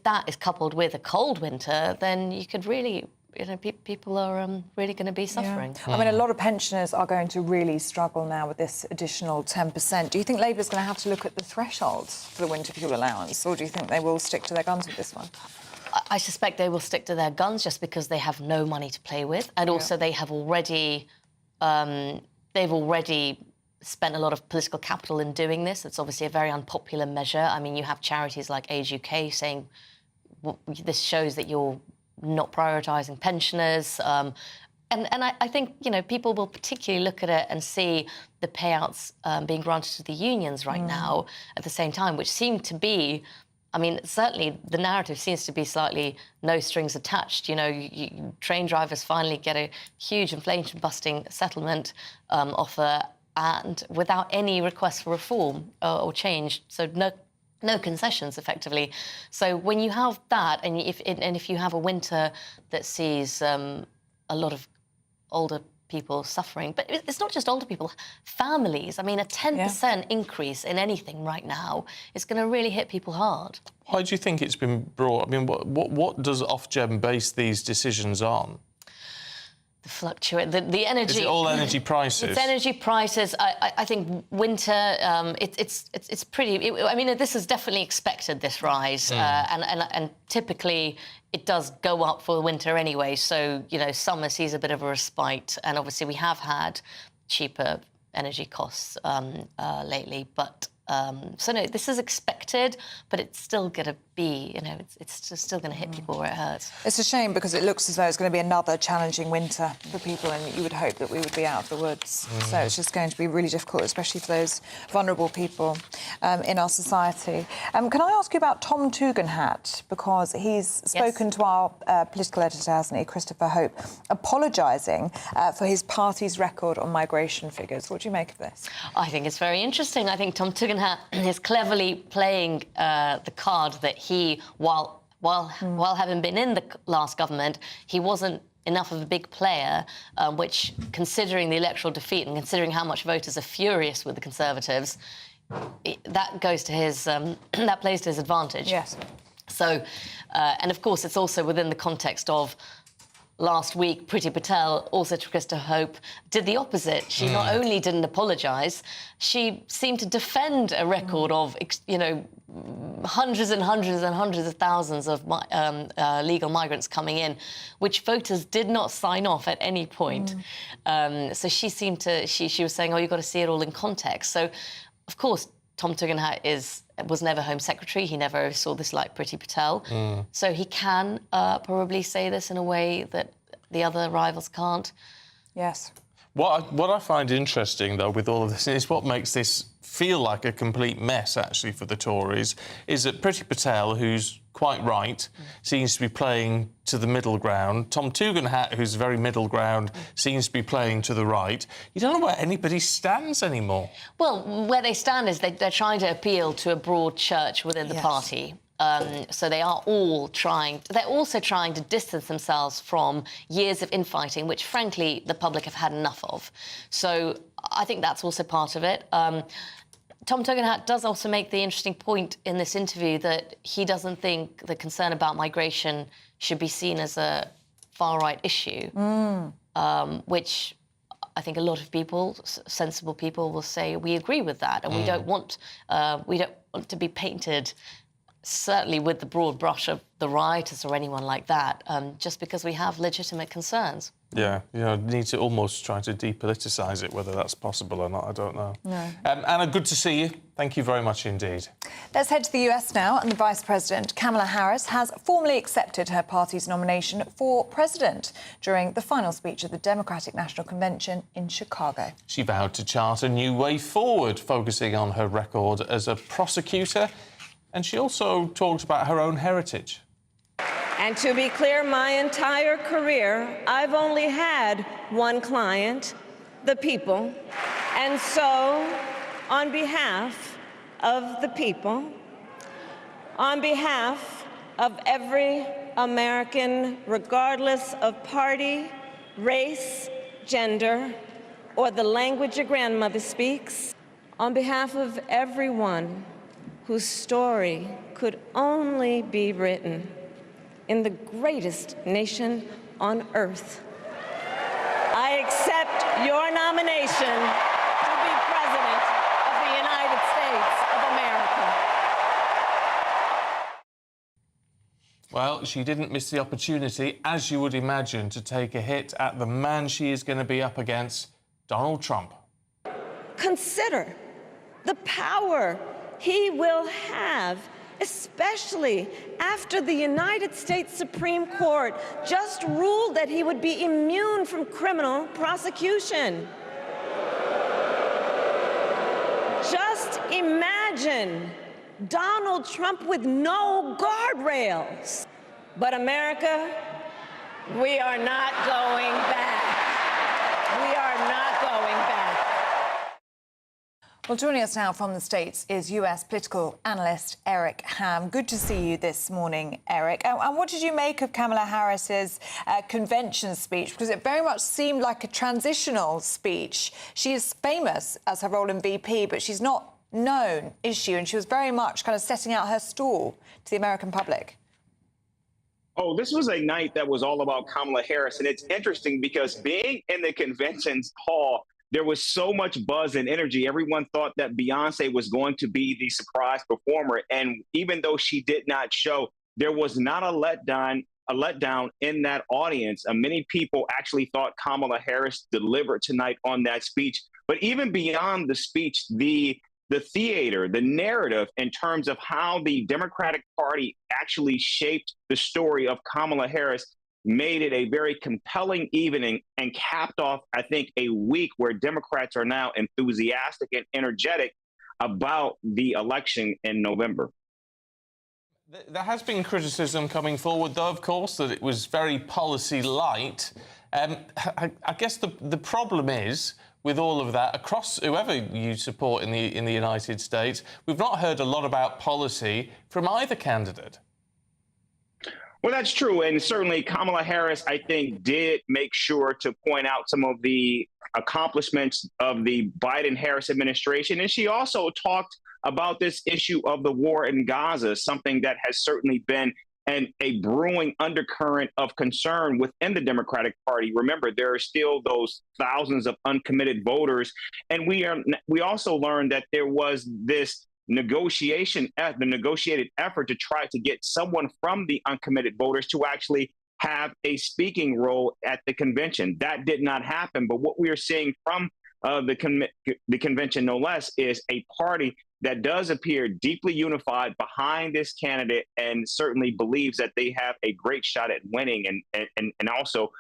that is coupled with a cold winter, then you could really, you know, people are really going to be suffering. I mean, a lot of pensioners are going to really struggle now with this additional 10%. Do you think Labour's going to have to look at the thresholds for the winter fuel allowance, or do you think they will stick to their guns with this one? I suspect they will stick to their guns just because they have no money to play with, and also they have already spent a lot of political capital in doing this. It's obviously a very unpopular measure. I mean, you have charities like Age UK saying this shows that you're not prioritising pensioners. And I think, you know, people will particularly look at it and see the payouts being granted to the unions right now at the same time, which seem to be, I mean, certainly the narrative seems to be slightly no strings attached. You know, train drivers finally get a huge inflation-busting settlement offer and without any request for reform or change. So no concessions, effectively. So when you have that, and if you have a winter that sees a lot of older people suffering, but it's not just older people, families. I mean, a 10% increase in anything right now is going to really hit people hard. Why do you think it's been brought? I mean, what does Ofgem base these decisions on? The energy. Is it all energy prices? It's energy prices. I think winter. It's pretty. I mean, this is definitely expected, this rise, and typically it does go up for the winter anyway. So you know, summer sees a bit of a respite, and obviously we have had cheaper energy costs lately, but. So no, this is expected, but it's still going to be, you know, it's still going to hit people where it hurts. It's a shame because it looks as though it's going to be another challenging winter for people, and you would hope that we would be out of the woods. So it's just going to be really difficult, especially for those vulnerable people in our society. Can I ask you about Tom Tugendhat? Because he's spoken to our political editor, hasn't he, Christopher Hope, apologising for his party's record on migration figures. What do you make of this? I think it's very interesting. I think Tom Tugendhat is cleverly playing the card that he, while having been in the last government, he wasn't enough of a big player, which, considering the electoral defeat and considering how much voters are furious with the Conservatives, that goes to his that plays to his advantage. Yes. So, and of course, it's also within the context of. Last week, Priti Patel, also to Christopher Hope, did the opposite. She not only didn't apologise, she seemed to defend a record of, you know, hundreds and hundreds and hundreds of thousands of legal migrants coming in, which voters did not sign off at any point. So she seemed to, she was saying, oh, you've got to see it all in context. So, of course, Tom Tugendhat was never Home Secretary. He never saw this like Priti Patel. So he can probably say this in a way that the other rivals can't. Yes. What I find interesting, though, with all of this, is what makes this feel like a complete mess, actually, for the Tories, is that Priti Patel, who's quite right, seems to be playing to the middle ground. Tom Tugendhat, who's very middle ground, seems to be playing to the right. You don't know where anybody stands anymore. Well, where they stand is they're trying to appeal to a broad church within the party. So they are all they're also trying to distance themselves from years of infighting, which, frankly, the public have had enough of. So I think that's also part of it. Tom Tugendhat does also make the interesting point in this interview that he doesn't think the concern about migration should be seen as a far-right issue, which I think a lot of people, sensible people, will say we agree with that, and we don't want to be painted certainly with the broad brush of the rioters or anyone like that, just because we have legitimate concerns. Yeah, you know, need to almost try to depoliticise it, whether that's possible or not, I don't know. No. Anna, good to see you. Thank you very much indeed. Let's head to the US now, and the Vice President, Kamala Harris, has formally accepted her party's nomination for president during the final speech of the Democratic National Convention in Chicago. She vowed to chart a new way forward, focusing on her record as a prosecutor And she also talked about her own heritage. And to be clear, my entire career, I've only had one client, the people. And so, on behalf of the people, on behalf of every American, regardless of party, race, gender, or the language your grandmother speaks, on behalf of everyone whose story could only be written in the greatest nation on earth, I accept your nomination to be President of the United States of America. Well, she didn't miss the opportunity, as you would imagine, to take a hit at the man she is going to be up against, Donald Trump. Consider the power he will have, especially after the United States Supreme Court just ruled that he would be immune from criminal prosecution. Just imagine Donald Trump with no guardrails. But America, we are not going back. We are not going back. Well, joining us now from the States is US political analyst Eric Ham. Good to see you this morning, Eric. And what did you make of Kamala Harris's convention speech? Because it very much seemed like a transitional speech. She is famous as her role in VP, but she's not known, is she? And she was very much kind of setting out her stall to the American public. Oh, this was a night that was all about Kamala Harris. And it's interesting because being in the conventions hall, there was so much buzz and energy. Everyone thought that Beyonce was going to be the surprise performer. And even though she did not show, there was not a letdown in that audience. Many people actually thought Kamala Harris delivered tonight on that speech. But even beyond the speech, the theater, the narrative in terms of how the Democratic Party actually shaped the story of Kamala Harris made it a very compelling evening and capped off, I think, a week where Democrats are now enthusiastic and energetic about the election in November. There has been criticism coming forward, though, of course, that it was very policy light. I guess the problem is, with all of that, across whoever you support in the United States, we've not heard a lot about policy from either candidate. Well, that's true. And certainly Kamala Harris, I think, did make sure to point out some of the accomplishments of the Biden-Harris administration. And she also talked about this issue of the war in Gaza, something that has certainly been a brewing undercurrent of concern within the Democratic Party. Remember, there are still those thousands of uncommitted voters. And we also learned that there was this negotiated effort to try to get someone from the uncommitted voters to actually have a speaking role at the convention. That did not happen. But what we are seeing from the convention, no less, is a party that does appear deeply unified behind this candidate and certainly believes that they have a great shot at winning and also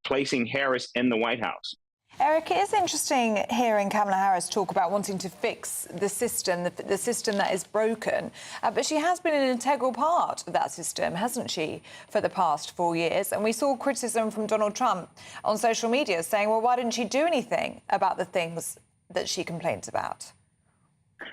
placing Harris in the White House. Eric, it is interesting hearing Kamala Harris talk about wanting to fix the system that is broken. But she has been an integral part of that system, hasn't she, for the past 4 years? And we saw criticism from Donald Trump on social media saying, well, why didn't she do anything about the things that she complains about?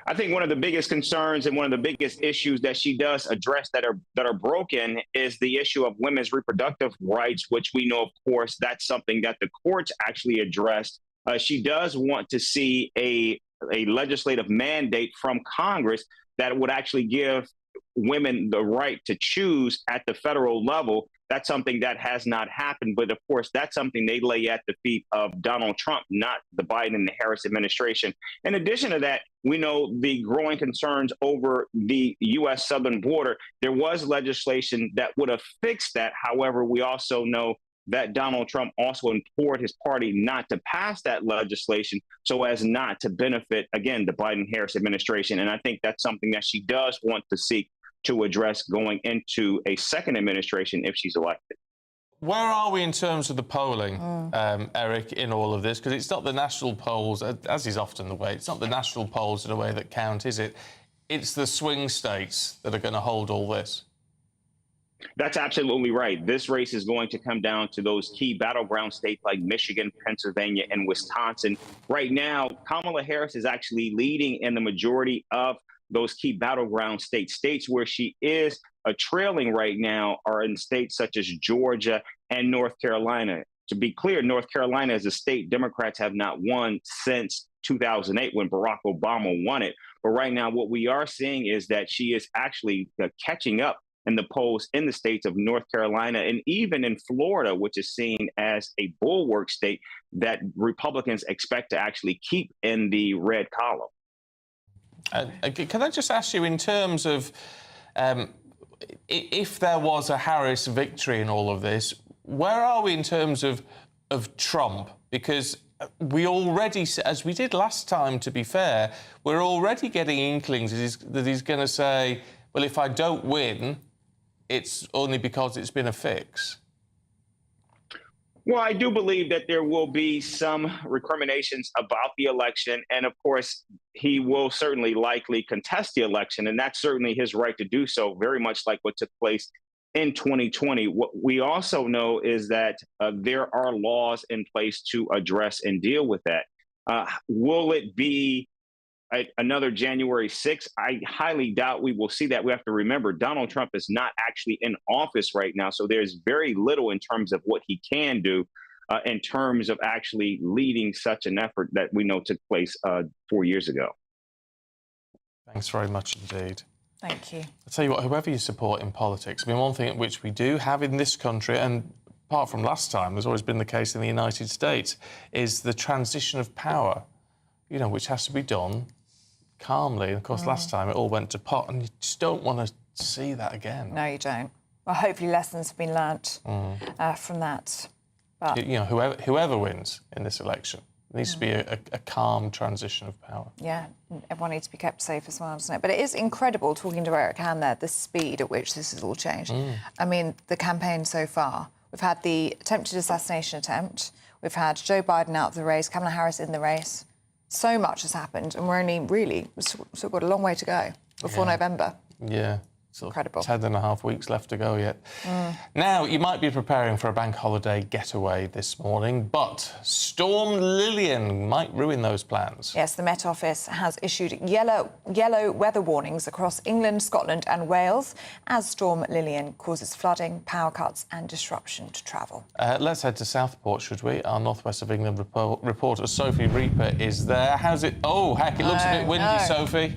I think one of the biggest concerns and one of the biggest issues that she does address that are broken is the issue of women's reproductive rights, which we know, of course, that's something that the courts actually addressed. She does want to see a legislative mandate from Congress that would actually give women the right to choose at the federal level. That's something that has not happened. But of course, that's something they lay at the feet of Donald Trump, not the Biden and the Harris administration. In addition to that, we know the growing concerns over the U.S. southern border. There was legislation that would have fixed that. However, we also know that Donald Trump also implored his party not to pass that legislation so as not to benefit, again, the Biden-Harris administration. And I think that's something that she does want to seek to address going into a second administration if she's elected. Where are we in terms of the polling, Eric, in all of this? Because it's not the national polls, as is often the way, it's not the national polls in a way that count, is it? it's the swing states that are going to hold all this? That's absolutely right. This race is going to come down to those key battleground states like Michigan, Pennsylvania, and Wisconsin. Right now, Kamala Harris is actually leading in the majority of those key battleground states. States where she is trailing right now are in states such as Georgia and North Carolina. To be clear, North Carolina is a state Democrats have not won since 2008 when Barack Obama won it. But right now, what we are seeing is that she is actually catching up in the polls in the states of North Carolina and even in Florida, which is seen as a bulwark state that Republicans expect to actually keep in the red column. Can I just ask you, in terms of if there was a Harris victory in all of this, where are we in terms of Trump? Because we already, as we did last time, to be fair, we're already getting inklings that he's going to say, well, if I don't win, it's only because it's been a fix. Well, I do believe that there will be some recriminations about the election. And of course, he will certainly likely contest the election. And that's certainly his right to do so, very much like what took place in 2020. What we also know is that there are laws in place to address and deal with that. Will it be another January 6th? I highly doubt we will see that. We have to remember Donald Trump is not actually in office right now. So there's very little in terms of what he can do in terms of actually leading such an effort that we know took place 4 years ago. Thanks very much indeed. Thank you. I'll tell you what, whoever you support in politics, I mean, one thing which we do have in this country, and apart from last time, there's always been the case in the United States, is the transition of power, you know, which has to be done calmly. And of course, last time it all went to pot, and you just don't want to see that again. No, you don't. Well, hopefully lessons have been learnt from that. But You know, whoever wins in this election, there needs to be a calm transition of power. yeah, everyone needs to be kept safe as well, doesn't it? But it is incredible, talking to Eric Hand there, the speed at which this has all changed. I mean, the campaign so far, we've had the attempted assassination attempt, we've had Joe Biden out of the race, Kamala Harris in the race. So much has happened, and we're only really still got a long way to go before November. Yeah. Incredible. 10.5 weeks left to go yet. Now, you might be preparing for a bank holiday getaway this morning, but Storm Lillian might ruin those plans. Yes, the Met Office has issued yellow weather warnings across England, Scotland and Wales as Storm Lillian causes flooding, power cuts and disruption to travel. Let's head to Southport, should we? Our North West of England reporter Sophie Reaper is there. How's it? Oh, heck, it looks a bit windy, Sophie.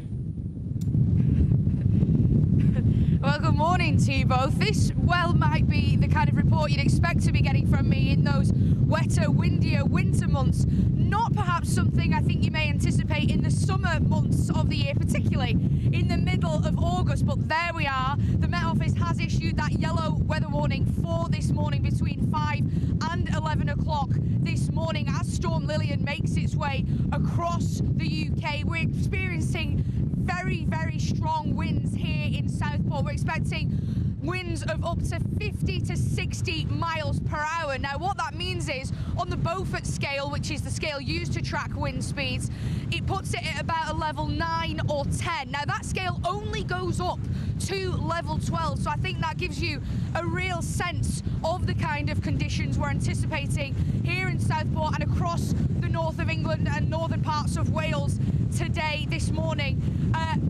Well, good morning to you both. This, well, might be the kind of report you'd expect to be getting from me in those wetter, windier winter months. Not perhaps something I think you may anticipate in the summer months of the year, particularly in the middle of August. But there we are. The Met Office has issued that yellow weather warning for this morning between 5 and 11 o'clock this morning as Storm Lillian makes its way across the UK. We're experiencing very, very strong winds here in Southport. We're expecting winds of up to 50 to 60 miles per hour. Now, what that means is, on the Beaufort scale, which is the scale used to track wind speeds, it puts it at about a level 9 or 10. Now, that scale only goes up to level 12, so I think that gives you a real sense of the kind of conditions we're anticipating here in Southport and across the north of England and northern parts of Wales today, this morning.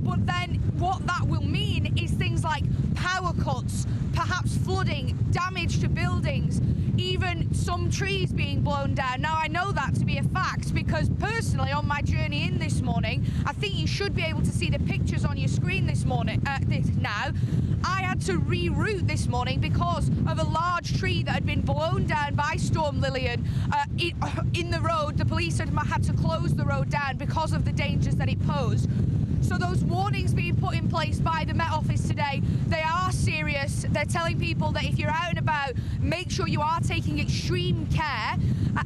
But then what that will mean is things like power cuts, perhaps flooding, damage to buildings, even some trees being blown down. Now, I know that to be a fact because personally on my journey in this morning, I think you should be able to see the pictures on your screen this morning. Now, I had to reroute this morning because of a large tree that had been blown down by Storm Lillian in the road. The police had to close the road down because of the dangers that it posed. So those warnings being put in place by the Met Office today, they are serious. They're telling people that if you're out and about, make sure you are taking extreme care.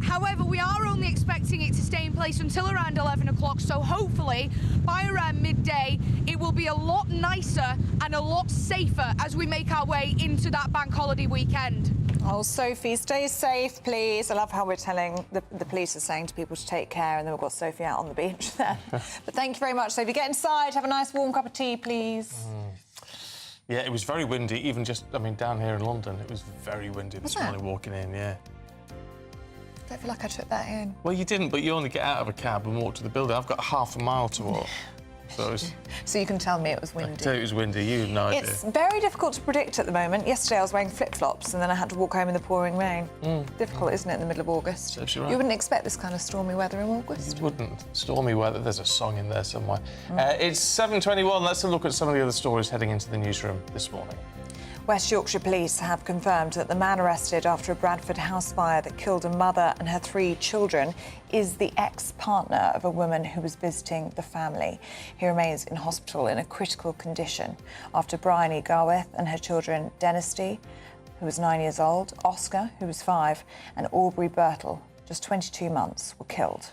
However, we are only expecting it to stay in place until around 11 o'clock, so hopefully by around midday it will be a lot nicer and a lot safer as we make our way into that bank holiday weekend. Oh, Sophie, stay safe, please. I love how we're telling the police are saying to people to take care, and then we've got Sophie out on the beach there. But thank you very much, Sophie. Get inside, have a nice warm cup of tea, please. Yeah, it was very windy, even just, I mean, down here in London, it was very windy this Was it? morning walking in, yeah. I don't feel like I took that in. Well, you didn't, but you only get out of a cab and walk to the building. I've got half a mile to walk. So you can tell me it was I windy. can tell you it was windy, you have no idea. It's very difficult to predict at the moment. Yesterday I was wearing flip-flops and then I had to walk home in the pouring rain. Difficult, isn't it, in the middle of August? Serves you right. You wouldn't expect this kind of stormy weather in August. You wouldn't. Stormy weather, there's a song in there somewhere. It's 7:21. Let's have a look at some of the other stories heading into the newsroom this morning. West Yorkshire Police have confirmed that the man arrested after a Bradford house fire that killed a mother and her 3 children is the ex-partner of a woman who was visiting the family. He remains in hospital in a critical condition after Bryony Garwith and her children Dennisty, who was 9 years old, Oscar, who was 5, and Aubrey Birtle, just 22 months, were killed.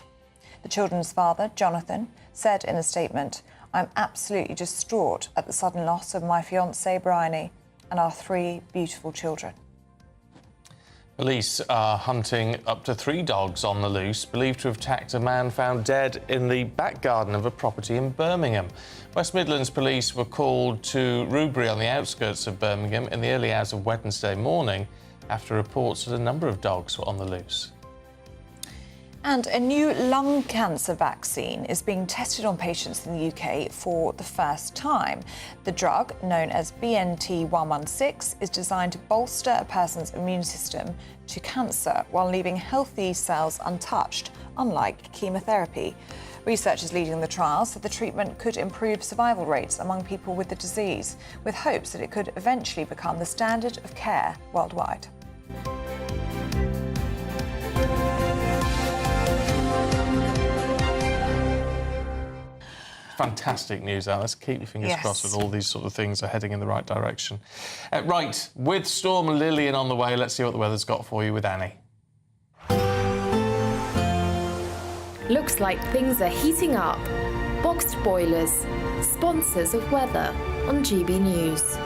The children's father, Jonathan, said in a statement, "I'm absolutely distraught at the sudden loss of my fiancée Bryony and our 3 beautiful children." Police are hunting up to 3 dogs on the loose, believed to have attacked a man found dead in the back garden of a property in Birmingham. West Midlands Police were called to Rubery on the outskirts of Birmingham in the early hours of Wednesday morning after reports that a number of dogs were on the loose. And a new lung cancer vaccine is being tested on patients in the UK for the first time. The drug, known as BNT116, is designed to bolster a person's immune system to cancer while leaving healthy cells untouched, unlike chemotherapy. Researchers leading the trial said the treatment could improve survival rates among people with the disease, with hopes that it could eventually become the standard of care worldwide. Fantastic news, Al. Let's keep your fingers Yes. crossed that all these sort of things are heading in the right direction. Right, with Storm Lillian on the way, let's see what the weather's got for you with Annie. Looks like things are heating up. Boxed Boilers, sponsors of weather on GB News.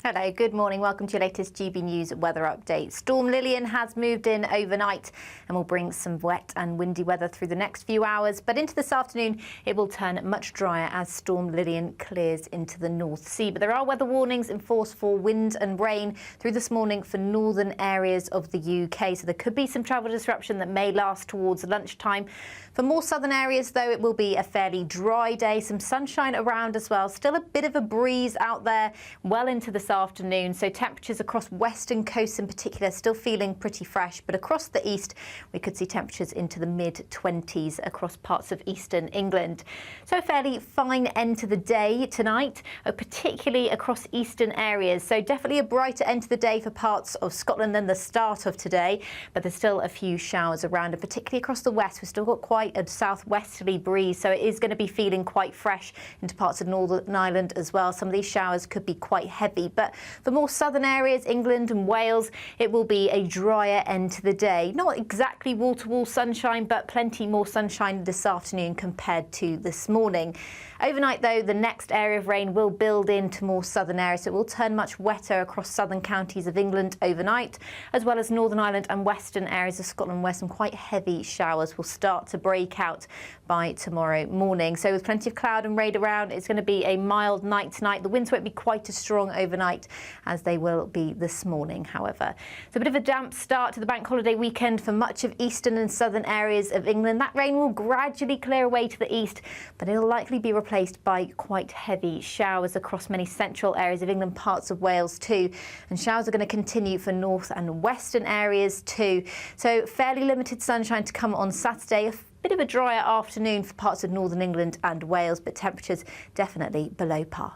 Hello, good morning. Welcome to your latest GB News weather update. Storm Lillian has moved in overnight and will bring some wet and windy weather through the next few hours. But into this afternoon, it will turn much drier as Storm Lillian clears into the North Sea. But there are weather warnings in force for wind and rain through this morning for northern areas of the UK. So there could be some travel disruption that may last towards lunchtime. For more southern areas, though, it will be a fairly dry day. Some sunshine around as well. Still a bit of a breeze out there well into this afternoon. So temperatures across western coasts in particular still feeling pretty fresh. But across the east, we could see temperatures into the mid-20s across parts of eastern England. So a fairly fine end to the day tonight, particularly across eastern areas. So definitely a brighter end to the day for parts of Scotland than the start of today. But there's still a few showers around, and particularly across the west, we've still got quite a southwesterly breeze, so it is going to be feeling quite fresh into parts of Northern Ireland as well. Some of these showers could be quite heavy, but for more southern areas, England and Wales, it will be a drier end to the day. Not exactly wall-to-wall sunshine, but plenty more sunshine this afternoon compared to this morning. Overnight, though, the next area of rain will build into more southern areas. So it will turn much wetter across southern counties of England overnight, as well as Northern Ireland and western areas of Scotland, where some quite heavy showers will start to break out by tomorrow morning. So with plenty of cloud and rain around, it's going to be a mild night tonight. The winds won't be quite as strong overnight as they will be this morning, however. It's a bit of a damp start to the bank holiday weekend for much of eastern and southern areas of England. That rain will gradually clear away to the east, but it'll likely be replaced by quite heavy showers across many central areas of England, parts of Wales too. And showers are going to continue for north and western areas too. So fairly limited sunshine to come on Saturday. A bit of a drier afternoon for parts of northern England and Wales, but temperatures definitely below par.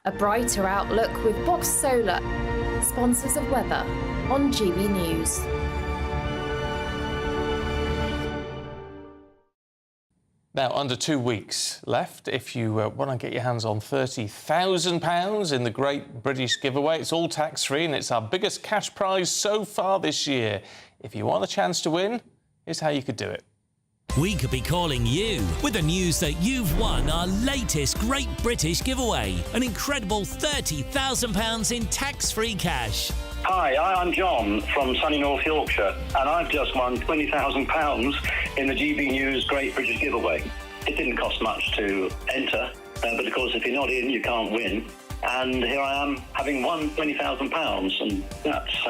A brighter outlook with Box Solar, sponsors of weather on GB News. Now, under 2 weeks left, if you want to get your hands on £30,000 in the Great British Giveaway, it's all tax-free and it's our biggest cash prize so far this year. If you want a chance to win, here's how you could do it. we could be calling you with the news that you've won our latest Great British giveaway, an incredible £30,000 in tax-free cash. Hi, I'm John from sunny North Yorkshire, and I've just won £20,000 in the GB News Great British giveaway. It didn't cost much to enter, but of course if you're not in, you can't win. And here I am, having won £20,000, and that's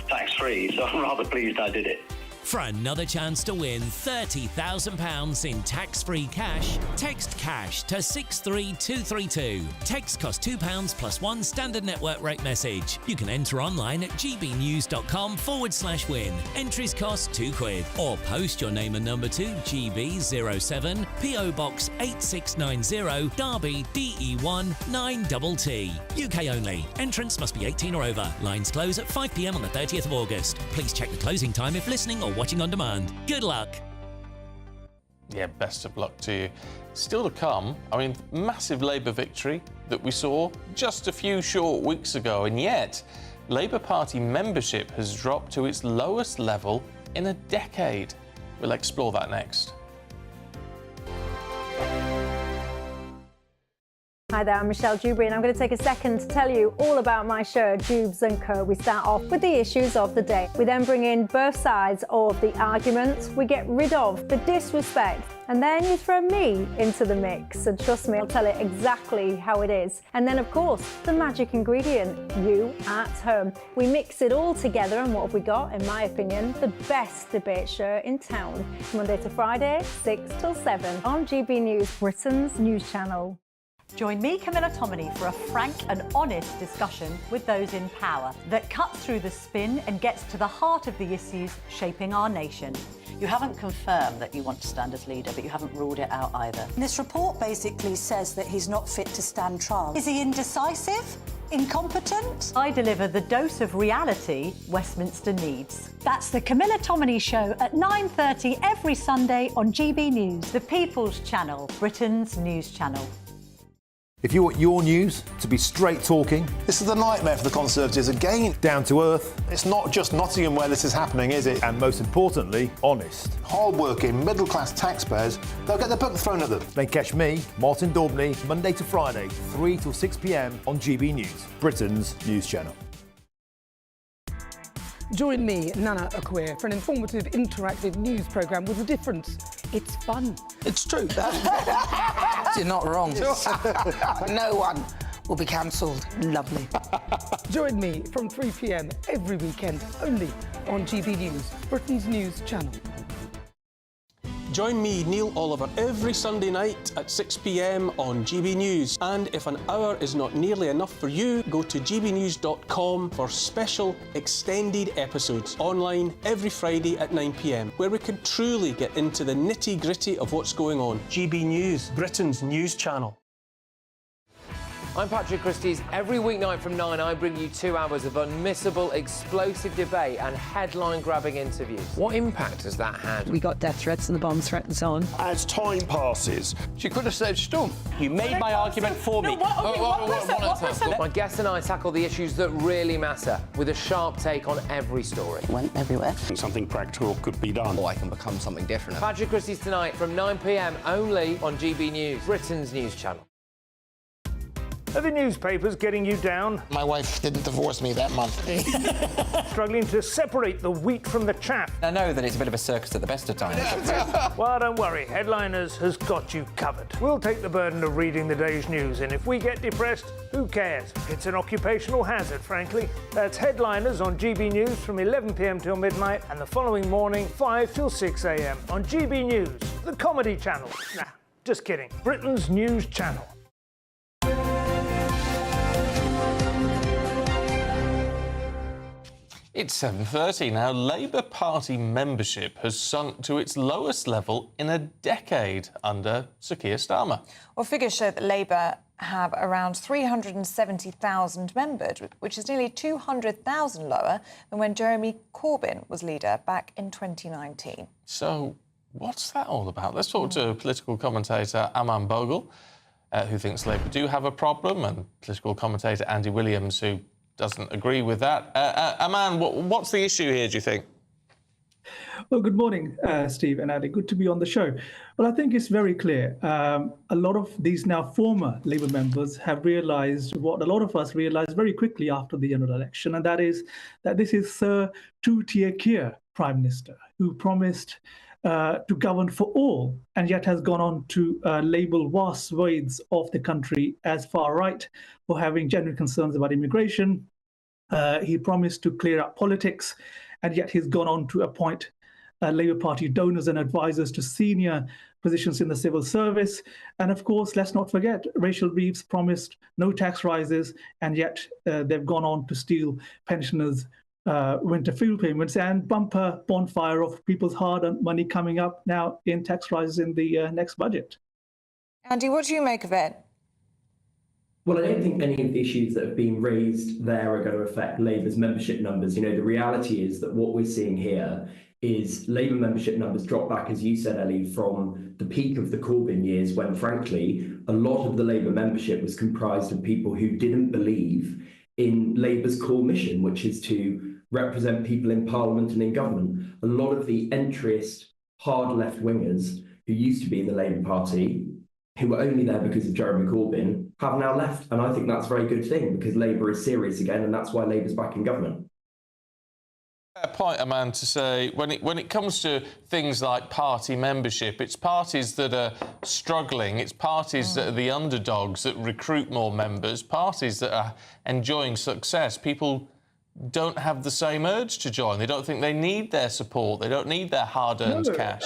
tax-free, so I'm rather pleased I did it. For another chance to win £30,000 in tax-free cash, text CASH to 63232. Text costs £2 plus one standard network rate message. You can enter online at gbnews.com/win. Entries cost £2. Or post your name and number to GB07 PO Box 8690 Derby DE1 9TT. UK only. Entrance must be 18 or over. Lines close at 5 p.m. on the 30th of August. Please check the closing time if listening or watching on demand. Good luck. Yeah, best of luck to you. Still to come, I mean, massive Labour victory that we saw just a few short weeks ago, and yet Labour Party membership has dropped to its lowest level in a decade. We'll explore that next. Hi there, I'm Michelle Dewberry, and I'm going to take a second to tell you all about my show, Dubes & Co. We start off with the issues of the day. We then bring in both sides of the arguments. We get rid of the disrespect, and then you throw me into the mix. And trust me, I'll tell it exactly how it is. And then, of course, the magic ingredient, you at home. We mix it all together, and what have we got? In my opinion, the best debate show in town. Monday to Friday, 6 till 7 on GB News, Britain's news channel. Join me, Camilla Tominey, for a frank and honest discussion with those in power that cuts through the spin and gets to the heart of the issues shaping our nation. You haven't confirmed that you want to stand as leader, but you haven't ruled it out either. This report basically says that he's not fit to stand trial. Is he indecisive? Incompetent? I deliver the dose of reality Westminster needs. That's the Camilla Tominey Show at 9:30 every Sunday on GB News, the People's Channel, Britain's news channel. If you want your news to be straight talking, This is a nightmare for the Conservatives again. down to earth, It's not just Nottingham where this is happening, is it? and most importantly, honest, Hard-working, middle-class taxpayers, they'll get the book thrown at them. then catch me, Martin Daubney, Monday to Friday, 3 till 6 p.m. on GB News, Britain's news channel. Join me, Nana Akwe, for an informative, interactive news programme with a difference. It's fun. It's true. You're not wrong. No one will be cancelled. Lovely. Join me from 3 p.m. every weekend, only on GB News, Britain's news channel. Join me, Neil Oliver, every Sunday night at 6 p.m. on GB News. And if an hour is not nearly enough for you, go to gbnews.com for special extended episodes online every Friday at 9 p.m, where we can truly get into the nitty-gritty of what's going on. GB News, Britain's news channel. I'm Patrick Christys. Every weeknight from 9, I bring you 2 hours of unmissable, explosive debate and headline-grabbing interviews. What impact has that had? We got death threats and the bomb threat and so on. As time passes, she could have said Storm. You made my argument for me. My guest and I tackle the issues that really matter with a sharp take on every story. Went everywhere. something practical could be done. Or I can become something different. Patrick Christys tonight from 9 p.m. only on GB News, Britain's news channel. Are the newspapers getting you down? My wife didn't divorce me that month. Struggling to separate the wheat from the chaff? I know that it's a bit of a circus at the best of times. Well, don't worry, Headliners has got you covered. We'll take the burden of reading the day's news, and if we get depressed, who cares? It's an occupational hazard, frankly. That's Headliners on GB News from 11 p.m. till midnight, and the following morning, 5 till 6 a.m. on GB News, the comedy channel. Nah, just kidding. Britain's news channel. It's 7:30 now. Labour Party membership has sunk to its lowest level in a decade under Sir Keir Starmer. Well, figures show that Labour have around 370,000 members, which is nearly 200,000 lower than when Jeremy Corbyn was leader back in 2019. So what's that all about? Let's talk to political commentator Aman Bogle, who thinks Labour do have a problem, and political commentator Andy Williams, who doesn't agree with that. Aman, what's the issue here, do you think? Well, good morning, Steve and Ali. Good to be on the show. Well, I think it's very clear. A lot of these now former Labour members have realised what a lot of us realised very quickly after the general election, and that is that this is Sir Two-Tier Keir Prime Minister who promised to govern for all, and yet has gone on to label vast swathes of the country as far right for having genuine concerns about immigration. He promised to clear up politics, and yet he's gone on to appoint Labour Party donors and advisors to senior positions in the civil service. And of course, let's not forget, Rachel Reeves promised no tax rises, and yet they've gone on to steal pensioners' winter fuel payments and bumper bonfire of people's hard-earned money coming up now in tax rises in the next budget. Andy, what do you make of it? Well, I don't think any of the issues that have been raised there are going to affect Labour's membership numbers. You know, the reality is that what we're seeing here is Labour membership numbers drop back, as you said, Ellie, from the peak of the Corbyn years when, frankly, a lot of the Labour membership was comprised of people who didn't believe in Labour's core mission, which is to represent people in Parliament and in government. A lot of the entryist, hard left-wingers who used to be in the Labour Party, who were only there because of Jeremy Corbyn, have now left. And I think that's a very good thing, because Labour is serious again, and that's why Labour's back in government. Fair point, Aman, to say when it comes to things like party membership, it's parties that are struggling, it's parties that are the underdogs that recruit more members, parties that are enjoying success. People don't have the same urge to join. They don't think they need their support. They don't need their hard-earned cash.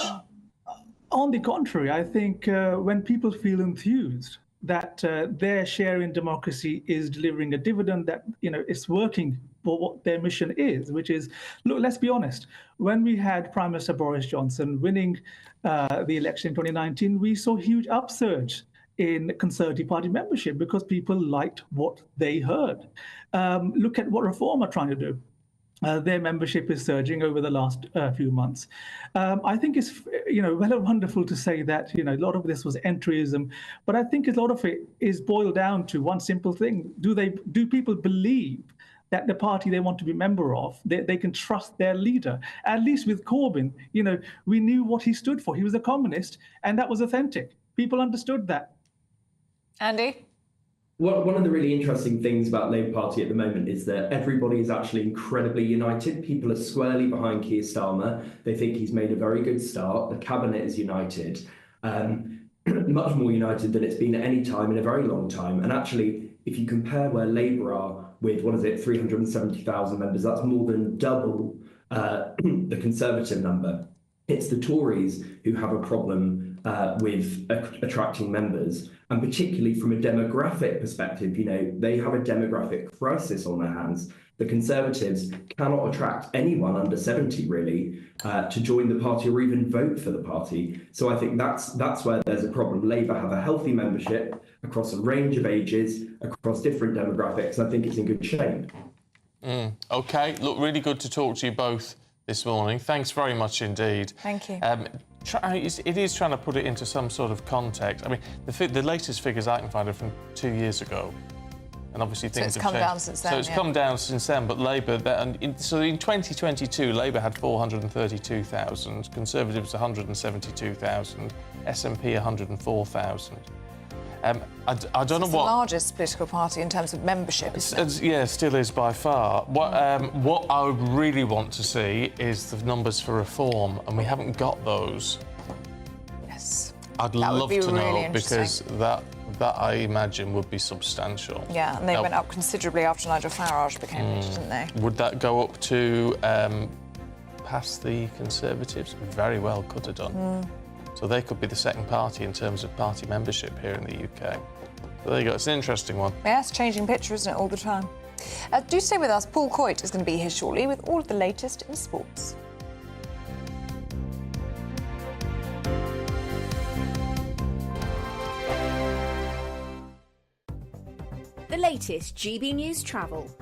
On the contrary, I think when people feel enthused that their share in democracy is delivering a dividend, that, you know, it's working for what their mission is, which is, look, let's be honest, when we had Prime Minister Boris Johnson winning the election in 2019, we saw huge upsurge in Conservative Party membership because people liked what they heard. Look at what Reform are trying to do. Their membership is surging over the last few months. I think it's, you know, well and wonderful to say that, you know, a lot of this was entryism, but I think a lot of it is boiled down to one simple thing. Do people believe that the party they want to be member of, they can trust their leader? At least with Corbyn, you know, we knew what he stood for. He was a communist, and that was authentic. People understood that. Andy? Well, one of the really interesting things about Labour Party at the moment is that everybody is actually incredibly united. People are squarely behind Keir Starmer. They think he's made a very good start. The cabinet is united, much more united than it's been at any time in a very long time. And actually, if you compare where Labour are with, 370,000 members, that's more than double the Conservative number. It's the Tories who have a problem with attracting members, and particularly from a demographic perspective, you know, they have a demographic crisis on their hands. The Conservatives cannot attract anyone under 70, really, to join the party or even vote for the party. So I think that's where there's a problem. Labour have a healthy membership across a range of ages, across different demographics, and I think it's in good shape. OK, look, really good to talk to you both this morning. Thanks very much indeed. Thank you. It is trying to put it into some sort of context. I mean, the latest figures I can find are from 2 years ago, and obviously things have changed. So it's come down since then. So it's come down since then, but Labour... So in 2022, Labour had 432,000, Conservatives 172,000, SNP 104,000. I don't know what... It's the largest political party in terms of membership, isn't it? Yeah, still is by far. What I would really want to see is the numbers for Reform, and we haven't got those. Yes. I'd love to know, because that I imagine would be substantial. Yeah, and they went up considerably after Nigel Farage became leader, didn't they? Would that go up to past the Conservatives? Very well could have done. So they could be the second party in terms of party membership here in the UK. So there you go, it's an interesting one. Yeah, it's a changing picture, isn't it, all the time? Do stay with us. Paul Coit is going to be here shortly with all of the latest in sports. The latest GB News travel.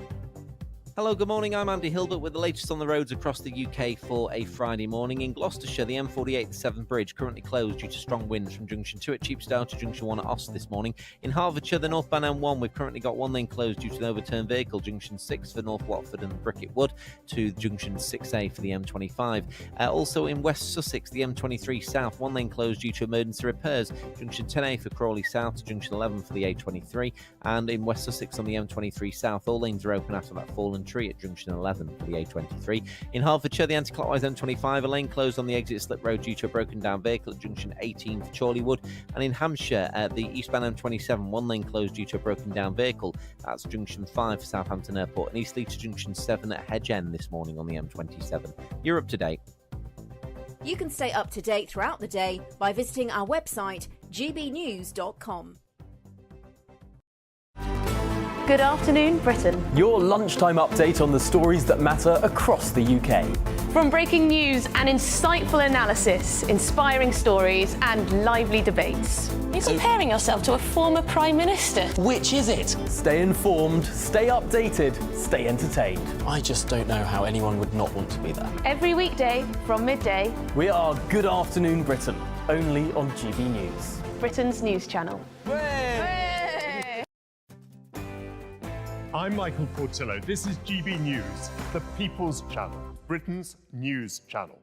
Hello, good morning. I'm Andy Hilbert with the latest on the roads across the UK for a Friday morning. In Gloucestershire, the M48, the Severn Bridge, currently closed due to strong winds from Junction 2 at Cheapsdale to Junction 1 at Oss this morning. In Hertfordshire, the northbound M1, we've currently got one lane closed due to an overturned vehicle, Junction 6 for North Watford and Bricket Wood to Junction 6A for the M25. Also in West Sussex, the M23 South, one lane closed due to emergency repairs, Junction 10A for Crawley South to Junction 11 for the A23. And in West Sussex on the M23 South, all lanes are open after that fallen tree at Junction 11 for the A23. In Hertfordshire, the anti-clockwise M25, a lane closed on the exit slip road due to a broken down vehicle at Junction 18 for Chorleywood. And in Hampshire, the eastbound M27, one lane closed due to a broken down vehicle. That's Junction 5 for Southampton Airport and Eastleigh to Junction 7 at Hedge End this morning on the M27. You're up to date. You can stay up to date throughout the day by visiting our website, gbnews.com. Good afternoon, Britain. Your lunchtime update on the stories that matter across the UK. From breaking news and insightful analysis, inspiring stories and lively debates. You're comparing yourself to a former Prime Minister. Which is it? Stay informed, stay updated, stay entertained. I just don't know how anyone would not want to be there. Every weekday from midday. We are Good Afternoon Britain, only on GB News. Britain's news channel. I'm Michael Portillo. This is GB News, the People's Channel, Britain's news channel.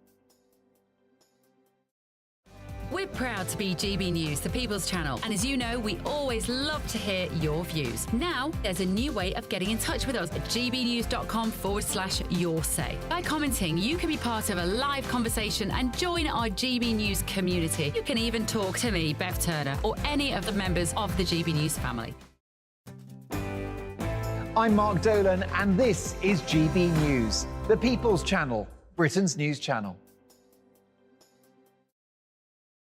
We're proud to be GB News, the People's Channel. And as you know, we always love to hear your views. Now, there's a new way of getting in touch with us at gbnews.com/yoursay. By commenting, you can be part of a live conversation and join our GB News community. You can even talk to me, Bev Turner, or any of the members of the GB News family. I'm Mark Dolan, and this is GB News, the People's Channel, Britain's news channel.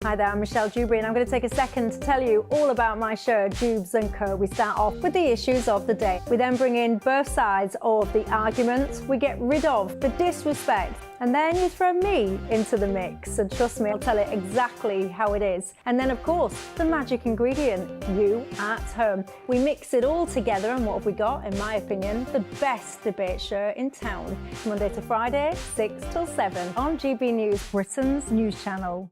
Hi there, I'm Michelle Dewberry, and I'm going to take a second to tell you all about my show, Dubes & Co. We start off with the issues of the day. We then bring in both sides of the arguments. We get rid of the disrespect, and then you throw me into the mix. And trust me, I'll tell it exactly how it is. And then, of course, the magic ingredient, you at home. We mix it all together, and what have we got? In my opinion, the best debate show in town. Monday to Friday, 6 till 7 on GB News, Britain's news channel.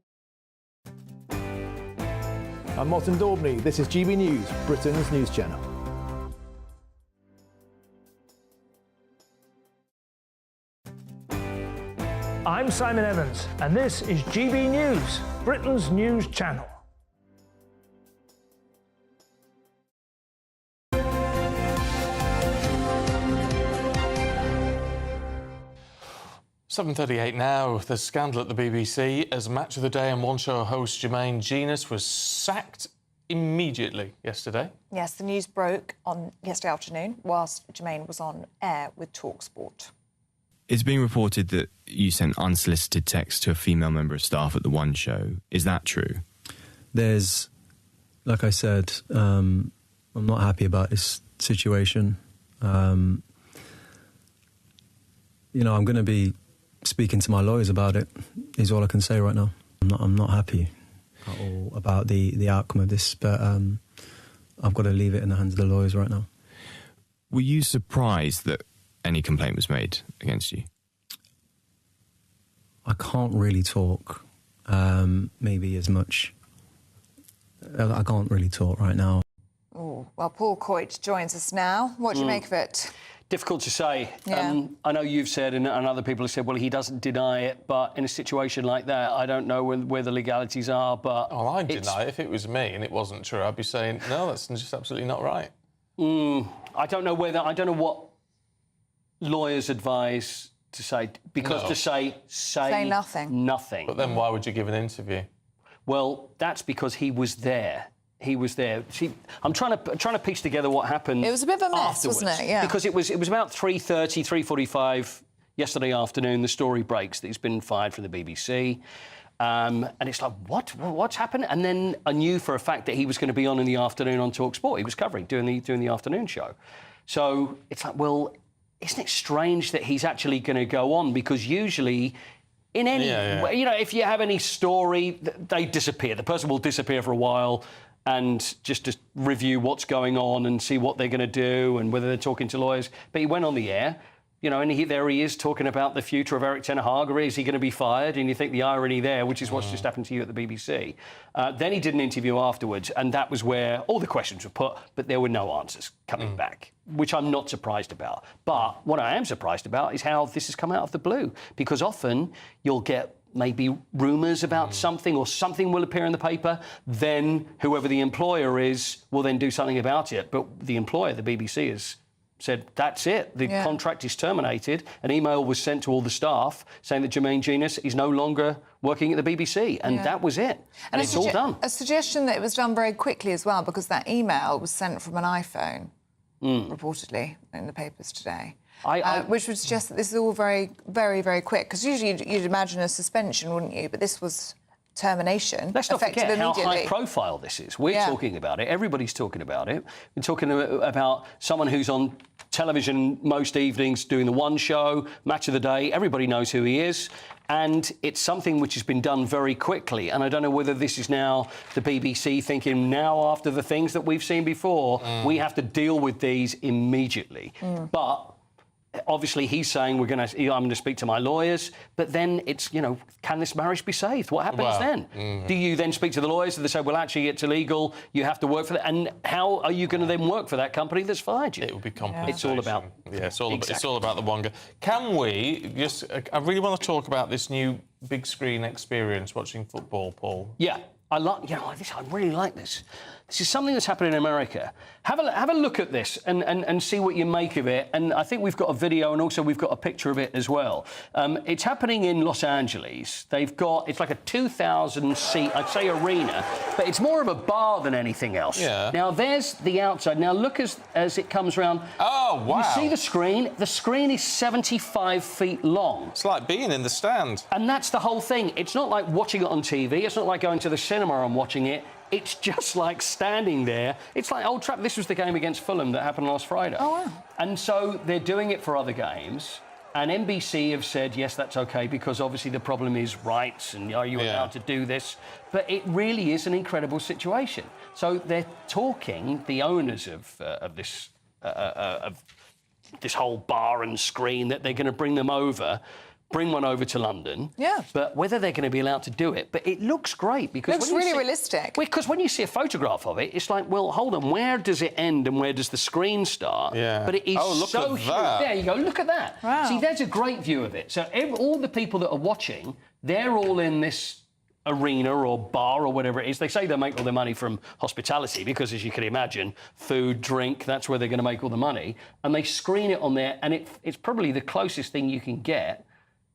I'm Martin Daubney. This is GB News, Britain's news channel. I'm Simon Evans, and this is GB News, Britain's news channel. "7:38 now. The scandal at the BBC as Match of the Day and One Show host Jermaine Jenas was sacked immediately yesterday. Yes, the news broke on yesterday afternoon whilst Jermaine was on air with TalkSport. It's been reported that you sent unsolicited texts to a female member of staff at the One Show. Is that true? There's, like I said, I'm not happy about this situation. I'm going to be speaking to my lawyers about it, is all I can say right now. I'm not happy at all about the outcome of this, but I've got to leave it in the hands of the lawyers right now. Were you surprised that any complaint was made against you? I can't really talk, maybe as much. I can't really talk right now. Oh, well, Paul Coit joins us now. What do you make of it? Difficult to say. Yeah. I know you've said, and other people have said, well, he doesn't deny it, but in a situation like that, I don't know where the legalities are, but... Oh, I'd deny it. If it was me and it wasn't true, I'd be saying, no, that's just absolutely not right. I don't know what lawyers advise to say, because to say nothing. Nothing. But then why would you give an interview? Well, that's because he was there. He was there. See, I'm trying to piece together what happened. It was a bit of a mess, afterwards, wasn't it? Yeah. Because it was about 3:30, 3:45 yesterday afternoon. The story breaks that he's been fired from the BBC, and it's like, what's happened? And then I knew for a fact that he was going to be on in the afternoon on TalkSport. He was covering doing the afternoon show. So it's like, well, isn't it strange that he's actually going to go on? Because usually, in any if you have any story, they disappear. The person will disappear for a while. And just to review what's going on and see what they're going to do and whether they're talking to lawyers. But he went on the air, You know, and there he is talking about the future of Eric Ten Hag. Is he going to be fired? And you think the irony there, which is what's just happened to you at the BBC. Then he did an interview afterwards, and that was where all the questions were put, but there were no answers coming back, which I'm not surprised about. But what I am surprised about is how this has come out of the blue, because often you'll get maybe rumours about something, or something will appear in the paper, then whoever the employer is will then do something about it. But the employer, the BBC, has said, that's it, the contract is terminated. An email was sent to all the staff saying that Jermaine Jenas is no longer working at the BBC, and that was it. And it's all done. A suggestion that it was done very quickly as well, because that email was sent from an iPhone, reportedly, in the papers today. Which would suggest that this is all very, very, very quick. Because usually you'd imagine a suspension, wouldn't you? But this was termination. Let's not effective forget how immediately. high profile this is. We're talking about it. Everybody's talking about it. We're talking about someone who's on television most evenings doing the One Show, Match of the Day. Everybody knows who he is. And it's something which has been done very quickly. And I don't know whether this is now the BBC thinking, now after the things that we've seen before, we have to deal with these immediately. But obviously, he's saying I'm going to speak to my lawyers, but then it's, you know, can this marriage be saved? What happens then? Do you then speak to the lawyers and they say, well, actually, it's illegal, you have to work for that? And how are you going to then work for that company that's fired you? It will be compensation. It's all about... Yeah, it's all about the Wonga. Can we just... I really want to talk about this new big screen experience watching football, Paul. Yeah. I really like this. This is something that's happened in America. Have a look at this and see what you make of it. And I think we've got a video and also we've got a picture of it as well. It's happening in Los Angeles. It's like a 2,000-seat, I'd say, arena, but it's more of a bar than anything else. Yeah. Now, there's the outside. Now, look as it comes round. Oh, wow. You see the screen? The screen is 75 feet long. It's like being in the stand. And that's the whole thing. It's not like watching it on TV. It's not like going to the cinema and watching it. It's just like standing there. It's like Old Trafford. This was the game against Fulham that happened last Friday. Oh, wow. And so they're doing it for other games. And NBC have said, yes, that's OK, because obviously the problem is rights and are you allowed to do this? But it really is an incredible situation. So they're talking, the owners of this whole bar and screen, that they're going to bring one over to London. Yeah. But whether they're going to be allowed to do it. But it looks great because... It looks really realistic. Because when you see a photograph of it, it's like, well, hold on, where does it end and where does the screen start? Yeah. But it is so huge. There you go, look at that. Wow. See, there's a great view of it. So all the people that are watching, they're all in this arena or bar or whatever it is. They say they make all their money from hospitality because, as you can imagine, food, drink, that's where they're going to make all the money. And they screen it on there, and it's probably the closest thing you can get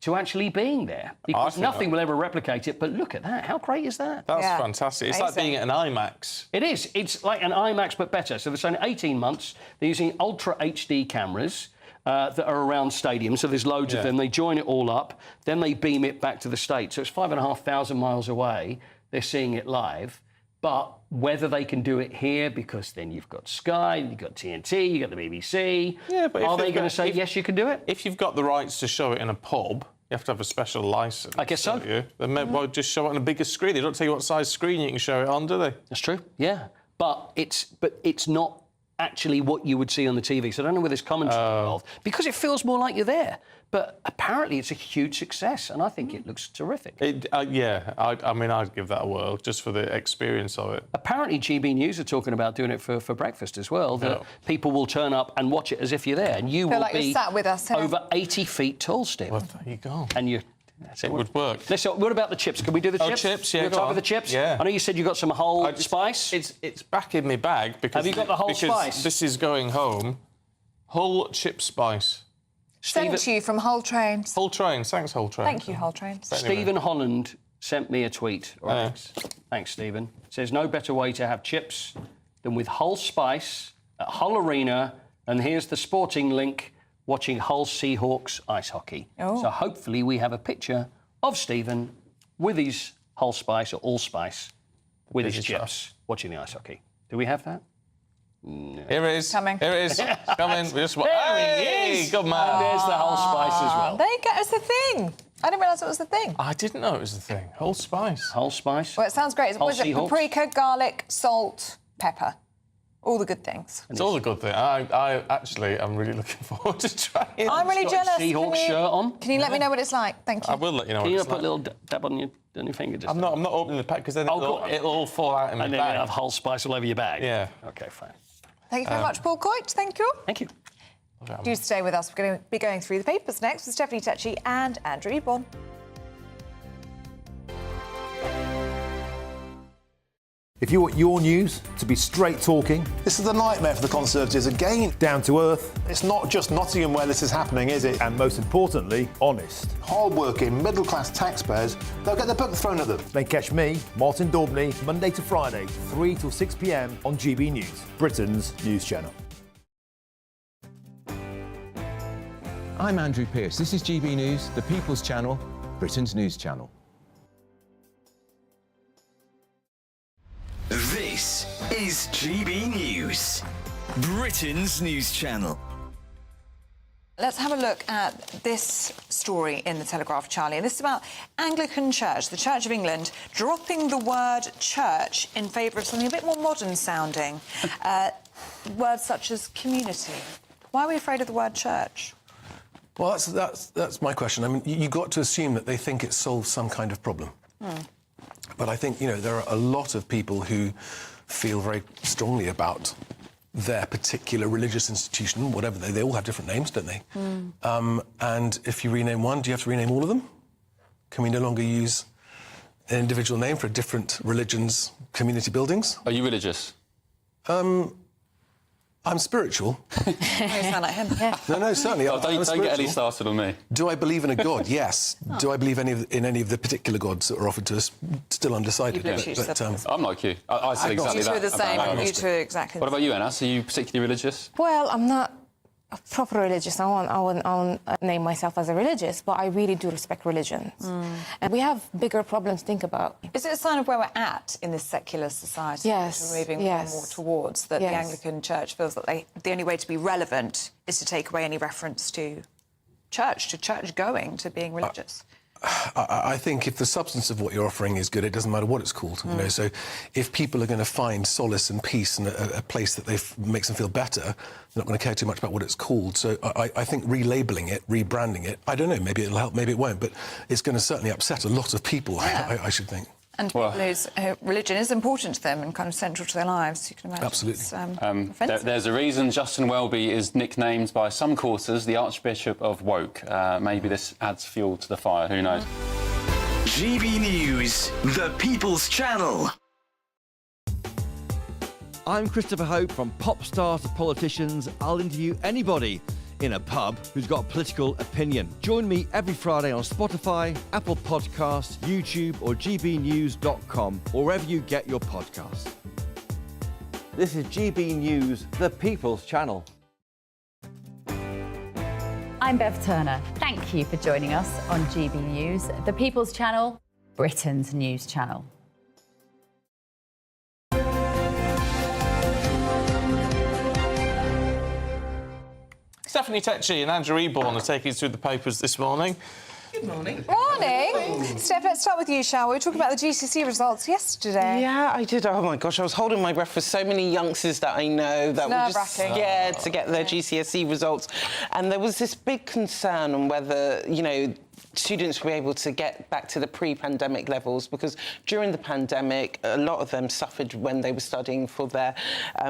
to actually being there, because nothing will ever replicate it. But look at that. How great is that? That's fantastic. It's like being at an IMAX. It is. It's like an IMAX, but better. So they're saying 18 months. They're using Ultra HD cameras that are around stadiums. So there's loads of them. They join it all up. Then they beam it back to the States. So it's 5,500 miles away. They're seeing it live. But whether they can do it here, because then you've got Sky, you've got TNT, you've got the BBC. Yeah, but are they going to say, yes, you can do it? If you've got the rights to show it in a pub, you have to have a special licence. I guess so. You? Then maybe just show it on a bigger screen. They don't tell you what size screen you can show it on, do they? That's true, yeah. But it's not actually what you would see on the TV. So I don't know where there's commentary involved, because it feels more like you're there. But apparently it's a huge success, and I think it looks terrific. I mean, I'd give that a whirl, just for the experience of it. Apparently GB News are talking about doing it for breakfast as well, that people will turn up and watch it as if you're there, and you will like be you're sat with us, over 80 feet tall, Steve. Well, there you go. And you... It would work. What about the chips? Can we do the chips? Chips, yeah. We'll talk about the chips? Yeah. I know you said you got some whole spice. It's back in my bag because... Have you got the whole spice? This is going home. Hull chip spice. Sent to you from Hull Trains. Hull Trains. Thanks, Hull Trains. Thank you, Hull Trains. Stephen Holland sent me a tweet. Thanks, Stephen. It says, no better way to have chips than with Hull Spice at Hull Arena. And here's the sporting link, watching Hull Seahawks ice hockey. Oh. So hopefully we have a picture of Stephen with his Hull Spice or Allspice with his chips watching the ice hockey. Do we have that? No. Here it is. Coming. Here it is. Coming. There he is. Good man. And there's the Hull Spice as well. There you go. It's the thing. I didn't realise it was the thing. I didn't know it was the thing. Hull Spice. Hull Spice. Well, it sounds great. Hull Was it Seahawks. paprika, garlic, salt, pepper? All the good things. It's all the good things. I actually am really looking forward to trying it. I'm really jealous. She-Hulk shirt on. Can you let me know what it's like? Thank you. I will let you know Can what you it's put like. a little dab on your finger? Just I'm not opening the pack because then go on. it'll all fall out in my and then bag. you'll have whole spice all over your bag. Yeah. OK, fine. Thank you very much, Paul Coit. Thank you. Thank you. Do stay with us. We're going to be going through the papers next with Stephanie Tetchy and Andrew Eborn. If you want your news to be straight talking, this is a nightmare for the Conservatives again. Down to earth. It's not just Nottingham where this is happening, is it? And most importantly, honest. Hard-working, middle-class taxpayers, they'll get their book thrown at them. Then catch me, Martin Daubney, Monday to Friday, 3 till 6 p.m. on GB News, Britain's news channel. I'm Andrew Pearce. This is GB News, the People's Channel, Britain's news channel. This is GB News, Britain's news channel. Let's have a look at this story in the Telegraph, Charlie. And this is about Anglican Church, the Church of England, dropping the word church in favour of something a bit more modern sounding. Words such as community. Why are we afraid of the word church? Well, that's my question. I mean, you got to assume that they think it solves some kind of problem. But I think, there are a lot of people who feel very strongly about their particular religious institution, whatever they all have different names, don't they? And if you rename one, do you have to rename all of them? Can we no longer use an individual name for different religions, community buildings? Are you religious? I'm spiritual. You sound like him. Yeah. No, certainly. Oh, don't get any started on me. Do I believe in a God? Yes. Do I believe in any of the particular gods that are offered to us? Still undecided. I'm like you. I said exactly that. You two are the same. You two are exactly. What about you, Anna? Are you particularly religious? Well, I'm not a proper religious. I won't name myself as a religious, but I really do respect religions. And we have bigger problems to think about. Is it a sign of where we're at in this secular society? Yes. We're moving more and more towards that. The Anglican Church feels that the only way to be relevant is to take away any reference to church going, to being religious. I think if the substance of what you're offering is good, it doesn't matter what it's called. So if people are going to find solace and peace in a place that makes them feel better, they're not going to care too much about what it's called. So I think relabeling it, rebranding it, I don't know, maybe it'll help, maybe it won't, but it's going to certainly upset a lot of people, I should think. And people whose religion is important to them and kind of central to their lives, you can imagine. Absolutely. There's a reason Justin Welby is nicknamed by some quarters the Archbishop of Woke. Maybe this adds fuel to the fire, who knows? GB News, the People's Channel. I'm Christopher Hope. From pop stars to politicians, I'll interview anybody in a pub who's got a political opinion. Join me every Friday on Spotify, Apple Podcasts, YouTube or gbnews.com, or wherever you get your podcasts. This is GB News, the People's Channel. I'm Bev Turner. Thank you for joining us on GB News, the People's Channel, Britain's news channel. Stephanie Tetchy and Andrew Eborn are taking us through the papers this morning. Good morning. Morning. Steph, let's start with you, shall we? We talked about the GCSE results yesterday. Yeah, I did. Oh, my gosh, I was holding my breath for so many youngsters that I know that were just scared to get their GCSE results. And there was this big concern on whether, students were able to get back to the pre-pandemic levels, because during the pandemic, a lot of them suffered when they were studying for their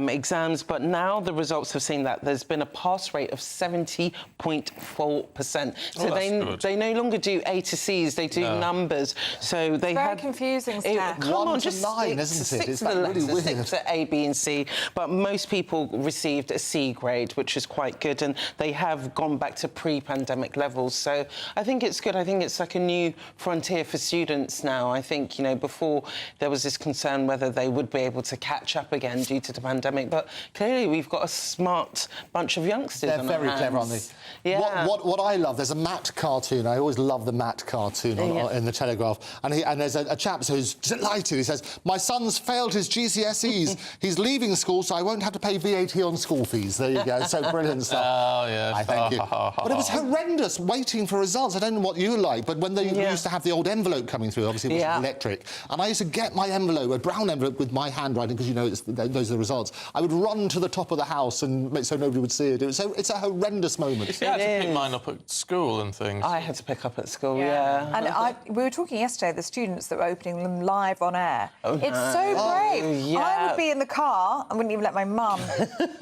exams. But now the results have seen that there's been a pass rate of 70.4%. So they no longer do A to C's, they do numbers. So they very confusing stuff. Come on, just 9, isn't it? It's really weird. 6 at A, B and C. But most people received a C grade, which is quite good. And they have gone back to pre-pandemic levels. So I think it's good. I think it's like a new frontier for students now. I think, before there was this concern whether they would be able to catch up again due to the pandemic, but clearly we've got a smart bunch of youngsters. They're very clever, aren't they? Yeah. What I love, there's a Matt cartoon. I always love the Matt cartoon in the Telegraph. And there's a chap who's delighted. He says, "My son's failed his GCSEs. He's leaving school, so I won't have to pay VAT on school fees." There you go. So brilliant stuff. Oh, yeah. Thank you. But it was horrendous waiting for results. I don't know what you you like, but when they used to have the old envelope coming through, obviously it was electric, and I used to get my envelope, a brown envelope with my handwriting, because you know those are the results. I would run to the top of the house and so nobody would see it. It's a horrendous moment. You had to pick mine up at school and things. I had to pick up at school, yeah. And we were talking yesterday, the students that were opening them live on air. It's so brave. Yeah. I would be in the car, I wouldn't even let my mum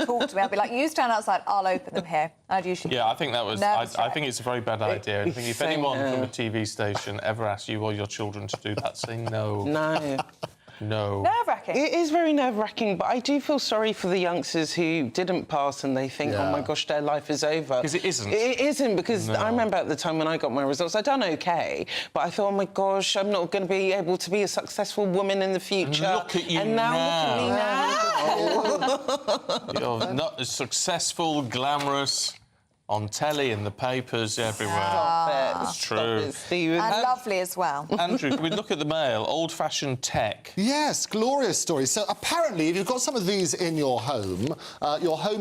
talk to me. I'd be like, you stand outside, I'll open them here. I'd usually... Yeah, I think that was... I think it's a very bad idea. I think if anyone from a TV station ever asks you or your children to do that, say no. No. No. Nerve-wracking. It is very nerve-wracking, but I do feel sorry for the youngsters who didn't pass and they think, oh, my gosh, their life is over. Because it isn't. It isn't, because I remember at the time when I got my results, I'd done OK, but I thought, oh, my gosh, I'm not going to be able to be a successful woman in the future. And look at you and now. Look at me now. You're not as successful, glamorous... on telly, in the papers, everywhere. Stop it. It's true. Stop it, Stephen. And lovely as well. Andrew, can we look at the Mail? Old-fashioned tech. Yes, glorious story. So apparently, if you've got some of these in your home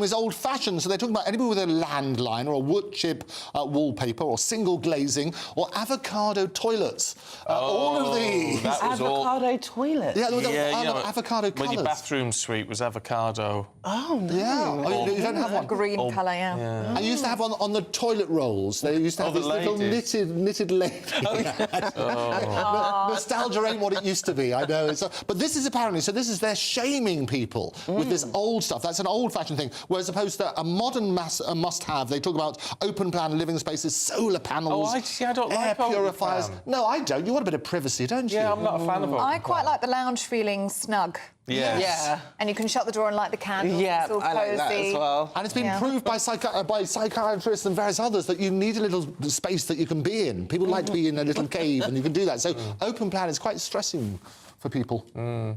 is old-fashioned. So they're talking about anybody with a landline or a wood chip wallpaper or single glazing or avocado toilets. All of these. That was avocado toilets? Yeah, avocado when colours. your bathroom suite was avocado. Oh, no. Yeah. Oh, you don't have one? Green colour, yeah. I used to have on the toilet rolls. They used to have the this little knitted lady. Nostalgia ain't what it used to be, I know. But this is apparently... So this is... They're shaming people with this old stuff. That's an old-fashioned thing. Whereas opposed to a modern must-have, they talk about open-plan living spaces, solar panels, I don't air like purifiers. open-plan. No, I don't. You want a bit of privacy, don't you? Yeah, I'm not a fan of open-plan. I quite like the lounge feeling snug. Yes. Yeah. And you can shut the door and light the candles. Yeah, it's all I like that cosy. as well. And it's been proved by psychiatrists and various others that you need a little space that you can be in. People like to be in a little cave, and you can do that. So open plan is quite stressing for people.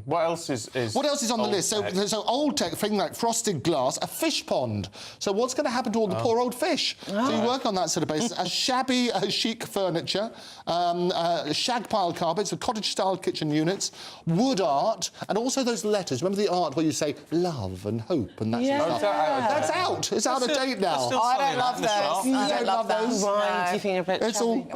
What else is What else is on the list? So old tech, thing like frosted glass, a fish pond. So what's going to happen to all the poor old fish? So you work on that sort of basis. A shabby, chic furniture, shag pile carpets, cottage-style kitchen units, wood art, and also those letters. Remember the art where you say love and hope and that sort of stuff? That's out. It's out of date now. I don't love those. You don't love those? Why do you think a bit It's all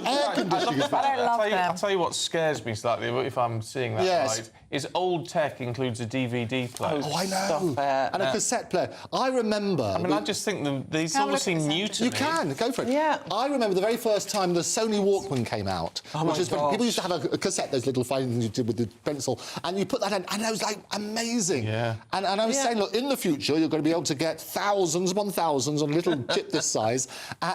air conditioning. I don't love them. I'll tell you what scares me slightly, if I'm seeing that right, is old tech includes a DVD player. Oh, I know. And a cassette player. I remember... I just think these all seem new to me. You can, go for it. Yeah. I remember the very first time the Sony Walkman came out. Which is when people used to have a cassette, those little fine things you did with the pencil, and you put that in, and it was, like, amazing. Yeah. And I was saying, look, in the future, you're going to be able to get thousands upon thousands on a little chip this size,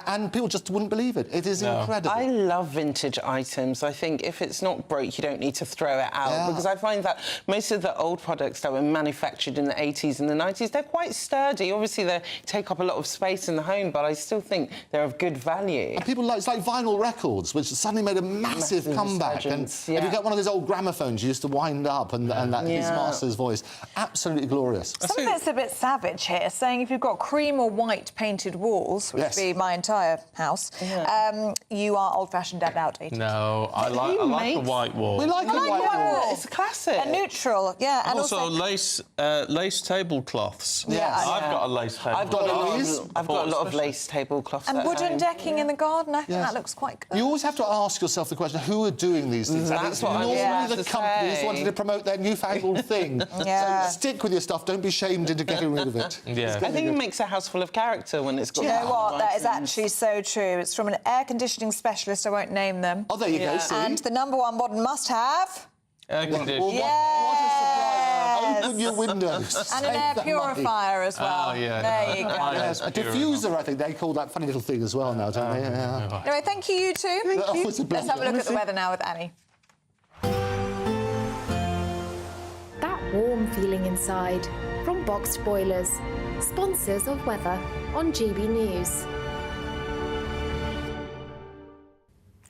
and people just wouldn't believe it. It is incredible. I love vintage items. I think if it's not broke, you don't need to throw it out, because I find that most of the old products that were manufactured in the 80s and the 90s, they're quite sturdy. Obviously, they take up a lot of space in the home, but I still think they're of good value. And people it's like vinyl records, which suddenly made a massive comeback. And if you get one of those old gramophones, you used to wind up and that his master's voice. Absolutely glorious. Something that's a bit savage here, saying if you've got cream or white painted walls, which would be my entire house, you are old-fashioned and outdated. No, I like a white wall. We like a white wall. It's a classic. A neutral, yeah. And also lace tablecloths. Yes. I've got a lace tablecloth. I've got a lot of lace tablecloths. And wooden decking in the garden, I think that looks quite good. You always have to ask yourself the question, who are doing these things? That's what normally the companies wanting to promote their newfangled thing. So stick with your stuff, don't be shamed into getting rid of it. I think it makes a house full of character when it's got... Do you know what? That is actually so true. It's from an air conditioning specialist, I won't name them. Oh, there you go, see? And the #1 modern must-have... Air conditioning. Yes. Open your windows. And an air purifier as well. Oh, yeah. There you go. Yes, a diffuser, I think they call that funny little thing as well now, don't they? Yeah. Anyway, thank you, you two. Thank you. It's a Let's have a look at the weather now with Annie. That warm feeling inside from Boxed Boilers, sponsors of weather on GB News.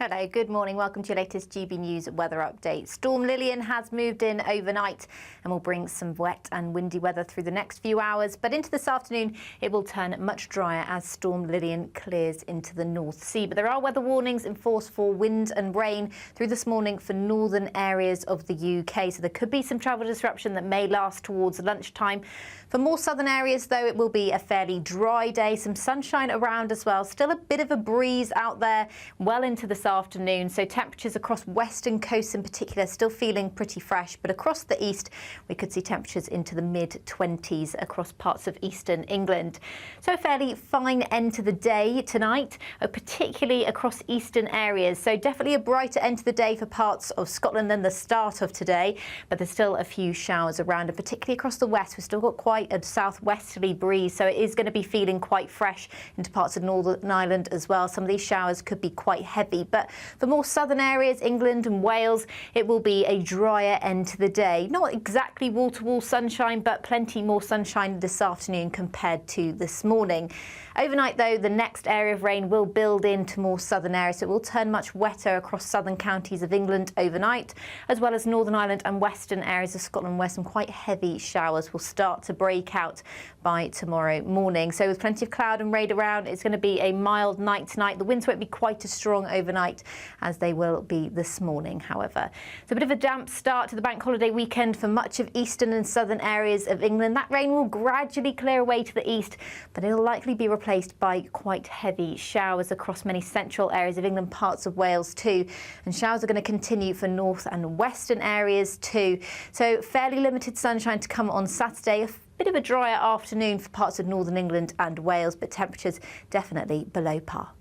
Hello, good morning. Welcome to your latest GB News weather update. Storm Lillian has moved in overnight and will bring some wet and windy weather through the next few hours. But into this afternoon, it will turn much drier as Storm Lillian clears into the North Sea. But there are weather warnings in force for wind and rain through this morning for northern areas of the UK. So there could be some travel disruption that may last towards lunchtime. For more southern areas, though, it will be a fairly dry day. Some sunshine around as well. Still a bit of a breeze out there well into this afternoon. So temperatures across western coasts in particular still feeling pretty fresh. But across the east, we could see temperatures into the mid-20s across parts of eastern England. So a fairly fine end to the day tonight, particularly across eastern areas. So definitely a brighter end to the day for parts of Scotland than the start of today. But there's still a few showers around, and particularly across the west, we've still got quite a southwesterly breeze, so it is going to be feeling quite fresh into parts of Northern Ireland as well. Some of these showers could be quite heavy, but for more southern areas, England and Wales, it will be a drier end to the day. Not exactly wall-to-wall sunshine, but plenty more sunshine this afternoon compared to this morning. Overnight, though, the next area of rain will build into more southern areas, so it will turn much wetter across southern counties of England overnight, as well as Northern Ireland and western areas of Scotland, where some quite heavy showers will start to break out by tomorrow morning. So with plenty of cloud and rain around, it's going to be a mild night tonight. The winds won't be quite as strong overnight as they will be this morning, however. It's a bit of a damp start to the bank holiday weekend for much of eastern and southern areas of England. That rain will gradually clear away to the east, but it'll likely be replaced by quite heavy showers across many central areas of England, parts of Wales too. And showers are going to continue for north and western areas too. So fairly limited sunshine to come on Saturday. A bit of a drier afternoon for parts of northern England and Wales, but temperatures definitely below par.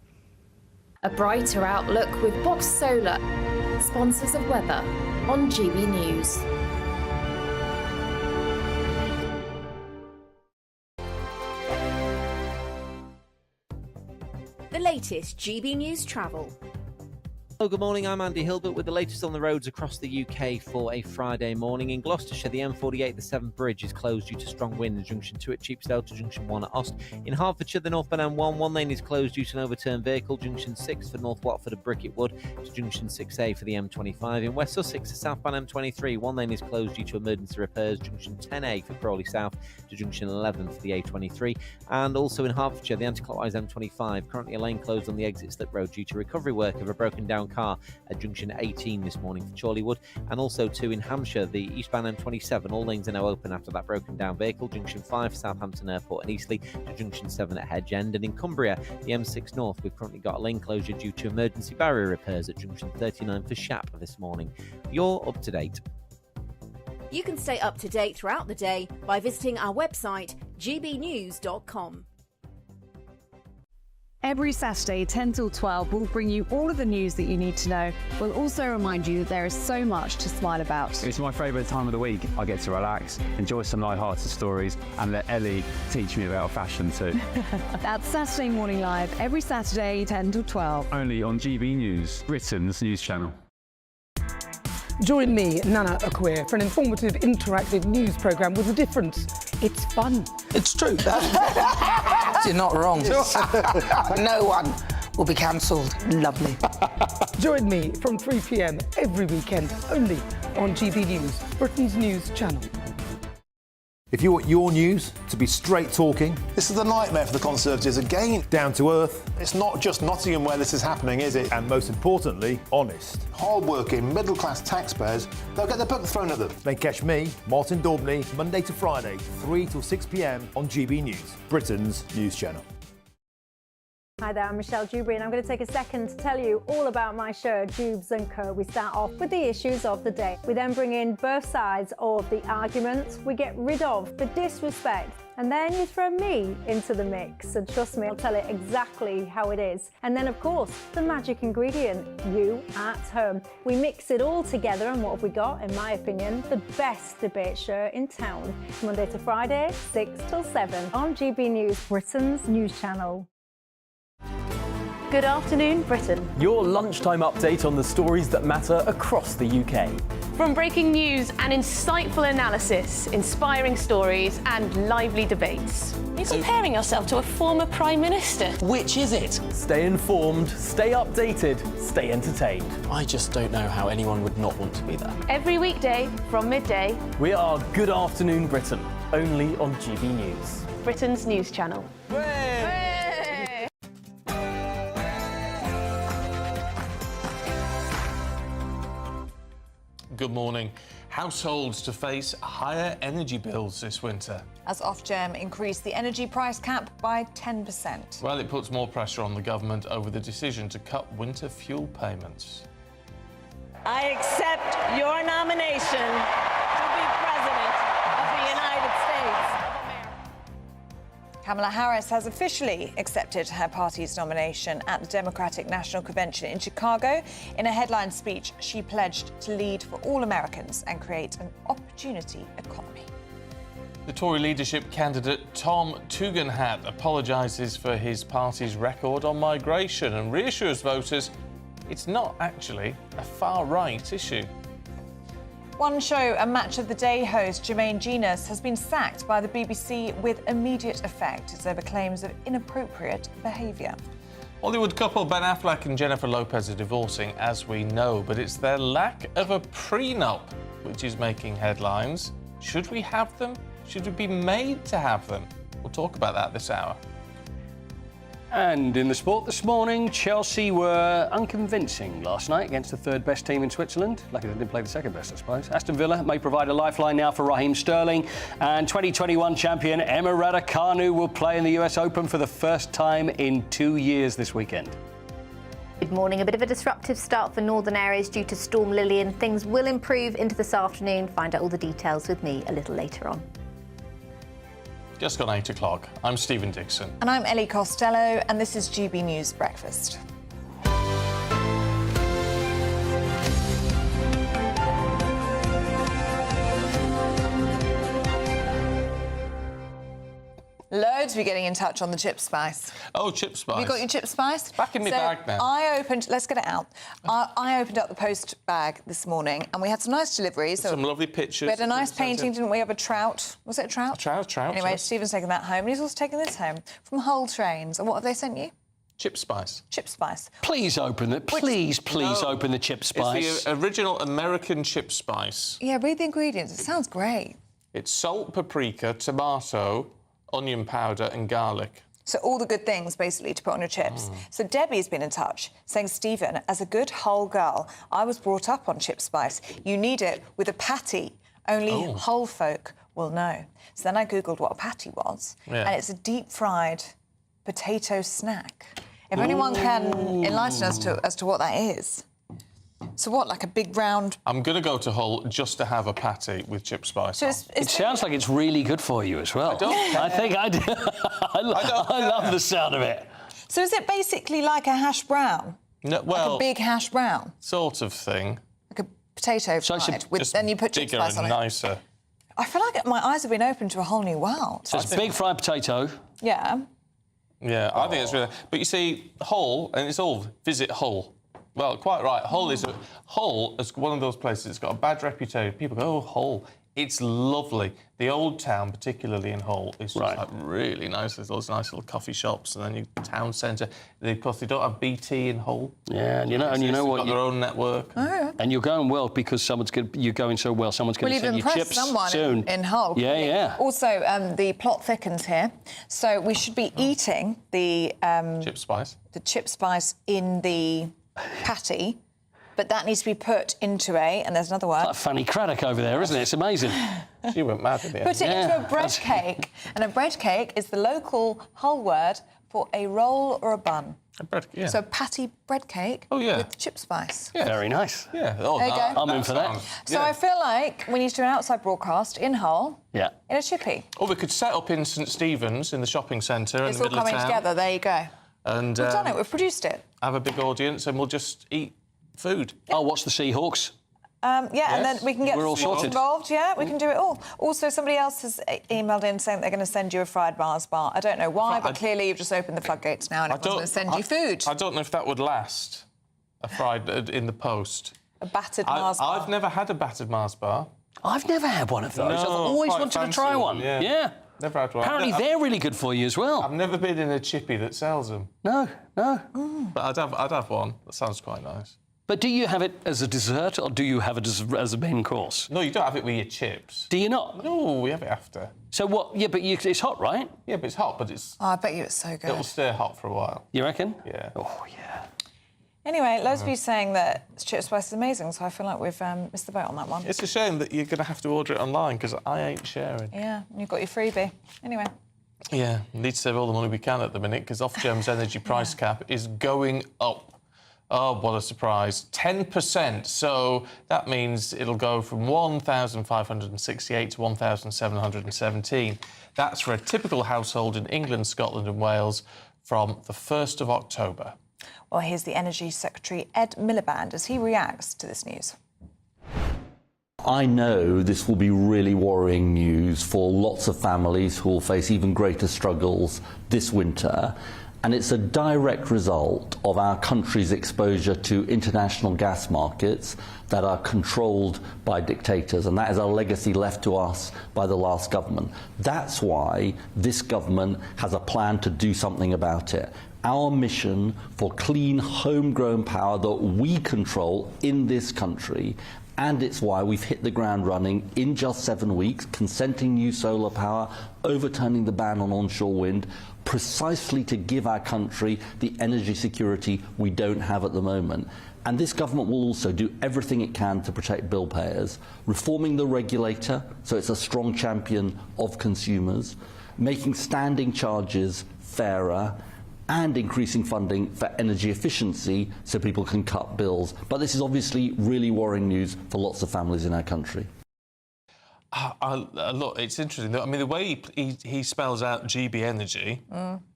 A brighter outlook with Box Solar, sponsors of weather on GB News. The latest GB News travel. Hello, good morning. I'm Andy Hilbert with the latest on the roads across the UK for a Friday morning. In Gloucestershire, the M48, the Severn Bridge, is closed due to strong winds. Junction 2 at Cheapsdale to Junction 1 at Ost. In Hertfordshire, the northbound M1, one lane is closed due to an overturned vehicle. Junction 6 for North Watford and Bricket Wood to Junction 6A for the M25. In West Sussex, the southbound M23, one lane is closed due to emergency repairs. Junction 10A for Crawley South to Junction 11 for the A23. And also in Hertfordshire, the anti-clockwise M25, currently a lane closed on the exit Slip Road due to recovery work of a broken down car at Junction 18 this morning for Chorleywood. And also too in Hampshire, the eastbound M27, all lanes are now open after that broken down vehicle. Junction 5 for Southampton Airport and Eastleigh to Junction 7 at Hedge End. And in Cumbria, the M6 North, we've currently got a lane closure due to emergency barrier repairs at Junction 39 for Shap this morning. You're up to date. You can stay up to date throughout the day by visiting our website, gbnews.com. Every Saturday, 10 till 12, we'll bring you all of the news that you need to know. We'll also remind you that there is so much to smile about. It's my favourite time of the week. I get to relax, enjoy some light-hearted stories, and let Ellie teach me about fashion too. That's Saturday Morning Live, every Saturday, 10 till 12. Only on GB News, Britain's news channel. Join me, Nana Akwe, for an informative, interactive news programme with a difference. It's fun. It's true. You're not wrong. No one will be cancelled. Lovely. Join me from 3 p.m. every weekend, only on GB News, Britain's news channel. If you want your news to be straight talking, this is a nightmare for the Conservatives again. Down to earth. It's not just Nottingham where this is happening, is it? And most importantly, honest. Hard-working, middle-class taxpayers, they'll get their book thrown at them. Then catch me, Martin Daubney, Monday to Friday, 3 till 6 p.m. on GB News, Britain's news channel. Hi there, I'm Michelle Dewberry, and I'm going to take a second to tell you all about my show, Jubes & Co. We start off with the issues of the day. We then bring in both sides of the argument. We get rid of the disrespect. And then you throw me into the mix. And trust me, I'll tell it exactly how it is. And then, of course, the magic ingredient, you at home. We mix it all together, and what have we got? In my opinion, the best debate show in town. Monday to Friday, 6 till 7 on GB News, Britain's news channel. Good Afternoon Britain. Your lunchtime update on the stories that matter across the UK. From breaking news and insightful analysis, inspiring stories and lively debates. You're comparing yourself to a former Prime Minister. Which is it? Stay informed, stay updated, stay entertained. I just don't know how anyone would not want to be there. Every weekday from midday. We are Good Afternoon Britain, only on GB News. Britain's news channel. Good morning. Households to face higher energy bills this winter. As Ofgem increased the energy price cap by 10%. Well, it puts more pressure on the government over the decision to cut winter fuel payments. I accept your nomination to be President of the United States. Kamala Harris has officially accepted her party's nomination at the Democratic National Convention in Chicago. In a headline speech, she pledged to lead for all Americans and create an opportunity economy. The Tory leadership candidate Tom Tugendhat apologises for his party's record on migration and reassures voters it's not actually a far-right issue. One Show and Match of the Day host Jermaine Jenas has been sacked by the BBC with immediate effect. It's over claims of inappropriate behaviour. Hollywood couple Ben Affleck and Jennifer Lopez are divorcing, as we know, but it's their lack of a prenup which is making headlines. Should we have them? Should we be made to have them? We'll talk about that this hour. And in the sport this morning, Chelsea were unconvincing last night against the third best team in Switzerland. Lucky they didn't play the second best, I suppose. Aston Villa may provide a lifeline now for Raheem Sterling. And 2021 champion Emma Raducanu will play in the US Open for the first time in 2 years this weekend. Good morning. A bit of a disruptive start for northern areas due to Storm Lillian. Things will improve into this afternoon. Find out all the details with me a little later on. Just gone 8 o'clock. I'm Stephen Dixon. And I'm Ellie Costello, and this is GB News Breakfast. Loads of you getting in touch on the chip spice. Oh, chip spice. Have you got your chip spice? Back in my bag now. Let's get it out. I opened up the post bag this morning and we had some nice deliveries. Some lovely pictures. We had a nice painting, didn't we, of a trout? Was it a trout? Trout. Anyway, yes. Stephen's taken that home and he's also taken this home from Hull Trains. And what have they sent you? Chip spice. Chip spice. Please open it. Please open the chip spice. It's the original American chip spice. Yeah, read the ingredients. It sounds great. It's salt, paprika, tomato, onion powder and garlic. So all the good things, basically, to put on your chips. So Debbie's been in touch, saying, Stephen, as a good Hull girl, I was brought up on chip spice. You need it with a patty. Only Hull folk will know. So then I Googled what a patty was, and it's a deep-fried potato snack. If anyone can enlighten us as to what that is. So what, like a big round... I'm going to go to Hull just to have a patty with chip spice. So it sounds like it's really good for you as well. I think I do. I love the sound of it. So is it basically like a hash brown? No, well... Like a big hash brown? Sort of thing. Like a potato fried, then you put chip spice on it. Nicer. I feel like my eyes have been opened to a whole new world. So it's a big fried potato. Yeah. Yeah, I think it's really... But you see, Hull, and it's all visit Hull. Well, quite right. Hull is one of those places that's got a bad reputation. People go, oh, Hull. It's lovely. The old town, particularly in Hull, is just like really nice. There's those nice little coffee shops, and then your town centre. Of course, they don't have BT in Hull. Yeah, and you know what? They've got their own network. Oh. And you're going well because you're going so well. Someone's going to send you chips soon. In Hull. Yeah. Also, the plot thickens here, so we should be eating the chip spice. The chip spice in the patty, but that needs to be put into and there's another word. Like Fanny Craddock over there, isn't it? It's amazing. She went mad at the end. Put it into a bread cake, and a bread cake is the local Hull word for a roll or a bun. A bread, yeah. So patty bread cake with chip spice. Yeah. Very nice. Yeah. There you go. I'm in for that. So I feel like we need to do an outside broadcast in Hull. Yeah. In a chippy. Or we could set up in St Stephen's in the shopping centre in the middle of town. It's all coming together. There you go. And we've done it. We've produced it. Have a big audience, and we'll just eat food. I'll watch the Seahawks. Yeah, and then we can get We're all sorted. involved. Yeah, we can do it all. Also, somebody else has emailed in saying they're going to send you a fried Mars bar. I don't know why, but clearly you've just opened the floodgates now and everyone's going to send you food. I don't know if that would last, a fried in the post. A battered Mars bar. I've never had a battered Mars bar. I've never had one of those. No, I've always quite wanted to fancy try one. Yeah. Never had one. Apparently they're really good for you as well. I've never been in a chippy that sells them. No. But I'd have one. That sounds quite nice. But do you have it as a dessert or do you have it as a main course? No, you don't have it with your chips. Do you not? No, we have it after. So what? Yeah, but it's hot, right? Yeah, but it's hot, but it's... Oh, I bet you it's so good. It'll stay hot for a while. You reckon? Yeah. Oh, yeah. Anyway, loads of you saying that chip spice is amazing, so I feel like we've missed the boat on that one. It's a shame that you're going to have to order it online because I ain't sharing. Yeah, and you've got your freebie. Anyway. Yeah, we need to save all the money we can at the minute because Ofgem's energy price cap is going up. Oh, what a surprise. 10%. So that means it'll go from 1,568 to 1,717. That's for a typical household in England, Scotland and Wales from the 1st of October. Well, here's the Energy Secretary Ed Miliband as he reacts to this news. I know this will be really worrying news for lots of families who will face even greater struggles this winter. And it's a direct result of our country's exposure to international gas markets that are controlled by dictators, and that is a legacy left to us by the last government. That's why this government has a plan to do something about it. Our mission for clean, homegrown power that we control in this country, and it's why we've hit the ground running in just 7 weeks, consenting new solar power, overturning the ban on onshore wind, precisely to give our country the energy security we don't have at the moment. And this government will also do everything it can to protect bill payers, reforming the regulator so it's a strong champion of consumers, making standing charges fairer, and increasing funding for energy efficiency so people can cut bills. But this is obviously really worrying news for lots of families in our country. Look, it's interesting. I mean, the way he spells out GB Energy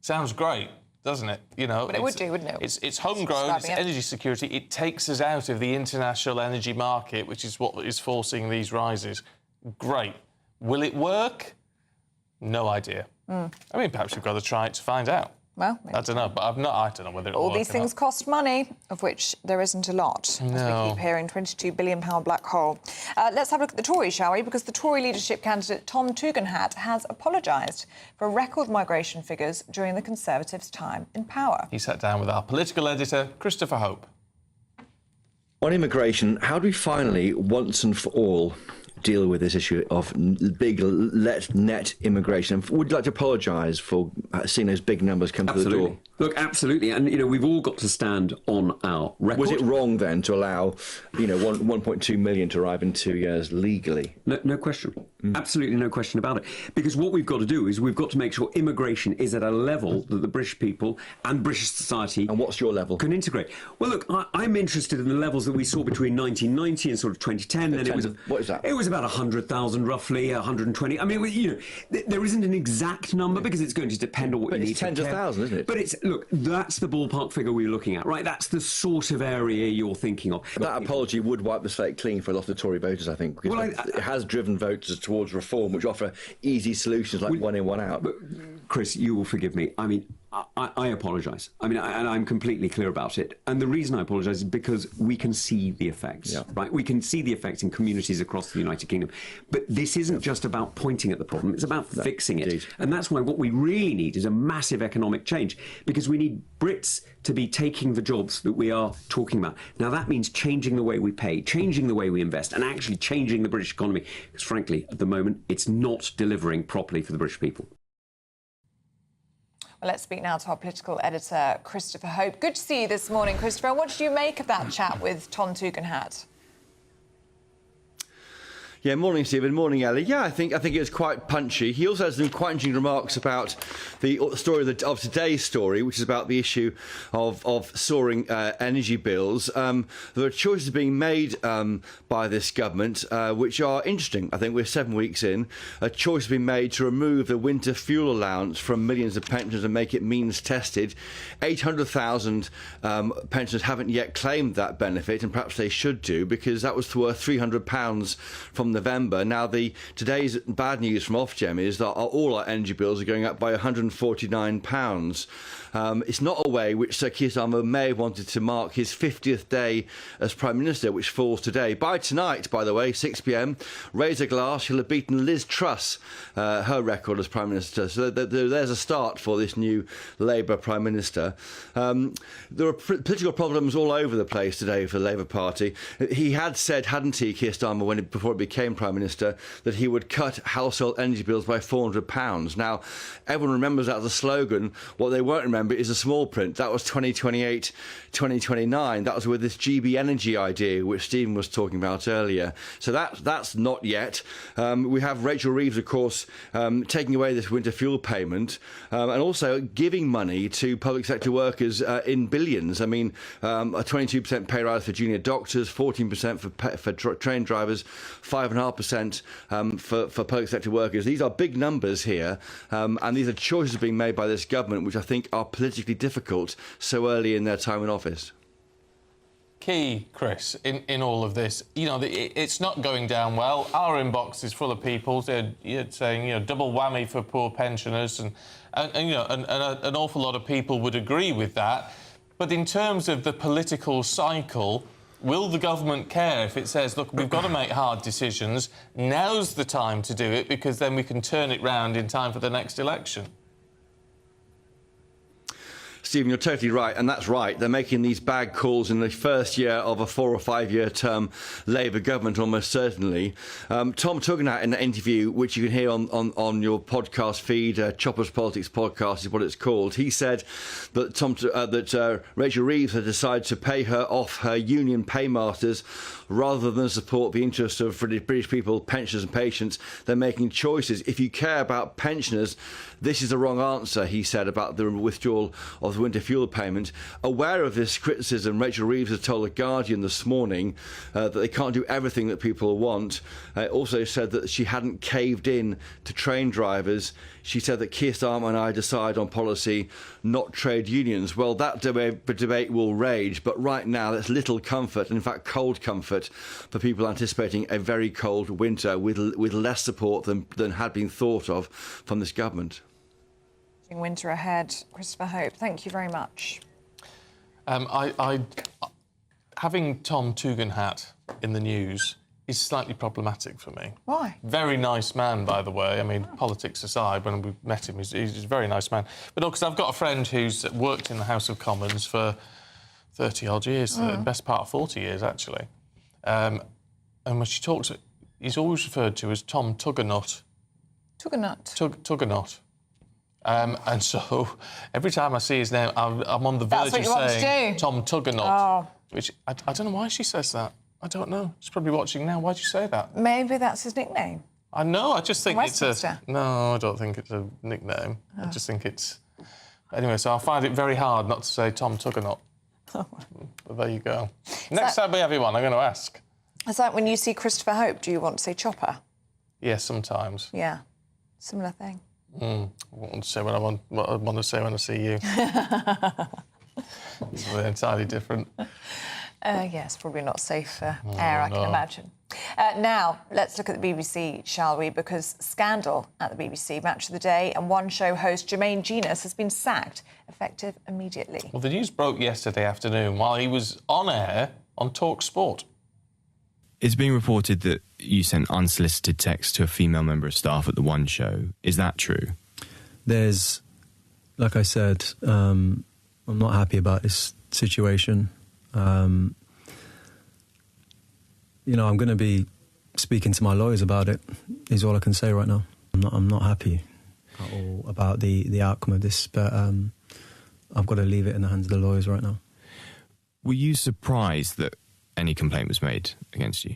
sounds great, doesn't it? You know, but it would do, wouldn't it? It's homegrown, it's energy security. It takes us out of the international energy market, which is what is forcing these rises. Great. Will it work? No idea. I mean, perhaps we've got to try it to find out. Well, I don't know, but I don't know whether it'll all work these or things not. cost money, of which there isn't a lot, as we keep hearing, £22 billion black hole. Let's have a look at the Tories, shall we? Because the Tory leadership candidate Tom Tugendhat has apologised for record migration figures during the Conservatives' time in power. He sat down with our political editor, Christopher Hope. On immigration, how do we finally, once and for all, deal with this issue of big net immigration? Would you like to apologise for seeing those big numbers come to the door? Look, absolutely. And, you know, we've all got to stand on our record. Was it wrong then to allow, 1.2 million to arrive in 2 years legally? No question. Absolutely no question about it. Because what we've got to do is we've got to make sure immigration is at a level that the British people and British society... And what's your level? ...can integrate. Well, look, I'm interested in the levels that we saw between 1990 and sort of 2010. Then it was... What is that? It was about 100,000 roughly, 120. I mean, there isn't an exact number because it's going to depend on what you need. It's tens of thousands, isn't it? But look, that's the ballpark figure we're looking at, right? That's the sort of area you're thinking of. That apology would wipe the slate clean for a lot of Tory voters, I think, because it has driven voters towards reform, which offer easy solutions like one in, one out. But, Chris, you will forgive me. I mean, I apologise. I mean, and I'm completely clear about it. And the reason I apologise is because we can see the effects, right? We can see the effects in communities across the United Kingdom. But this isn't just about pointing at the problem. It's about fixing it. Indeed. And that's why what we really need is a massive economic change, because we need Brits to be taking the jobs that we are talking about. Now, that means changing the way we pay, changing the way we invest, and actually changing the British economy. Because, frankly, at the moment, it's not delivering properly for the British people. Well, let's speak now to our political editor, Christopher Hope. Good to see you this morning, Christopher. What did you make of that chat with Tom Tugendhat? Yeah, morning, Stephen. Morning, Ellie. Yeah, I think it was quite punchy. He also has some quite interesting remarks about the story of today's story, which is about the issue of soaring energy bills. There are choices being made by this government which are interesting. I think we're 7 weeks in. A choice has been made to remove the winter fuel allowance from millions of pensioners and make it means tested. 800,000 pensioners haven't yet claimed that benefit, and perhaps they should do, because that was worth £300 from November. Now, today's bad news from Ofgem is that all our energy bills are going up by £149. It's not a way which Sir Keir Starmer may have wanted to mark his 50th day as Prime Minister, which falls today. By tonight, by the way, 6 p.m, raise a glass, she'll have beaten Liz Truss, her record as Prime Minister. So there's a start for this new Labour Prime Minister. There are political problems all over the place today for the Labour Party. He had said, hadn't he, Keir Starmer, before he became Prime Minister, that he would cut household energy bills by £400. Now, everyone remembers that as a slogan. What they won't remember is the small print. That was 2028, 2029. That was with this GB Energy idea, which Stephen was talking about earlier. So that's not yet. We have Rachel Reeves, of course, taking away this winter fuel payment and also giving money to public sector workers in billions. I mean, a 22% pay rise for junior doctors, 14% for train drivers, 5.5% for public sector workers. These are big numbers here, and these are choices being made by this government, which I think are politically difficult so early in their time in office. Key, Chris, in all of this, it's not going down well. Our inbox is full of people saying, double whammy for poor pensioners, and an awful lot of people would agree with that. But in terms of the political cycle, will the government care if it says, look, we've got to make hard decisions, now's the time to do it, because then we can turn it round in time for the next election? Stephen, you're totally right, and that's right. They're making these bad calls in the first year of a 4 or 5 year term Labour government, almost certainly. Tom Tugendhat, in an interview, which you can hear on your podcast feed, Chopper's Politics Podcast is what it's called, he said that Rachel Reeves had decided to pay her off her union paymasters rather than support the interests of British people, pensioners and patients. They're making choices. If you care about pensioners, this is the wrong answer, he said, about the withdrawal of the winter fuel payment. Aware of this criticism, Rachel Reeves has told The Guardian this morning that they can't do everything that people want. Also said that she hadn't caved in to train drivers. She said that Keir Starmer and I decide on policy, not trade unions. Well, that debate will rage, but right now there's little comfort, and in fact cold comfort, for people anticipating a very cold winter with less support than had been thought of from this government. Winter ahead. Christopher Hope, thank you very much. Having Tom Tugendhat in the news is slightly problematic for me. Why? Very nice man, by the way. I mean, politics aside, when we met him, he's a very nice man. But no, because I've got a friend who's worked in the House of Commons for 30-odd years, the best part of 40 years, actually. And when she talks, he's always referred to as Tom Tugendhat. Tugendhat. And so every time I see his name, I'm on the verge of saying Tom Tugendhat, which I don't know why she says that. I don't know. She's probably watching now. Why'd you say that? Maybe that's his nickname. I know. I just think it's a... No, I don't think it's a nickname. I just think it's... Anyway, so I find it very hard not to say Tom Tugendhat. But there you go. Next time we have you on, I'm going to ask. It's like when you see Christopher Hope, do you want to say Chopper? Yes, sometimes. Yeah. Similar thing. I want to say what I want to say when I see you. It's entirely different. Yes, probably not safe for air, I can imagine. Now, let's look at the BBC, shall we? Because scandal at the BBC, Match of the Day, and One Show host Jermaine Jenas has been sacked, effective immediately. Well, the news broke yesterday afternoon while he was on air on Talk Sport. It's being reported that you sent unsolicited texts to a female member of staff at the One Show. Is that true? There's, like I said, I'm not happy about this situation. I'm going to be speaking to my lawyers about it, is all I can say right now. I'm not happy at all about the outcome of this, but I've got to leave it in the hands of the lawyers right now. Were you surprised that any complaint was made against you?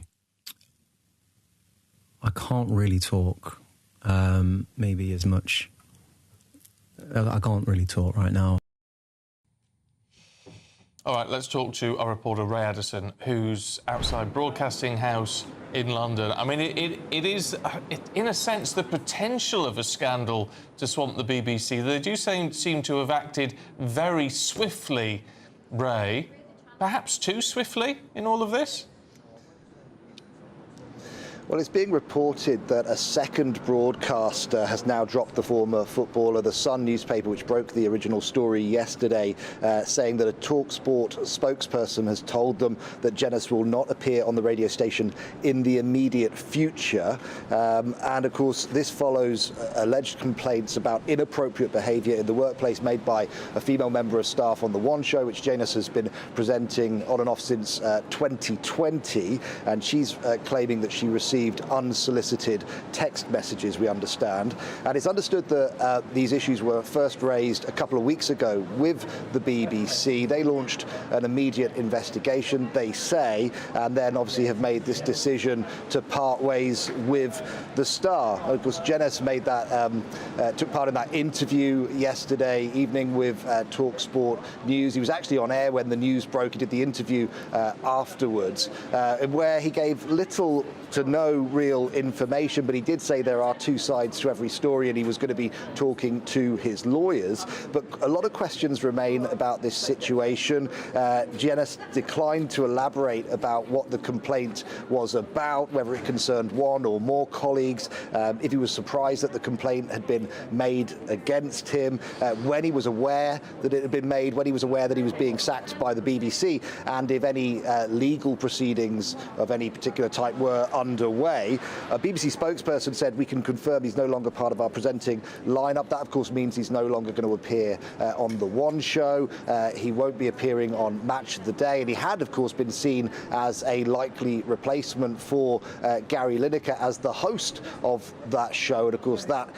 I can't really talk. Maybe as much. I can't really talk right now. All right, let's talk to our reporter Ray Addison, who's outside Broadcasting House in London. I mean, it is, in a sense, the potential of a scandal to swamp the BBC. They do seem to have acted very swiftly, Ray. Perhaps too swiftly in all of this? Well, it's being reported that a second broadcaster has now dropped the former footballer. The Sun newspaper, which broke the original story yesterday, saying that a TalkSport spokesperson has told them that Jenas will not appear on the radio station in the immediate future. And, of course, this follows alleged complaints about inappropriate behaviour in the workplace made by a female member of staff on The One Show, which Jenas has been presenting on and off since 2020. And she's claiming that she received unsolicited text messages, we understand. And it's understood that these issues were first raised a couple of weeks ago with the BBC. They launched an immediate investigation, they say, and then obviously have made this decision to part ways with the star. Of course, Jenas made that, took part in that interview yesterday evening with TalkSport News. He was actually on air when the news broke. He did the interview afterwards, where he gave little to no real information, but he did say there are two sides to every story, and he was going to be talking to his lawyers. But a lot of questions remain about this situation. Jenas declined to elaborate about what the complaint was about, whether it concerned one or more colleagues, if he was surprised that the complaint had been made against him, when he was aware that it had been made, when he was aware that he was being sacked by the BBC, and if any legal proceedings of any particular type were underway. A BBC spokesperson said, "We can confirm he's no longer part of our presenting lineup." That, of course, means he's no longer going to appear on The One Show. He won't be appearing on Match of the Day, and he had, of course, been seen as a likely replacement for Gary Lineker as the host of that show, and, of course, that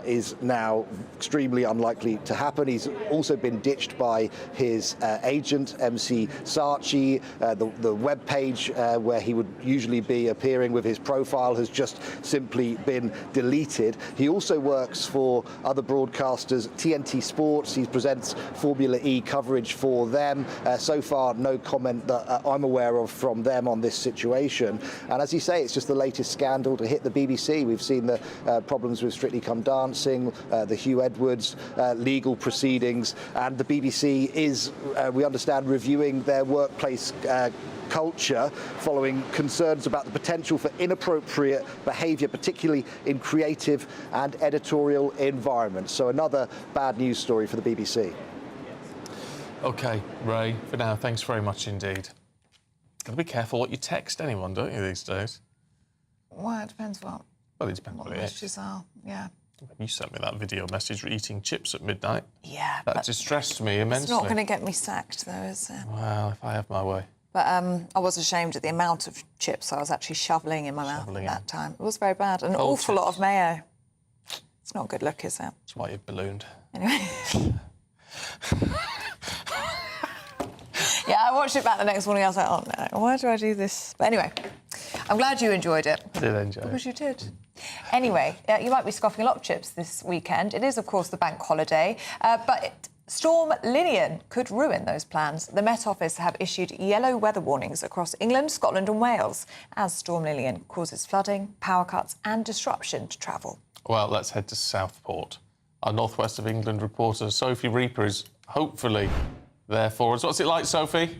is now extremely unlikely to happen. He's also been ditched by his agent, MC Saatchi. The web page where he would usually be appearing with his profile has just simply been deleted. He also works for other broadcasters, TNT Sports. He presents Formula E coverage for them. So far, no comment that I'm aware of from them on this situation. And as you say, it's just the latest scandal to hit the BBC. We've seen the problems with Strictly Come Dancing, the Hugh Edwards legal proceedings, and the BBC is, we understand, reviewing their workplace culture following concerns about the potential for inappropriate behaviour, particularly in creative and editorial environments. So another bad news story for the BBC. OK, Ray, for now, thanks very much indeed. Got to be careful what you text anyone, don't you, these days? Well, it depends what. Well, it depends what it is. Messages are, yeah. You sent me that video message eating chips at midnight. Yeah. That distressed me immensely. It's not going to get me sacked, though, is it? Well, if I have my way. But I was ashamed at the amount of chips I was actually shoveling in my mouth at that time. It was very bad. An awful lot of mayo. It's not a good look, is it? That's why you've ballooned. Anyway. Yeah, I watched it back the next morning. I was like, oh, no, why do I do this? But anyway, I'm glad you enjoyed it. I did enjoy it. Because you did. Anyway, you might be scoffing a lot of chips this weekend. It is, of course, the bank holiday. But Storm Lilian could ruin those plans. The Met Office have issued yellow weather warnings across England, Scotland and Wales as Storm Lilian causes flooding, power cuts and disruption to travel. Well, let's head to Southport. Our North West of England reporter Sophie Reaper is hopefully there for us. What's it like, Sophie?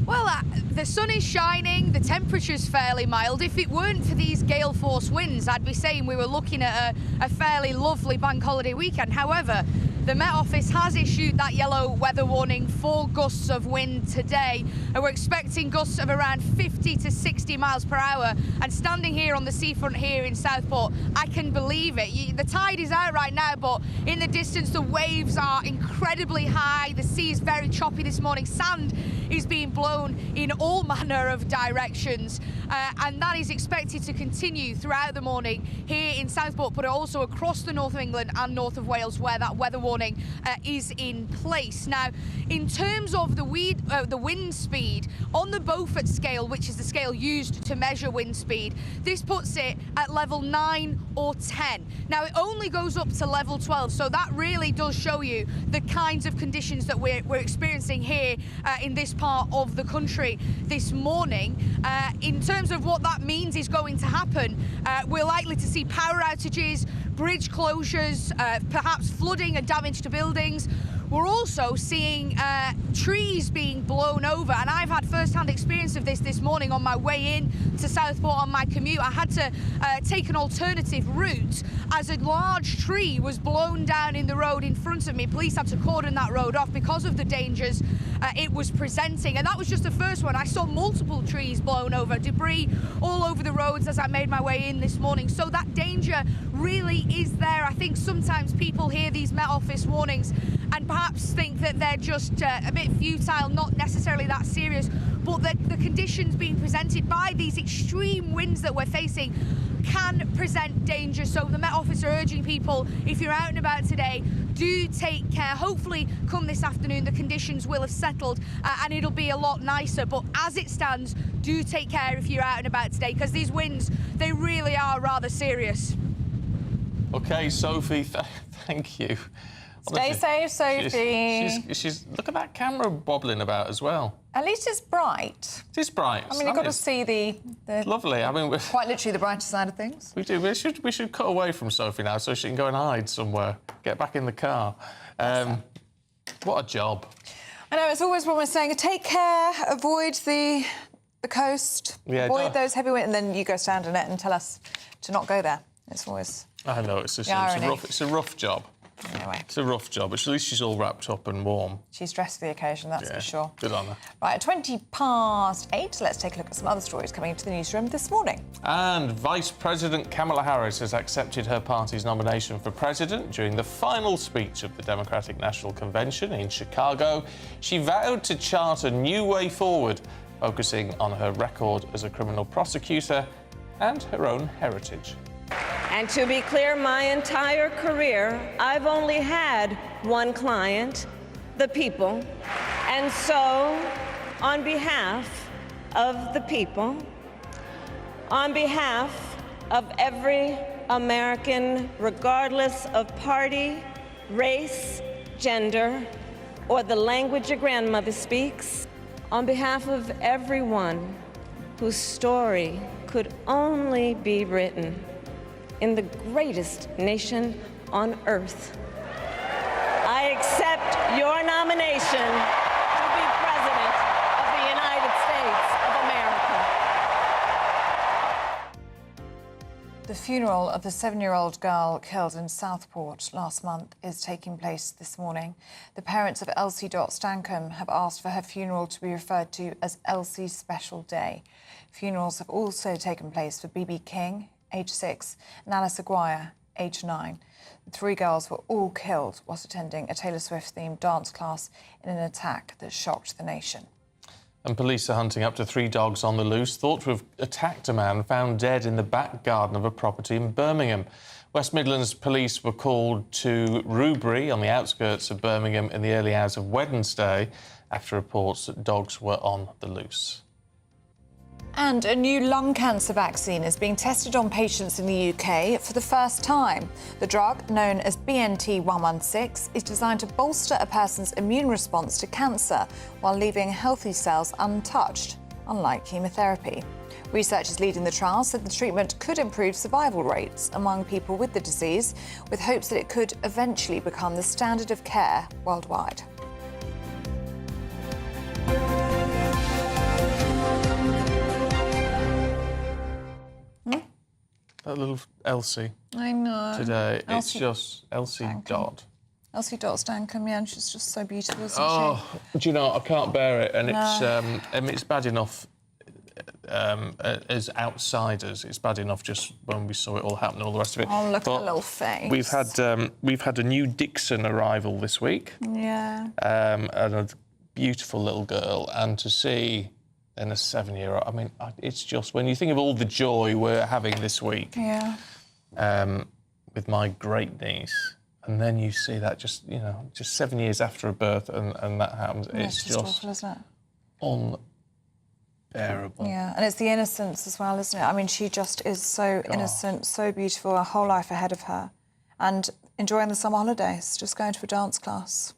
Well, the sun is shining, the temperature's fairly mild. If it weren't for these gale force winds, I'd be saying we were looking at a fairly lovely bank holiday weekend. However, the Met Office has issued that yellow weather warning for gusts of wind today. And we're expecting gusts of around 50 to 60 miles per hour. And standing here on the seafront here in Southport, I can believe it. The tide is out right now, but in the distance, the waves are incredibly high. The sea is very choppy this morning. Sand is being blown in all manner of directions. And that is expected to continue throughout the morning here in Southport, but also across the north of England and north of Wales, where that weather warning morning is in place. Now, in terms of the wind speed, on the Beaufort scale, which is the scale used to measure wind speed, this puts it at level 9 or 10. Now, it only goes up to level 12, so that really does show you the kinds of conditions that we're experiencing here in this part of the country this morning. In terms of what that means is going to happen, we're likely to see power outages, bridge closures, perhaps flooding and damage to buildings. We're also seeing trees being blown over, and I've had first-hand experience of this morning on my way in to Southport on my commute. I had to take an alternative route as a large tree was blown down in the road in front of me. Police had to cordon that road off because of the dangers it was presenting, and that was just the first one. I saw multiple trees blown over, debris all over the roads as I made my way in this morning. So that danger really is there. I think sometimes people hear these Met Office warnings and perhaps think that they're just a bit futile, not necessarily that serious, but the conditions being presented by these extreme winds that we're facing can present danger. So the Met Office are urging people, if you're out and about today, do take care. Hopefully come this afternoon the conditions will have settled and it'll be a lot nicer, but as it stands, do take care if you're out and about today, because these winds, they really are rather serious. OK, Sophie, thank you. Stay safe, Sophie. She's look at that camera bobbling about as well. At least it's bright. It is bright. I mean, you've got to see the lovely. I mean, quite literally the brighter side of things. We do. We should cut away from Sophie now so she can go and hide somewhere. Get back in the car. What a job. I know, it's always what we're saying. Take care. Avoid the coast. Yeah, avoid those heavy winds, and then you go stand on it and tell us to not go there. It's always. I know it's a rough job. Anyway. It's a rough job, but at least she's all wrapped up and warm. She's dressed for the occasion, that's for sure. Good on her. Right, at 8:20, let's take a look at some other stories coming into the newsroom this morning. And Vice President Kamala Harris has accepted her party's nomination for president during the final speech of the Democratic National Convention in Chicago. She vowed to chart a new way forward, focusing on her record as a criminal prosecutor and her own heritage. And to be clear, my entire career, I've only had one client, the people. And so, on behalf of the people, on behalf of every American, regardless of party, race, gender, or the language your grandmother speaks, on behalf of everyone whose story could only be written in the greatest nation on earth, I accept your nomination to be President of the United States of America. The funeral of the 7-year-old girl killed in Southport last month is taking place this morning. The parents of Elsie Stankham have asked for her funeral to be referred to as Elsie's Special Day. Funerals have also taken place for BB King, age 6, and Alice Aguirre, age 9. The 3 girls were all killed whilst attending a Taylor Swift-themed dance class in an attack that shocked the nation. And police are hunting up to 3 dogs on the loose, thought to have attacked a man found dead in the back garden of a property in Birmingham. West Midlands police were called to Rubery on the outskirts of Birmingham in the early hours of Wednesday after reports that dogs were on the loose. And a new lung cancer vaccine is being tested on patients in the UK for the first time. The drug, known as BNT116, is designed to bolster a person's immune response to cancer while leaving healthy cells untouched, unlike chemotherapy. Researchers leading the trial said the treatment could improve survival rates among people with the disease, with hopes that it could eventually become the standard of care worldwide. That little Elsie. I know. Today, Elsie, it's just Elsie Dot. Elsie Stankham, yeah, and she's just so beautiful, isn't she? Do you know, I can't bear it, and it's bad enough as outsiders. It's bad enough just when we saw it all happen and all the rest of it. Oh, look at the little face. We've had a new Dixon arrival this week. Yeah. And a beautiful little girl, and to see. And a 7-year-old. I mean, it's just when you think of all the joy we're having this week. Yeah. With my great niece, And then you see that just 7 years after a birth and that happens. Yeah, it's just awful, isn't it? Unbearable. Yeah, and it's the innocence as well, isn't it? I mean, she just is so innocent, so beautiful, her whole life ahead of her. And enjoying the summer holidays, just going to a dance class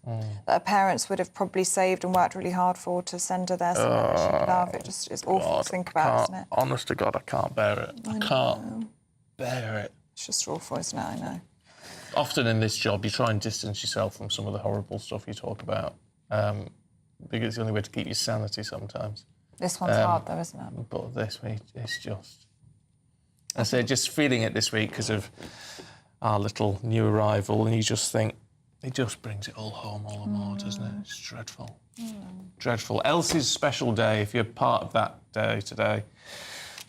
that her parents would have probably saved and worked really hard for to send her there somewhere she could love. It just is awful to think about, isn't it? Honest to God, I can't bear it. I can't bear it. It's just awful, isn't it? I know. Often in this job, you try and distance yourself from some of the horrible stuff you talk about. Because it's the only way to keep your sanity sometimes. This one's hard, though, isn't it? But this week, it's just... I say, just feeling it this week because of our little new arrival, and you just think, it just brings it all home all the more, doesn't it? It's dreadful. Dreadful. Elsie's special day, if you're part of that day today,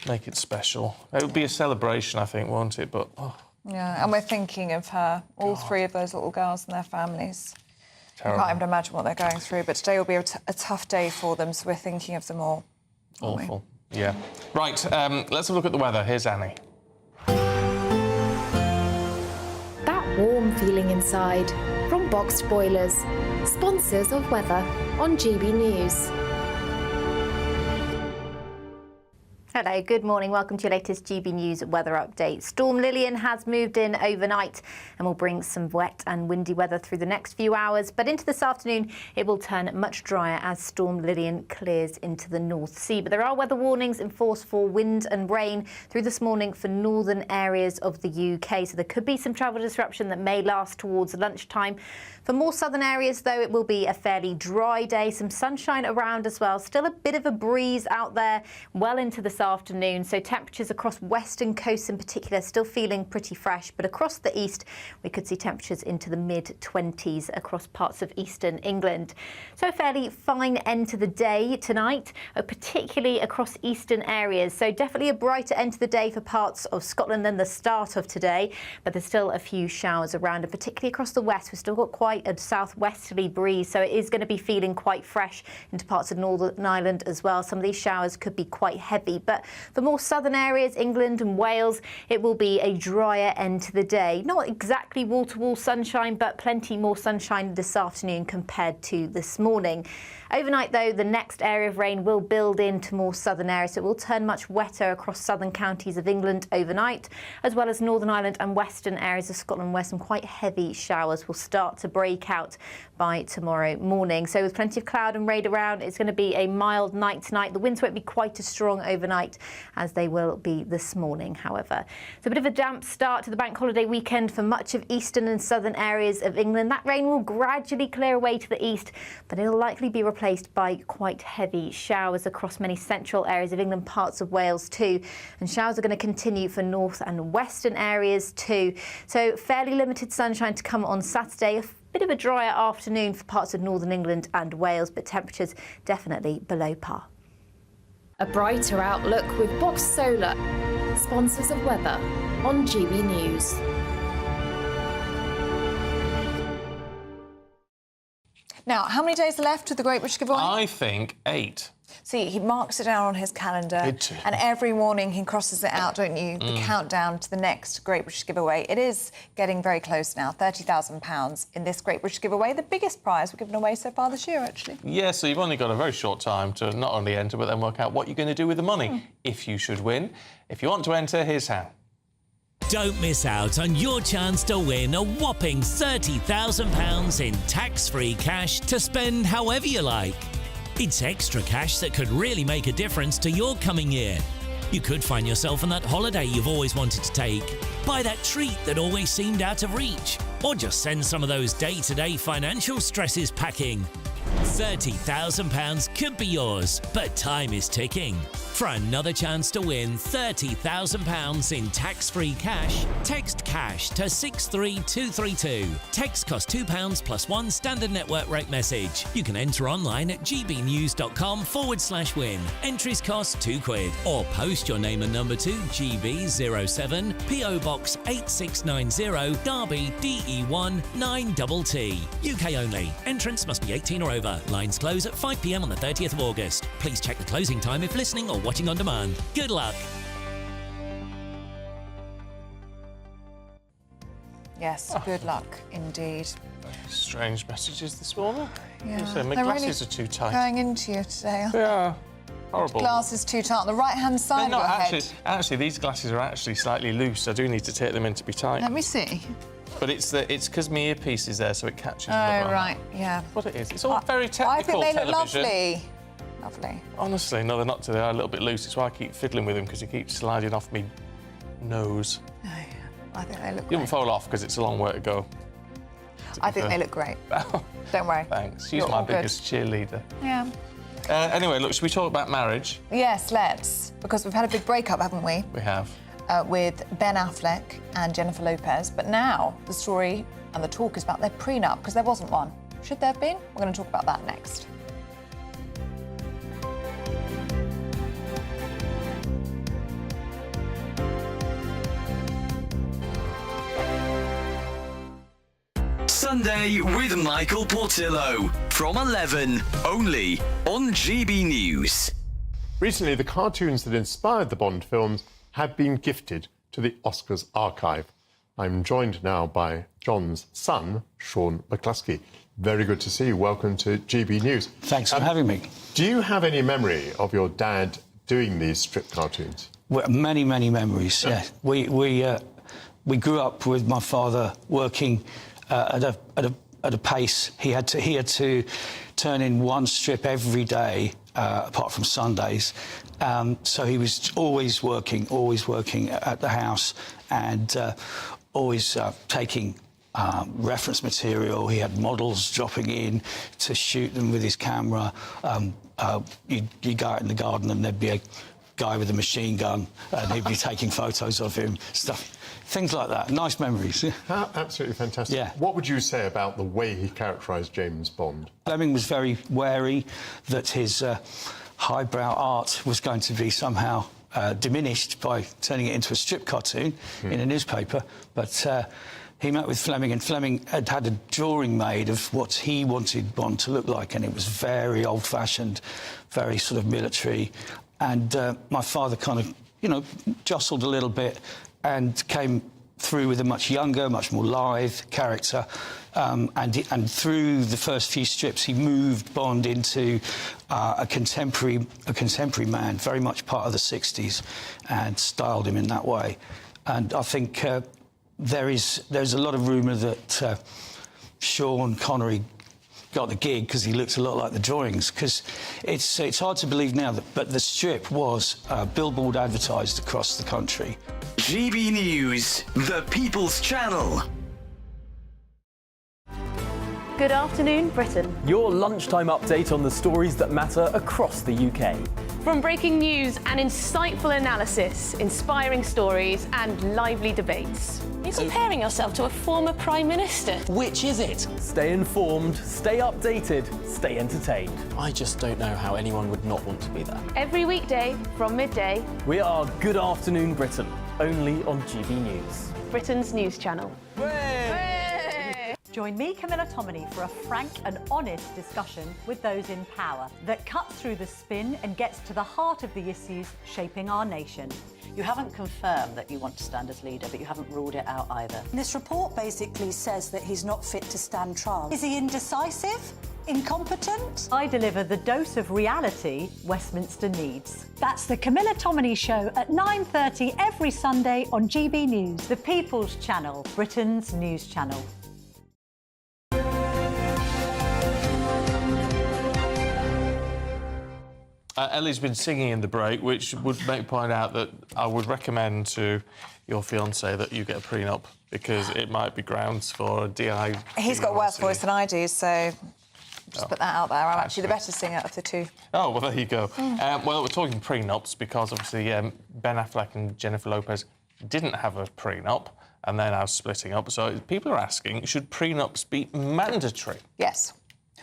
make it special. It would be a celebration, I think, won't it? But... Yeah, and we're thinking of her, all three of those little girls and their families. Terrible. I can't even imagine what they're going through, but today will be a tough day for them, so we're thinking of them all. Awful. Yeah. Right, let's have a look at the weather. Here's Annie. That warm feeling inside from Boxed Boilers, sponsors of weather on GB News. Hello, good morning. Welcome to your latest GB News weather update. Storm Lilian has moved in overnight and will bring some wet and windy weather through the next few hours. But into this afternoon, it will turn much drier as Storm Lilian clears into the North Sea. But there are weather warnings in force for wind and rain through this morning for northern areas of the UK. So there could be some travel disruption that may last towards lunchtime. For more southern areas, though, it will be a fairly dry day. Some sunshine around as well. Still a bit of a breeze out there well into this afternoon. So temperatures across western coasts in particular still feeling pretty fresh. But across the east, we could see temperatures into the mid-20s across parts of eastern England. So a fairly fine end to the day tonight, particularly across eastern areas. So definitely a brighter end to the day for parts of Scotland than the start of today. But there's still a few showers around, and particularly across the west, we've still got quite a southwesterly breeze, so it is going to be feeling quite fresh into parts of Northern Ireland as well. Some of these showers could be quite heavy, but for more southern areas, England and Wales, it will be a drier end to the day. Not exactly wall-to-wall sunshine, but plenty more sunshine this afternoon compared to this morning. Overnight, though, the next area of rain will build into more southern areas, so it will turn much wetter across southern counties of England overnight, as well as Northern Ireland and western areas of Scotland, where some quite heavy showers will start to break out by tomorrow morning. So with plenty of cloud and rain around, it's going to be a mild night tonight. The winds won't be quite as strong overnight as they will be this morning, however. It's a bit of a damp start to the bank holiday weekend for much of eastern and southern areas of England. That rain will gradually clear away to the east, but it'll likely be replaced by quite heavy showers across many central areas of England, parts of Wales too. And showers are going to continue for north and western areas too. So fairly limited sunshine to come on Saturday. A bit of a drier afternoon for parts of northern England and Wales, but temperatures definitely below par. A brighter outlook with Box Solar, sponsors of weather on GB News. Now, how many days are left to the Great British Giveaway? I think 8. See, he marks it down on his calendar, and every morning he crosses it out, don't you? The countdown to the next Great British Giveaway. It is getting very close now, £30,000 in this Great British Giveaway, the biggest prize we've given away so far this year, actually. Yeah, so you've only got a very short time to not only enter, but then work out what you're going to do with the money if you should win. If you want to enter, here's how. Don't miss out on your chance to win a whopping £30,000 in tax-free cash to spend however you like. It's extra cash that could really make a difference to your coming year. You could find yourself on that holiday you've always wanted to take, buy that treat that always seemed out of reach, or just send some of those day-to-day financial stresses packing. £30,000 could be yours, but time is ticking. For another chance to win £30,000 in tax-free cash, text CASH to 63232. Text costs £2 plus one standard network rate message. You can enter online at gbnews.com/win. Entries cost £2, or post your name and number to GB07 PO Box 8690 Derby DE1 9TT. UK only. Entrants must be 18 or over. Lines close at 5 p.m. on the 30th of August. Please check the closing time if listening or watching on demand. Good luck. Yes, good luck indeed. Strange messages this morning. Yeah, So my they're glasses really are too tight. going into you today. They are. Horrible. Glasses too tight on the right-hand side They're of not your actually. head. Actually, these glasses are actually slightly loose. I do need to take them in to be tight. Let me see. But it's because my earpiece is there, so it catches. Oh, right, yeah. What it is. It's all very technical. I think they look television. lovely. Lovely. Honestly, no, they're not. They are a little bit loose. That's why I keep fiddling with them because he keeps sliding off me nose. Oh, yeah. I think they look You great. won't fall off because it's a long way to go. I think they look great. Don't worry. Thanks. She's You're my all good. biggest cheerleader. Yeah. Anyway, look, should we talk about marriage? Yes, let's. Because we've had a big breakup, haven't we? We have. With Ben Affleck and Jennifer Lopez. But now the story and the talk is about their prenup, because there wasn't one. Should there have been? We're going to talk about that next. Sunday with Michael Portillo from 11, only on GB News. Recently, the cartoons that inspired the Bond films have been gifted to the Oscars archive. I'm joined now by John's son, Sean McCluskey. Very good to see you. Welcome to GB News. Thanks for having me. Do you have any memory of your dad doing these strip cartoons? Well, many, many memories. Yeah, we grew up with my father working at a pace. He had to turn in one strip every day, apart from Sundays. So he was always working at the house, and always taking reference material. He had models dropping in to shoot them with his camera. You'd go out in the garden and there'd be a guy with a machine gun and he'd be taking photos of him, things like that. Nice memories. Absolutely fantastic. Yeah. What would you say about the way he characterised James Bond? Fleming was very wary that his highbrow art was going to be somehow diminished by turning it into a strip cartoon in a newspaper, but he met with Fleming, and Fleming had a drawing made of what he wanted Bond to look like, and it was very old-fashioned, very sort of military. And my father kind of, jostled a little bit and came through with a much younger, much more lithe character. And through the first few strips, he moved Bond into a contemporary man, very much part of the 60s, and styled him in that way. And I think there's a lot of rumour that Sean Connery got the gig because he looked a lot like the drawings, because it's hard to believe now, but the strip was billboard advertised across the country. GB News, the People's Channel. Good afternoon, Britain. Your lunchtime update on the stories that matter across the UK. From breaking news and insightful analysis, inspiring stories and lively debates. You're comparing yourself to a former Prime Minister. Which is it? Stay informed, stay updated, stay entertained. I just don't know how anyone would not want to be there. Every weekday from midday. We are Good Afternoon Britain, only on GB News. Britain's news channel. Join me, Camilla Tominey, for a frank and honest discussion with those in power that cuts through the spin and gets to the heart of the issues shaping our nation. You haven't confirmed that you want to stand as leader, but you haven't ruled it out either. This report basically says that he's not fit to stand trial. Is he indecisive? Incompetent? I deliver the dose of reality Westminster needs. That's the Camilla Tominey Show at 9:30 every Sunday on GB News, the People's Channel, Britain's news channel. Ellie's been singing in the break, which would make point out that I would recommend to your fiancé that you get a prenup, because it might be grounds for a DI. He's got a worse voice than I do, so just put that out there. I'm actually the better singer of the two. Oh, well, there you go. Well, we're talking prenups because, obviously, Ben Affleck and Jennifer Lopez didn't have a prenup, and they're now splitting up. So people are asking, should prenups be mandatory? Yes.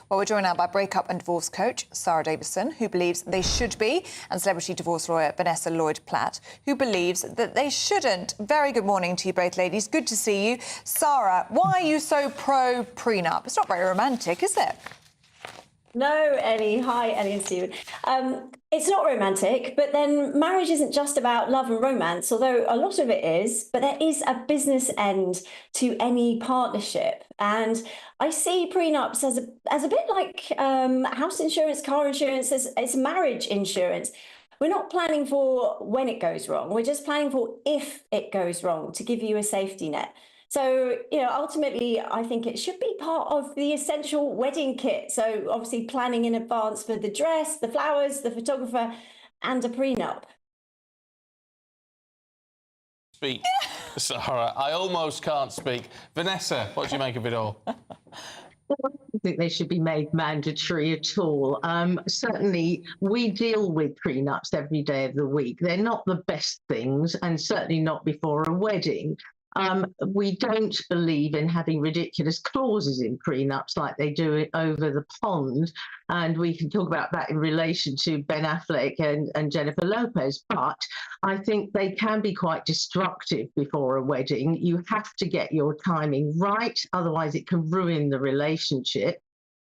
Well, we're joined now by breakup and divorce coach Sarah Davison, who believes they should be, and celebrity divorce lawyer Vanessa Lloyd-Platt, who believes that they shouldn't. Very good morning to you both, ladies. Good to see you. Sarah, why are you so pro-prenup? It's not very romantic, is it? No, Ellie. Hi, Ellie and Stephen. It's not romantic, but then marriage isn't just about love and romance, although a lot of it is, but there is a business end to any partnership. And I see prenups as a bit like house insurance, car insurance, it's marriage insurance. We're not planning for when it goes wrong. We're just planning for if it goes wrong to give you a safety net. So, ultimately, I think it should be part of the essential wedding kit. So obviously planning in advance for the dress, the flowers, the photographer, and a prenup. Speak, Sarah. I almost can't speak. Vanessa, what do you make of it all? I don't think they should be made mandatory at all. Certainly, we deal with prenups every day of the week. They're not the best things, and certainly not before a wedding. We don't believe in having ridiculous clauses in prenups like they do over the pond, and we can talk about that in relation to Ben Affleck and Jennifer Lopez, but I think they can be quite destructive before a wedding. You have to get your timing right, otherwise it can ruin the relationship.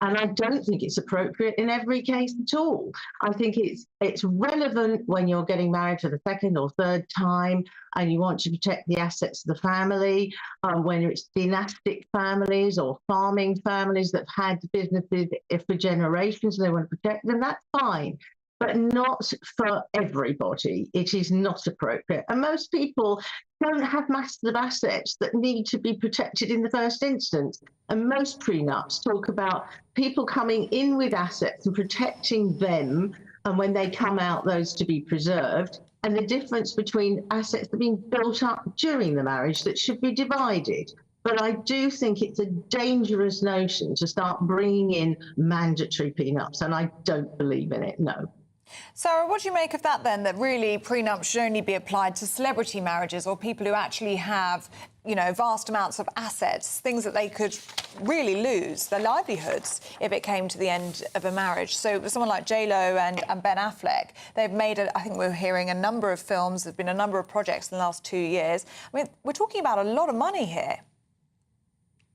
And I don't think it's appropriate in every case at all. I think it's relevant when you're getting married for the second or third time and you want to protect the assets of the family, when it's dynastic families or farming families that have had businesses for generations and they want to protect them, that's fine. But not for everybody. It is not appropriate. And most people don't have massive assets that need to be protected in the first instance. And most prenups talk about people coming in with assets and protecting them, and when they come out, those to be preserved, and the difference between assets that are being built up during the marriage that should be divided. But I do think it's a dangerous notion to start bringing in mandatory prenups, and I don't believe in it, no. Sarah, what do you make of that then, that really prenups should only be applied to celebrity marriages or people who actually have, vast amounts of assets, things that they could really lose their livelihoods if it came to the end of a marriage? So someone like J-Lo and Ben Affleck, they've made, I think we're hearing a number of films, there's been a number of projects in the last 2 years. I mean, we're talking about a lot of money here.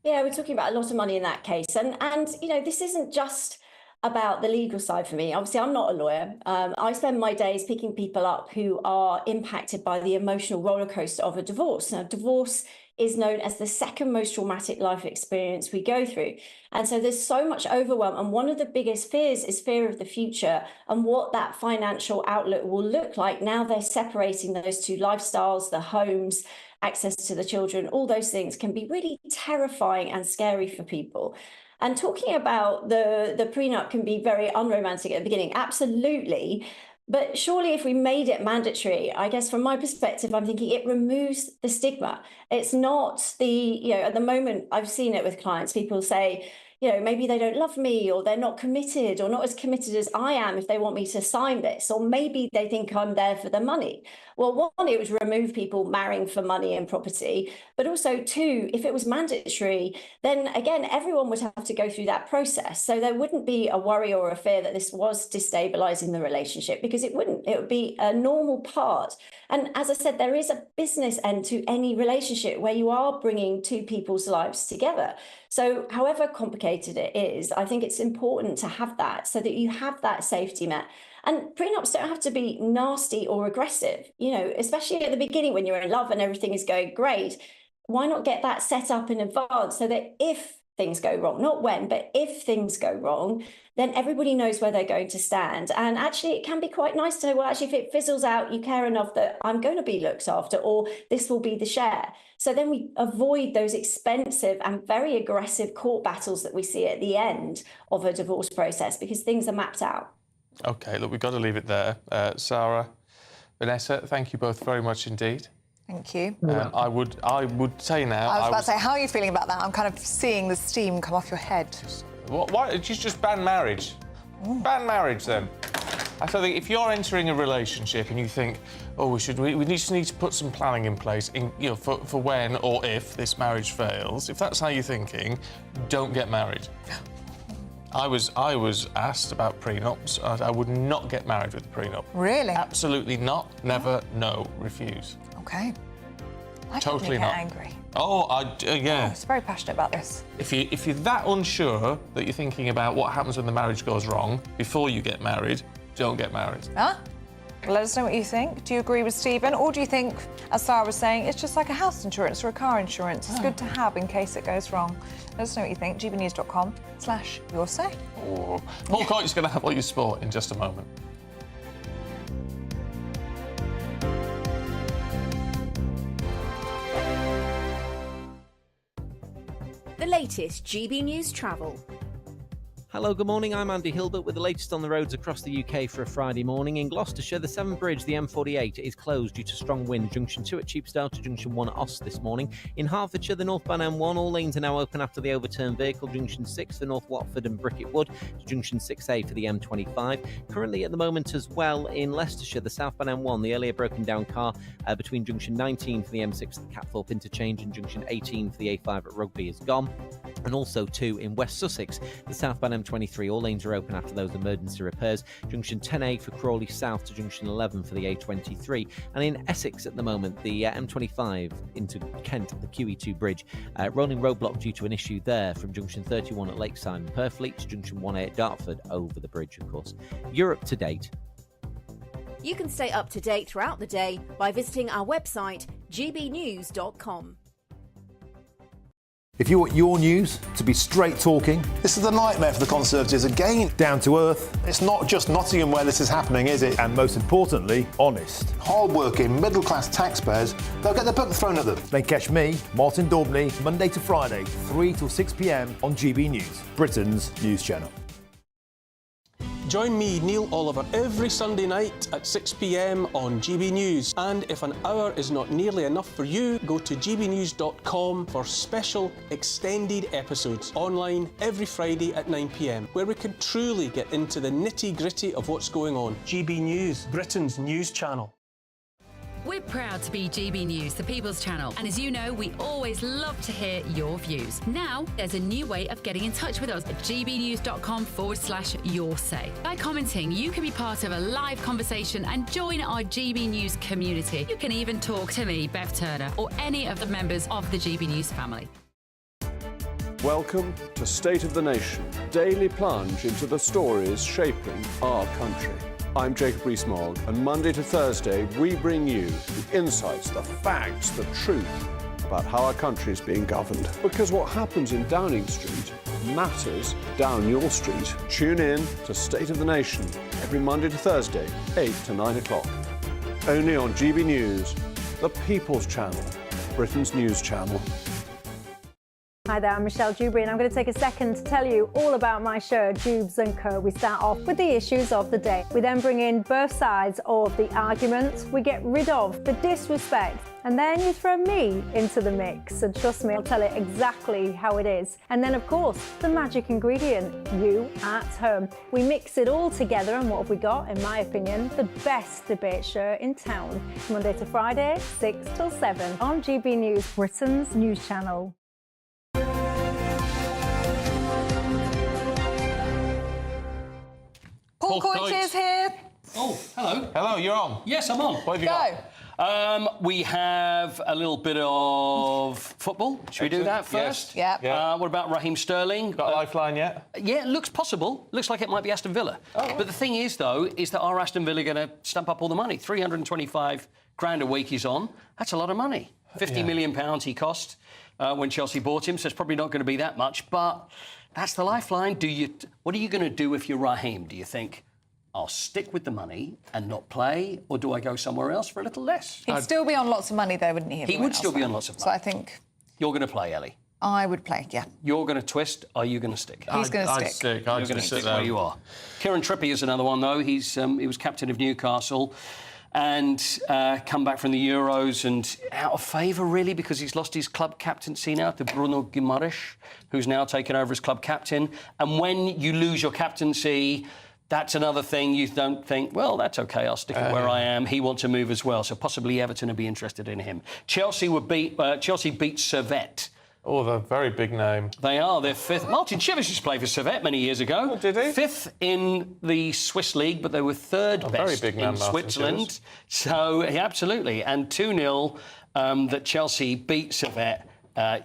Yeah, we're talking about a lot of money in that case. And this isn't just about the legal side for me. Obviously, I'm not a lawyer. I spend my days picking people up who are impacted by the emotional rollercoaster of a divorce. Now, divorce is known as the second most traumatic life experience we go through. And so there's so much overwhelm. And one of the biggest fears is fear of the future and what that financial outlook will look like. Now they're separating those two lifestyles, the homes, access to the children, all those things can be really terrifying and scary for people. And talking about the prenup can be very unromantic at the beginning, absolutely. But surely if we made it mandatory, I guess from my perspective, I'm thinking it removes the stigma. It's not at the moment I've seen it with clients, people say, maybe they don't love me or they're not committed or not as committed as I am if they want me to sign this, or maybe they think I'm there for the money. Well, one, it would remove people marrying for money and property, but also two, if it was mandatory, then again, everyone would have to go through that process. So there wouldn't be a worry or a fear that this was destabilizing the relationship, because it wouldn't. It would be a normal part. And as I said, there is a business end to any relationship where you are bringing two people's lives together. So however complicated it is, I think it's important to have that so that you have that safety net. And prenups don't have to be nasty or aggressive, especially at the beginning when you're in love and everything is going great. Why not get that set up in advance so that if things go wrong, not when, but if things go wrong, then everybody knows where they're going to stand. And actually, it can be quite nice to know, well, actually, if it fizzles out, you care enough that I'm going to be looked after, or this will be the share. So then we avoid those expensive and very aggressive court battles that we see at the end of a divorce process, because things are mapped out. OK, look, we've got to leave it there. Sarah, Vanessa, thank you both very much indeed. Thank you. I would say now... I was about to say, how are you feeling about that? I'm kind of seeing the steam come off your head. Why did you just ban marriage? Ban marriage, then. I think if you're entering a relationship and you think, oh, we just need to put some planning in place, for when or if this marriage fails, if that's how you're thinking, don't get married. I was asked about prenups. I would not get married with a prenup. Really? Absolutely not. Never. No. Refuse. OK. I Totally get not. angry. Oh, yeah. I was very passionate about this. If you're that unsure that you're thinking about what happens when the marriage goes wrong before you get married, don't get married. Huh? Let us know what you think. Do you agree with Stephen? Or do you think, as Sarah was saying, it's just like a house insurance or a car insurance? It's good to have in case it goes wrong. Let us know what you think. gbnews.com/yoursay. Oh. Paul Coyte's going to have all your sport in just a moment. The latest GB News travel. Hello, good morning. I'm Andy Hilbert with the latest on the roads across the UK for a Friday morning. In Gloucestershire, the Severn Bridge, the M48, is closed due to strong wind. Junction 2 at Cheapsdale to Junction 1 at Oss this morning. In Hertfordshire, the northbound M1, all lanes are now open after the overturned vehicle. Junction 6 for North Watford and Bricket Wood to Junction 6A for the M25. Currently at the moment as well in Leicestershire, the southbound M1, the earlier broken down car between Junction 19 for the M6 at the Catthorpe interchange and Junction 18 for the A5 at Rugby is gone. And also too in West Sussex, the southbound M23, all lanes are open after those emergency repairs. Junction 10A for Crawley South to Junction 11 for the A23. And in Essex at the moment, the M25 into Kent, the QE2 bridge, rolling roadblock due to an issue there from Junction 31 at Lakeside and Purfleet to Junction 1A at Dartford over the bridge, of course. You're up to date. You can stay up to date throughout the day by visiting our website, gbnews.com. If you want your news to be straight talking, this is a nightmare for the Conservatives again. Down to earth. It's not just Nottingham where this is happening, is it? And most importantly, honest. Hard-working, middle-class taxpayers, they'll get their book thrown at them. Then catch me, Martin Daubney, Monday to Friday, 3 till 6 p.m. on GB News, Britain's news channel. Join me, Neil Oliver, every Sunday night at 6 p.m. on GB News. And if an hour is not nearly enough for you, go to gbnews.com for special extended episodes online every Friday at 9 p.m, where we can truly get into the nitty-gritty of what's going on. GB News, Britain's news channel. We're proud to be GB News, the People's Channel. And as you know, we always love to hear your views. Now, there's a new way of getting in touch with us at gbnews.com/yoursay. By commenting, you can be part of a live conversation and join our GB News community. You can even talk to me, Bev Turner, or any of the members of the GB News family. Welcome to State of the Nation, daily plunge into the stories shaping our country. I'm Jacob Rees-Mogg, and Monday to Thursday we bring you the insights, the facts, the truth about how our country is being governed. Because what happens in Downing Street matters down your street. Tune in to State of the Nation every Monday to Thursday, 8 to 9 o'clock. Only on GB News, the People's Channel, Britain's news channel. Hi there, I'm Michelle Dewberry and I'm going to take a second to tell you all about my show, Dubes & Co. We start off with the issues of the day. We then bring in both sides of the arguments. We get rid of the disrespect. And then you throw me into the mix. And trust me, I'll tell it exactly how it is. And then, of course, the magic ingredient, you at home. We mix it all together and what have we got, in my opinion, the best debate show in town. Monday to Friday, 6 till 7 on GB News, Britain's news channel. Paul Coyte is here. Oh, hello. Hello, you're on. Yes, I'm on. What have you got? We have a little bit of football. Should we do that first? Yes. Yeah. What about Raheem Sterling? Got a lifeline yet? Yeah, it looks possible. Looks like it might be Aston Villa. Oh. But the thing is, though, is that are Aston Villa going to stump up all the money? 325 grand a week he's on. That's a lot of money. £50 million he cost when Chelsea bought him, so it's probably not going to be that much. But that's the lifeline. What are you going to do if you're Raheem? Do you think, I'll stick with the money and not play, or do I go somewhere else for a little less? He'd still be on lots of money, though, wouldn't he? He would still be on lots of money. So I think you're going to play, Ellie. I would play, yeah. You're going to twist. Are you going to stick? He's going to stick. I'd stick. You're going to stick where you are. Kieran Trippier is another one, though. He was captain of Newcastle and come back from the Euros and out of favour, really, because he's lost his club captaincy now to Bruno Guimaraes, who's now taken over as club captain. And when you lose your captaincy, that's another thing. You don't think, well, that's OK, I'll stick it where I am. He wants to move as well, so possibly Everton will be interested in him. Chelsea beat Servette. Oh, they're a very big name. They are. They're fifth. Martin Civicic played for Servette many years ago. Oh, did he? Fifth in the Swiss league, but they were third best very big man, in Martin Switzerland. Civicic. So, yeah, absolutely. And 2-0 that Chelsea beat Servette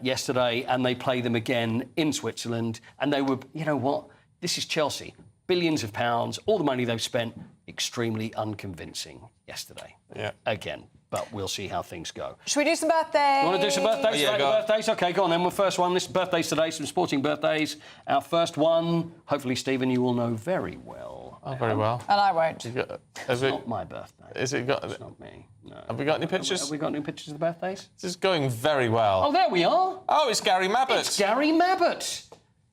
yesterday, and they play them again in Switzerland. And they were, you know what? This is Chelsea. Billions of pounds, all the money they've spent, extremely unconvincing yesterday. Yeah. Again. But we'll see how things go. Should we do some birthdays? You want to do some birthdays? Yeah, go on. Birthdays? OK, go on then. Well, first one. This is birthdays today, some sporting birthdays. Our first one, hopefully, Stephen, you will know very well. Oh, very well. And I won't. It's not my birthday. Is it got? It's not me. No. Have we got any pictures? Have we got any pictures of the birthdays? This is going very well. Oh, there we are. Oh, it's Gary Mabbott. It's Gary Mabbott.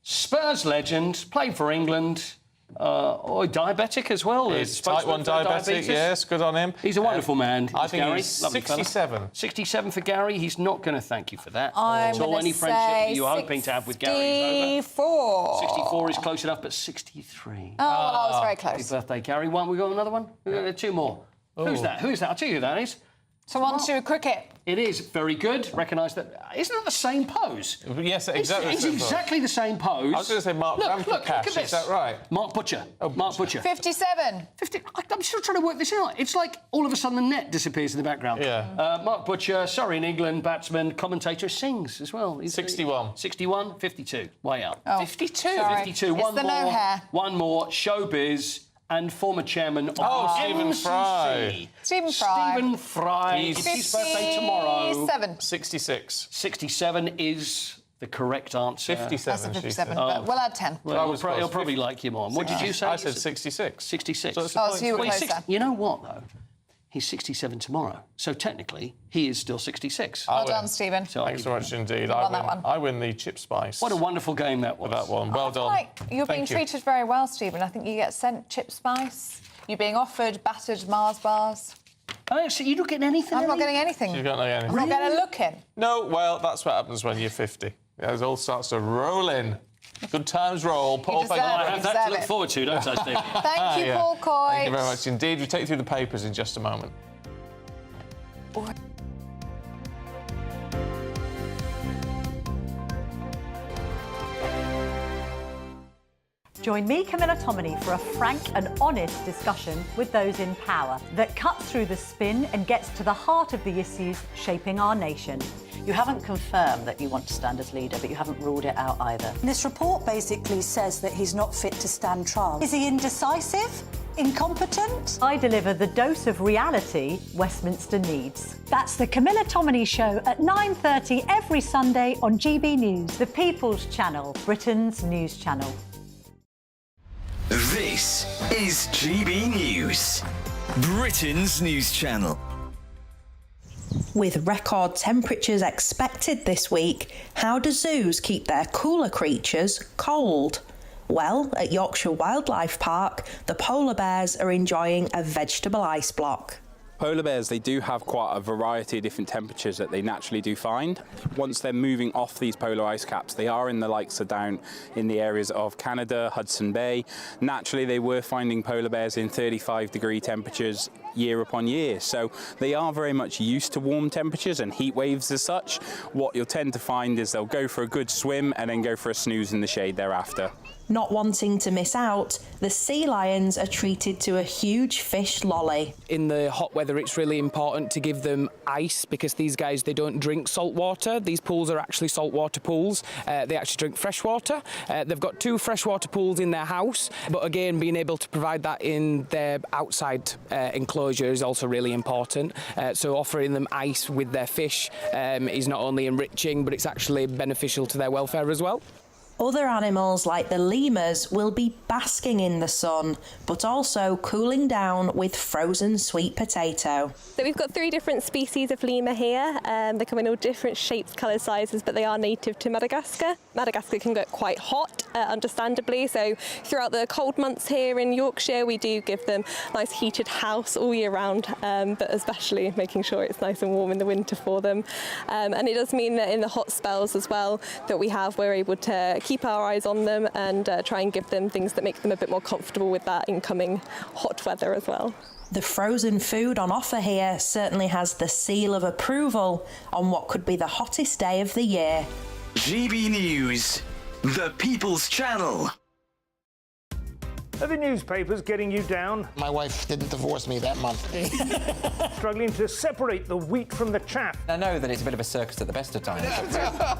Spurs legend, played for England. Diabetic as well. He's type 1 diabetic, yes, good on him. He's a wonderful man. I think Gary. he's Lovely 67. fella. 67 for Gary. He's not going to thank you for that. I'm at all. Any friendship that you were hoping to have with Gary is over. 64. 64 is close enough, but 63. Oh, well, I was very close. Happy birthday, Gary. One. We got another one? We got two more. Who's that? Who's that? I'll tell you who that is. Someone to cricket. It is very good. Recognise that. Isn't that the same pose? Yes, exactly. It's exactly the same pose. I was going to say Mark Ramprakash, is that right? Mark Butcher. Mark Butcher. 57. 50. I'm still trying to work this out. It's like all of a sudden the net disappears in the background. Yeah. Mark Butcher, sorry, in England, batsman, commentator, sings as well. 61. 61, 52. Way up. Oh, 52? sorry. 52. It's One the more. no hair. One more. Showbiz. And former chairman of the Stephen MCC. Fry. Stephen Fry. Stephen Fry. It's his birthday tomorrow. 57. 66. 67 is the correct answer. 57. 57, but we'll add 10. Well, he'll probably like you more. What did you say? I said 66. 66. So that's Oh, so you were Well, closer. you know what, though? He's 67 tomorrow. So technically, he is still 66. Well done, Stephen. So Thanks so much indeed. won that one. I win the chip spice. what a wonderful game that was. That one. Well done. Like, you're being Thank you. treated very well, Stephen. I think you get sent chip spice. You're being offered battered Mars bars. Oh, so you're not getting anything? I'm not getting anything. You don't know anything. I'm not getting a look in. No, well, that's what happens when you're 50. It all starts to roll in. Good times roll. Paul, deserve I it. have that to look forward to, don't I, Steve? Thank you, Yeah. Paul Coy. Thank you very much indeed. We'll take you through the papers in just a moment. Join me, Camilla Tominey, for a frank and honest discussion with those in power that cuts through the spin and gets to the heart of the issues shaping our nation. You haven't confirmed that you want to stand as leader, but you haven't ruled it out either. This report basically says that he's not fit to stand trial. Is he indecisive? Incompetent? I deliver the dose of reality Westminster needs. That's the Camilla Tominey Show at 9:30 every Sunday on GB News, the People's Channel, Britain's news channel. This is GB News, Britain's news channel. With record temperatures expected this week, how do zoos keep their cooler creatures cold? Well, at Yorkshire Wildlife Park, the polar bears are enjoying a vegetable ice block. Polar bears, they do have quite a variety of different temperatures that they naturally do find. Once they're moving off these polar ice caps, they are in the likes of down in the areas of Canada, Hudson Bay. Naturally, they were finding polar bears in 35-degree temperatures year upon year. So they are very much used to warm temperatures and heat waves as such. What you'll tend to find is they'll go for a good swim and then go for a snooze in the shade thereafter. Not wanting to miss out, the sea lions are treated to a huge fish lolly. In the hot weather, it's really important to give them ice because these guys, they don't drink salt water. These pools are actually saltwater pools. They actually drink fresh water. They've got 2 freshwater pools in their house, but again, being able to provide that in their outside enclosure is also really important. So offering them ice with their fish is not only enriching, but it's actually beneficial to their welfare as well. Other animals like the lemurs will be basking in the sun, but also cooling down with frozen sweet potato. So we've got 3 different species of lemur here. They come in all different shapes, colours, sizes, but they are native to Madagascar. Madagascar can get quite hot, understandably, so throughout the cold months here in Yorkshire, we do give them a nice heated house all year round, but especially making sure it's nice and warm in the winter for them. And it does mean that in the hot spells as well that we're able to keep our eyes on them and try and give them things that make them a bit more comfortable with that incoming hot weather as well. The frozen food on offer here certainly has the seal of approval on what could be the hottest day of the year. GB News, the People's Channel. Are the newspapers getting you down? My wife didn't divorce me that month. Struggling to separate the wheat from the chaff? I know that it's a bit of a circus at the best of times.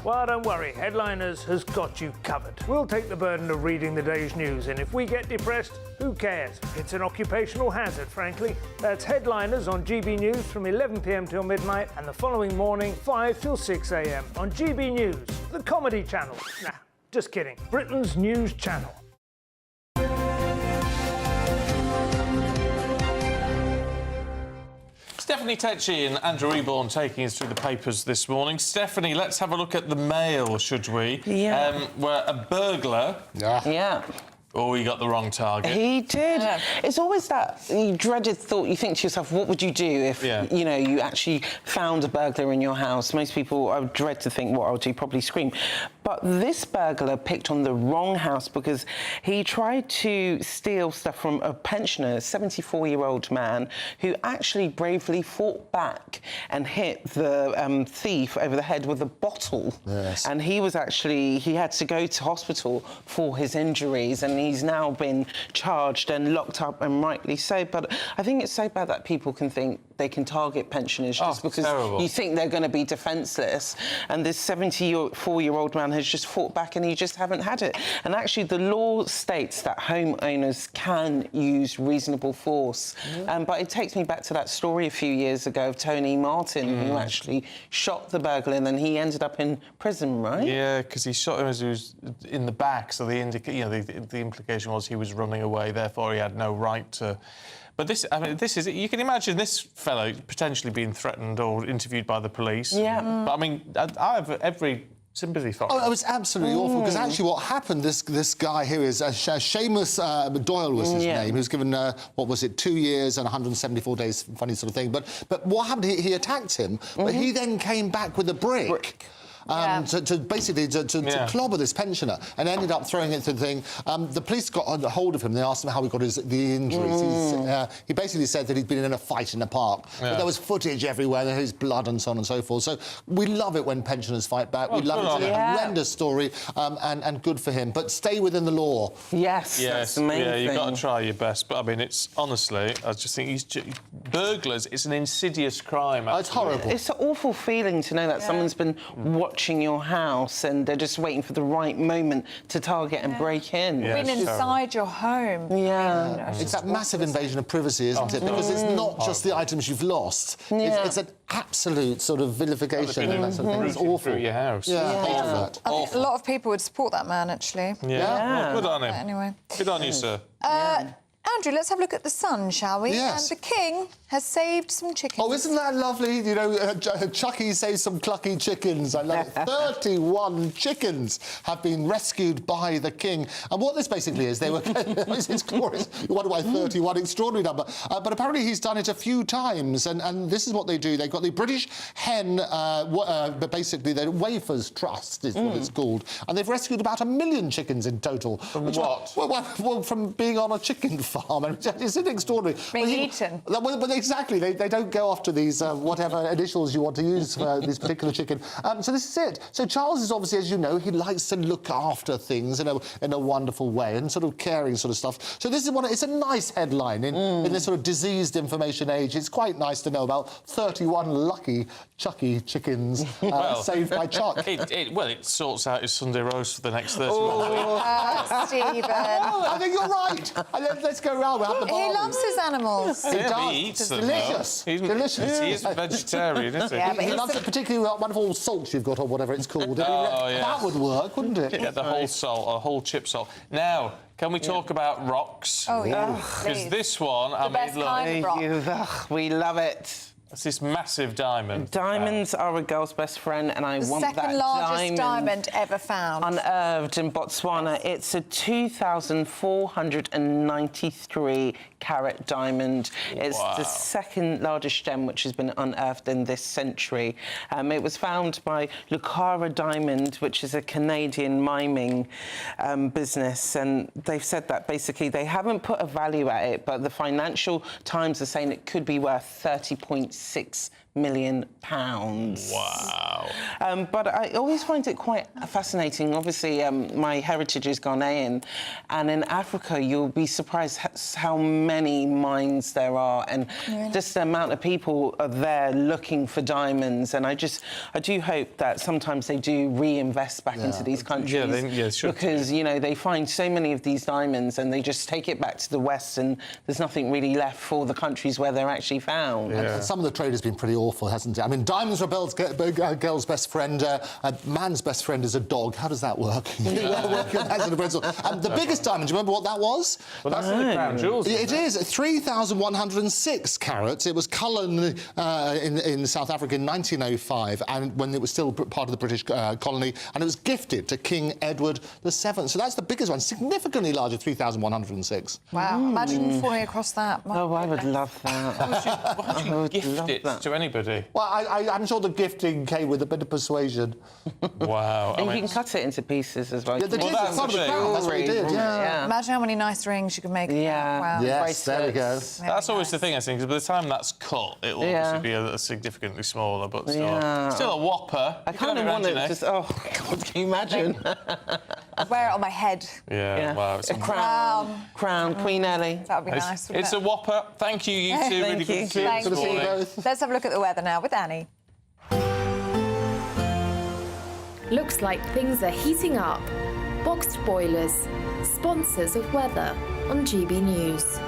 Well, don't worry. Headliners has got you covered. We'll take the burden of reading the day's news, and if we get depressed, who cares? It's an occupational hazard, frankly. That's Headliners on GB News from 11 p.m. till midnight, and the following morning, 5 till 6 a.m. on GB News, the comedy channel. Nah, just kidding. Britain's news channel. Stephanie Tecci and Andrew Eborn taking us through the papers this morning. Stephanie, let's have a look at the Mail, should we? Yeah. Where a burglar... Yeah. Oh, he got the wrong target. He did. Yeah. It's always that dreaded thought. You think to yourself, what would you do if, you know, you actually found a burglar in your house? Most people, I would dread to think what I would do, probably scream. But this burglar picked on the wrong house because he tried to steal stuff from a pensioner, a 74-year-old man, who actually bravely fought back and hit the thief over the head with a bottle. Yes. And he was actually, he had to go to hospital for his injuries, and he's now been charged and locked up, and rightly so. But I think it's so bad that people can think they can target pensioners just because you think they're going to be defenceless. And this 74-year-old man has just fought back, and you just haven't had it. And actually, the law states that homeowners can use reasonable force. But it takes me back to that story a few years ago of Tony Martin, who actually shot the burglar, and then he ended up in prison, right? Yeah, because he shot him as he was in the back, so the implication was he was running away, therefore he had no right to... But this, I mean, this is... You can imagine this fellow potentially being threatened or interviewed by the police. Yeah. But, I mean, I have every sympathy for him. Oh, it was absolutely awful, because actually what happened, this guy here is... Seamus Doyle was his name, who's given, 2 years and 174 days, funny sort of thing. But what happened, he attacked him, but he then came back with a brick. To clobber this pensioner, and ended up throwing it to the thing. The police got a hold of him. They asked him how he got the injuries. He basically said that he'd been in a fight in the park. But there was footage everywhere, there was blood and so on and so forth. So we love it when pensioners fight back. We love it. It's a horrendous story, and good for him. But stay within the law. Yes, that's the main thing. You've got to try your best. But, I mean, it's... Honestly, I just think burglars, it's an insidious crime. It's horrible. It's an awful feeling to know that someone's been watching your house and they're just waiting for the right moment to target and break in. Been inside your home. It's that massive invasion of privacy, isn't it? Because it's not just the items you've lost. It's an absolute sort of vilification and that sort of thing. It's awful. Through your house. I think a lot of people would support that man, actually. Well, good on him. Anyway. Good on you, sir. Andrew, let's have a look at the Sun, shall we? Yes. And the King has saved some chickens. Oh, isn't that lovely? You know, Chucky saved some clucky chickens. I love it. 31 chickens have been rescued by the King. And what this basically is, they were... it's glorious. You wonder why 31, extraordinary number. But apparently he's done it a few times. And this is what they do. They've got the British Hen, basically, the Wafers Trust is what it's called. And they've rescued about 1 million chickens in total. From what? Well, from being on a chicken farm. It's extraordinary. Being eaten. But exactly, they don't go after these whatever initials you want to use for this particular chicken. So this is it. So Charles is obviously, as you know, he likes to look after things in a wonderful way and sort of caring sort of stuff. So this is it's a nice headline in this sort of diseased information age. It's quite nice to know about 31 lucky Chucky chickens saved by Chuck. It sorts out his Sunday roast for the next 30 months. Stephen. I think you're right. Let's go round. We'll have the He loves his animals. He does. He eats them. Delicious. Delicious. He is a vegetarian, isn't he? Yeah, but he loves it, particularly that wonderful salt you've got, or whatever it's called. That would work, wouldn't it? Yeah, the whole salt, a whole chip salt. Now, can we talk about rocks? Oh, yeah. Because this one, the best kind of rock. We love it. It's this massive diamond. Diamonds are a girl's best friend, and I want that second largest diamond ever found. Unearthed in Botswana. It's a 2,493 carat diamond. It's the second largest gem which has been unearthed in this century. It was found by Lucara Diamond, which is a Canadian mining business, and they've said that basically they haven't put a value at it, but the Financial Times are saying it could be worth 30.6 million. Wow. But I always find it quite fascinating. Obviously, my heritage is Ghanaian, and in Africa, you'll be surprised how many mines there are, and just the amount of people are there looking for diamonds. And I do hope that sometimes they do reinvest back into these countries, because you know they find so many of these diamonds, and they just take it back to the West, and there's nothing really left for the countries where they're actually found. And some of the trade has been pretty awful, hasn't it? I mean, diamonds are a girl's best friend, a man's best friend is a dog. How does that work? The biggest diamond, do you remember what that was? Well, that's the crown jewels. It is 3,106 carats. It was Cullen in South Africa in 1905, and when it was still part of the British colony, and it was gifted to King Edward VII. So that's the biggest one, significantly larger, 3,106. Wow, imagine falling across that. Oh, I would love that. Why would you gift it to anybody? Well, I'm sure the gifting came with a bit of persuasion. Wow. And you can cut it into pieces as well. Yeah, that's part of the crown. That's what he did. Yeah. Imagine how many nice rings you could make. Yeah. Wow. Yes, there we go. That's always the thing, I think, because by the time that's cut, it'll obviously be a significantly smaller, but still a whopper. I kind of want it just... Oh, God, can you imagine? I'd wear it on my head. Yeah. Wow. It's a crown. Crown, Queen Ellie. That would be nice, wouldn't It's it? a whopper. Thank you, you two. Really good to see you this morning. Let's have a look at the weather now with Annie. Looks like things are heating up. Boxed boilers, sponsors of weather on GB News.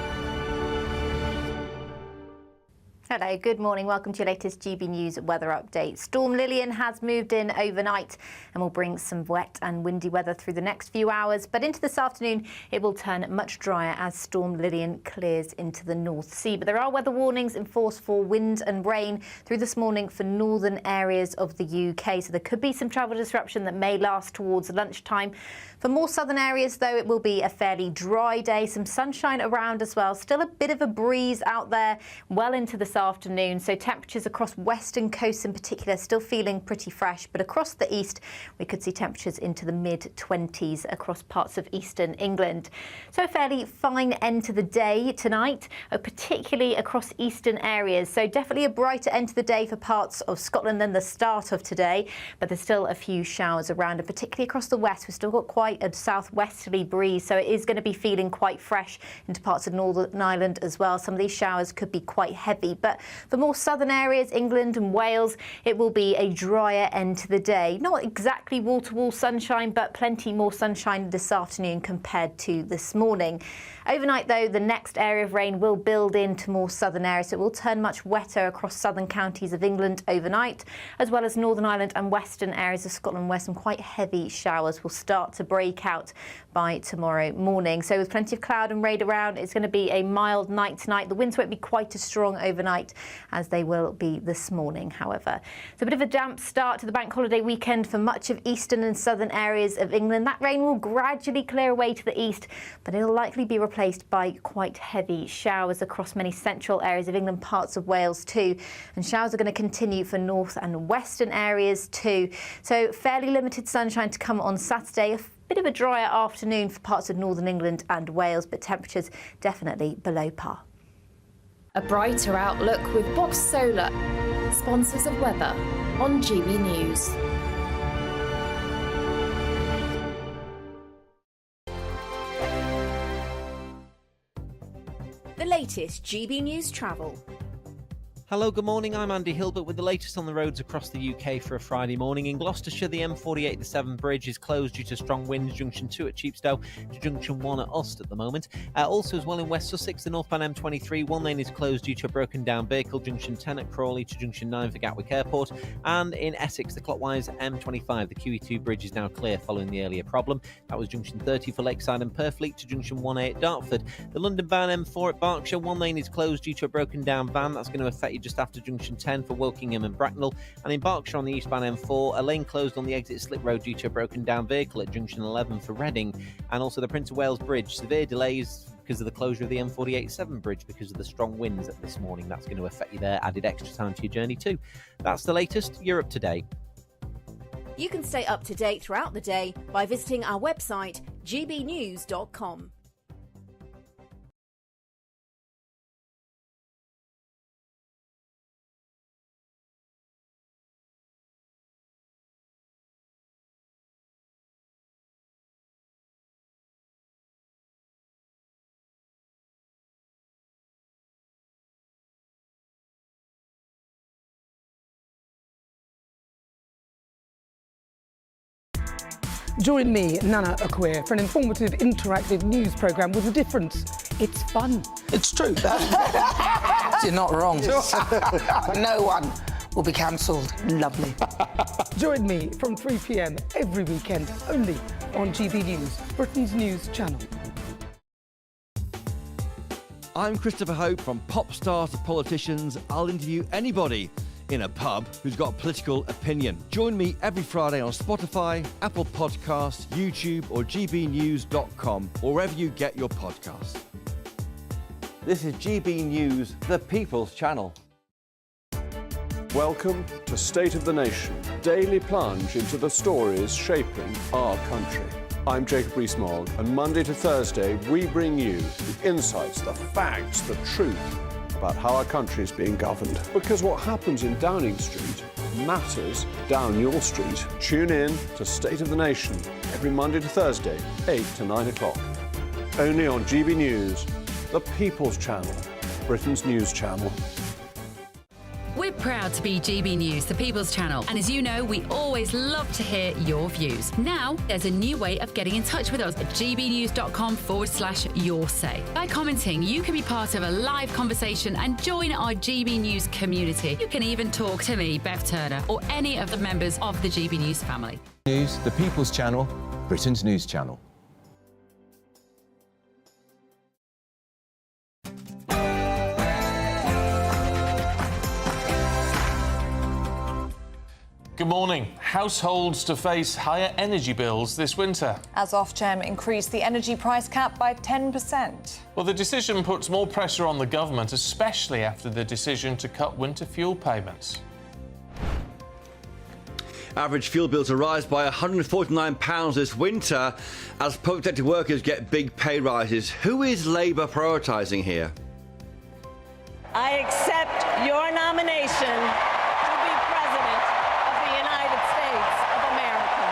Hello, good morning. Welcome to your latest GB News weather update. Storm Lillian has moved in overnight and will bring some wet and windy weather through the next few hours. But into this afternoon, it will turn much drier as Storm Lillian clears into the North Sea. But there are weather warnings in force for wind and rain through this morning for northern areas of the UK. So there could be some travel disruption that may last towards lunchtime. For more southern areas, though, it will be a fairly dry day. Some sunshine around as well. Still a bit of a breeze out there well into this afternoon. So temperatures across western coasts in particular still feeling pretty fresh. But across the east, we could see temperatures into the mid-20s across parts of eastern England. So a fairly fine end to the day tonight, particularly across eastern areas. So definitely a brighter end to the day for parts of Scotland than the start of today. But there's still a few showers around, and particularly across the west, we've still got quite a southwesterly breeze, so it is going to be feeling quite fresh into parts of Northern Ireland as well. Some of these showers could be quite heavy, but for more southern areas, England and Wales, it will be a drier end to the day. Not exactly wall-to-wall sunshine, but plenty more sunshine this afternoon compared to this morning. Overnight, though, the next area of rain will build into more southern areas, so it will turn much wetter across southern counties of England overnight, as well as Northern Ireland and western areas of Scotland, where some quite heavy showers will start to break out by tomorrow morning. So with plenty of cloud and rain around, it's going to be a mild night tonight. The winds won't be quite as strong overnight as they will be this morning, however. It's a bit of a damp start to the bank holiday weekend for much of eastern and southern areas of England. That rain will gradually clear away to the east, but it'll likely be replaced by quite heavy showers across many central areas of England, parts of Wales too. And showers are going to continue for north and western areas too. So fairly limited sunshine to come on Saturday. A bit of a drier afternoon for parts of northern England and Wales, but temperatures definitely below par. A brighter outlook with Box Solar, sponsors of weather on GB News. The latest GB News travel. Hello, good morning. I'm Andy Hilbert with the latest on the roads across the UK for a Friday morning. In Gloucestershire, the M48, the Severn Bridge is closed due to strong winds, junction 2 at Cheapstow to junction 1 at Ust at the moment. Also, as well in West Sussex, the northbound M23, one lane is closed due to a broken down vehicle, junction 10 at Crawley to junction 9 for Gatwick Airport. And in Essex, the clockwise M25, the QE2 bridge is now clear following the earlier problem. That was junction 30 for Lakeside and Purfleet to junction 1A at Dartford. The London-bound M4 at Berkshire, one lane is closed due to a broken down van. That's going to affect you just after junction 10 for Wokingham and Bracknell. And in Berkshire on the eastbound M4, a lane closed on the exit Slip Road due to a broken down vehicle at junction 11 for Reading. And also the Prince of Wales Bridge, severe delays because of the closure of the M48 Severn Bridge because of the strong winds this morning. That's going to affect you there, added extra time to your journey too. That's the latest. You're up to date. You can stay up to date throughout the day by visiting our website gbnews.com. Join me, Nana Akweer, for an informative, interactive news programme with a difference. It's fun. It's true. You're not wrong. No one will be cancelled. Lovely. Join me from 3 p.m. every weekend, only on GB News, Britain's news channel. I'm Christopher Hope. From pop stars to politicians, I'll interview anybody in a pub who's got a political opinion. Join me every Friday on Spotify, Apple Podcasts, YouTube or gbnews.com, or wherever you get your podcasts. This is GB News, the People's Channel. Welcome to State of the Nation, daily plunge into the stories shaping our country. I'm Jacob Rees-Mogg, and Monday to Thursday we bring you the insights, the facts, the truth about how our country is being governed. Because what happens in Downing Street matters down your street. Tune in to State of the Nation every Monday to Thursday, 8 to 9 o'clock. Only on GB News, the People's Channel, Britain's news channel. We're proud to be GB News, the People's Channel. And as you know, we always love to hear your views. Now, there's a new way of getting in touch with us at gbnews.com/yoursay. By commenting, you can be part of a live conversation and join our GB News community. You can even talk to me, Bev Turner, or any of the members of the GB News family. News, the People's Channel, Britain's news channel. Good morning. Households to face higher energy bills this winter. As Ofgem increased the energy price cap by 10%. Well, the decision puts more pressure on the government, especially after the decision to cut winter fuel payments. Average fuel bills will rise by £149 this winter as public sector workers get big pay rises. Who is Labour prioritising here? I accept your nomination to be President of the United States of America.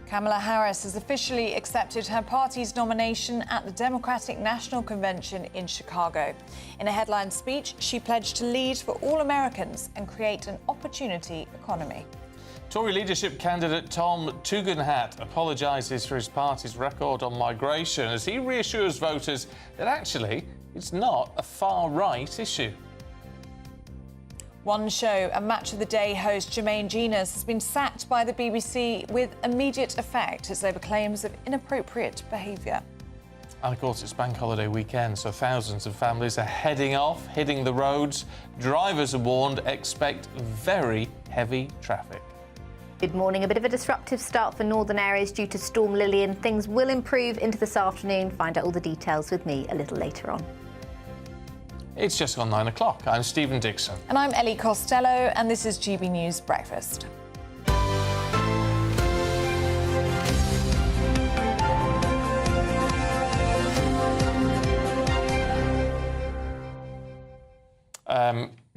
Kamala Harris has officially accepted her party's nomination at the Democratic National Convention in Chicago. In a headline speech, she pledged to lead for all Americans and create an opportunity economy. Tory leadership candidate Tom Tugendhat apologises for his party's record on migration as he reassures voters that actually it's not a far-right issue. One Show and Match of the Day host Jermaine Jenas has been sacked by the BBC with immediate effect. It's over claims of inappropriate behaviour. And of course, it's bank holiday weekend, so thousands of families are heading off, hitting the roads. Drivers are warned, expect very heavy traffic. Good morning. A bit of a disruptive start for northern areas due to Storm Lillian. Things will improve into this afternoon. Find out all the details with me a little later on. It's just gone 9 o'clock. I'm Stephen Dixon. And I'm Ellie Costello, and this is GB News Breakfast.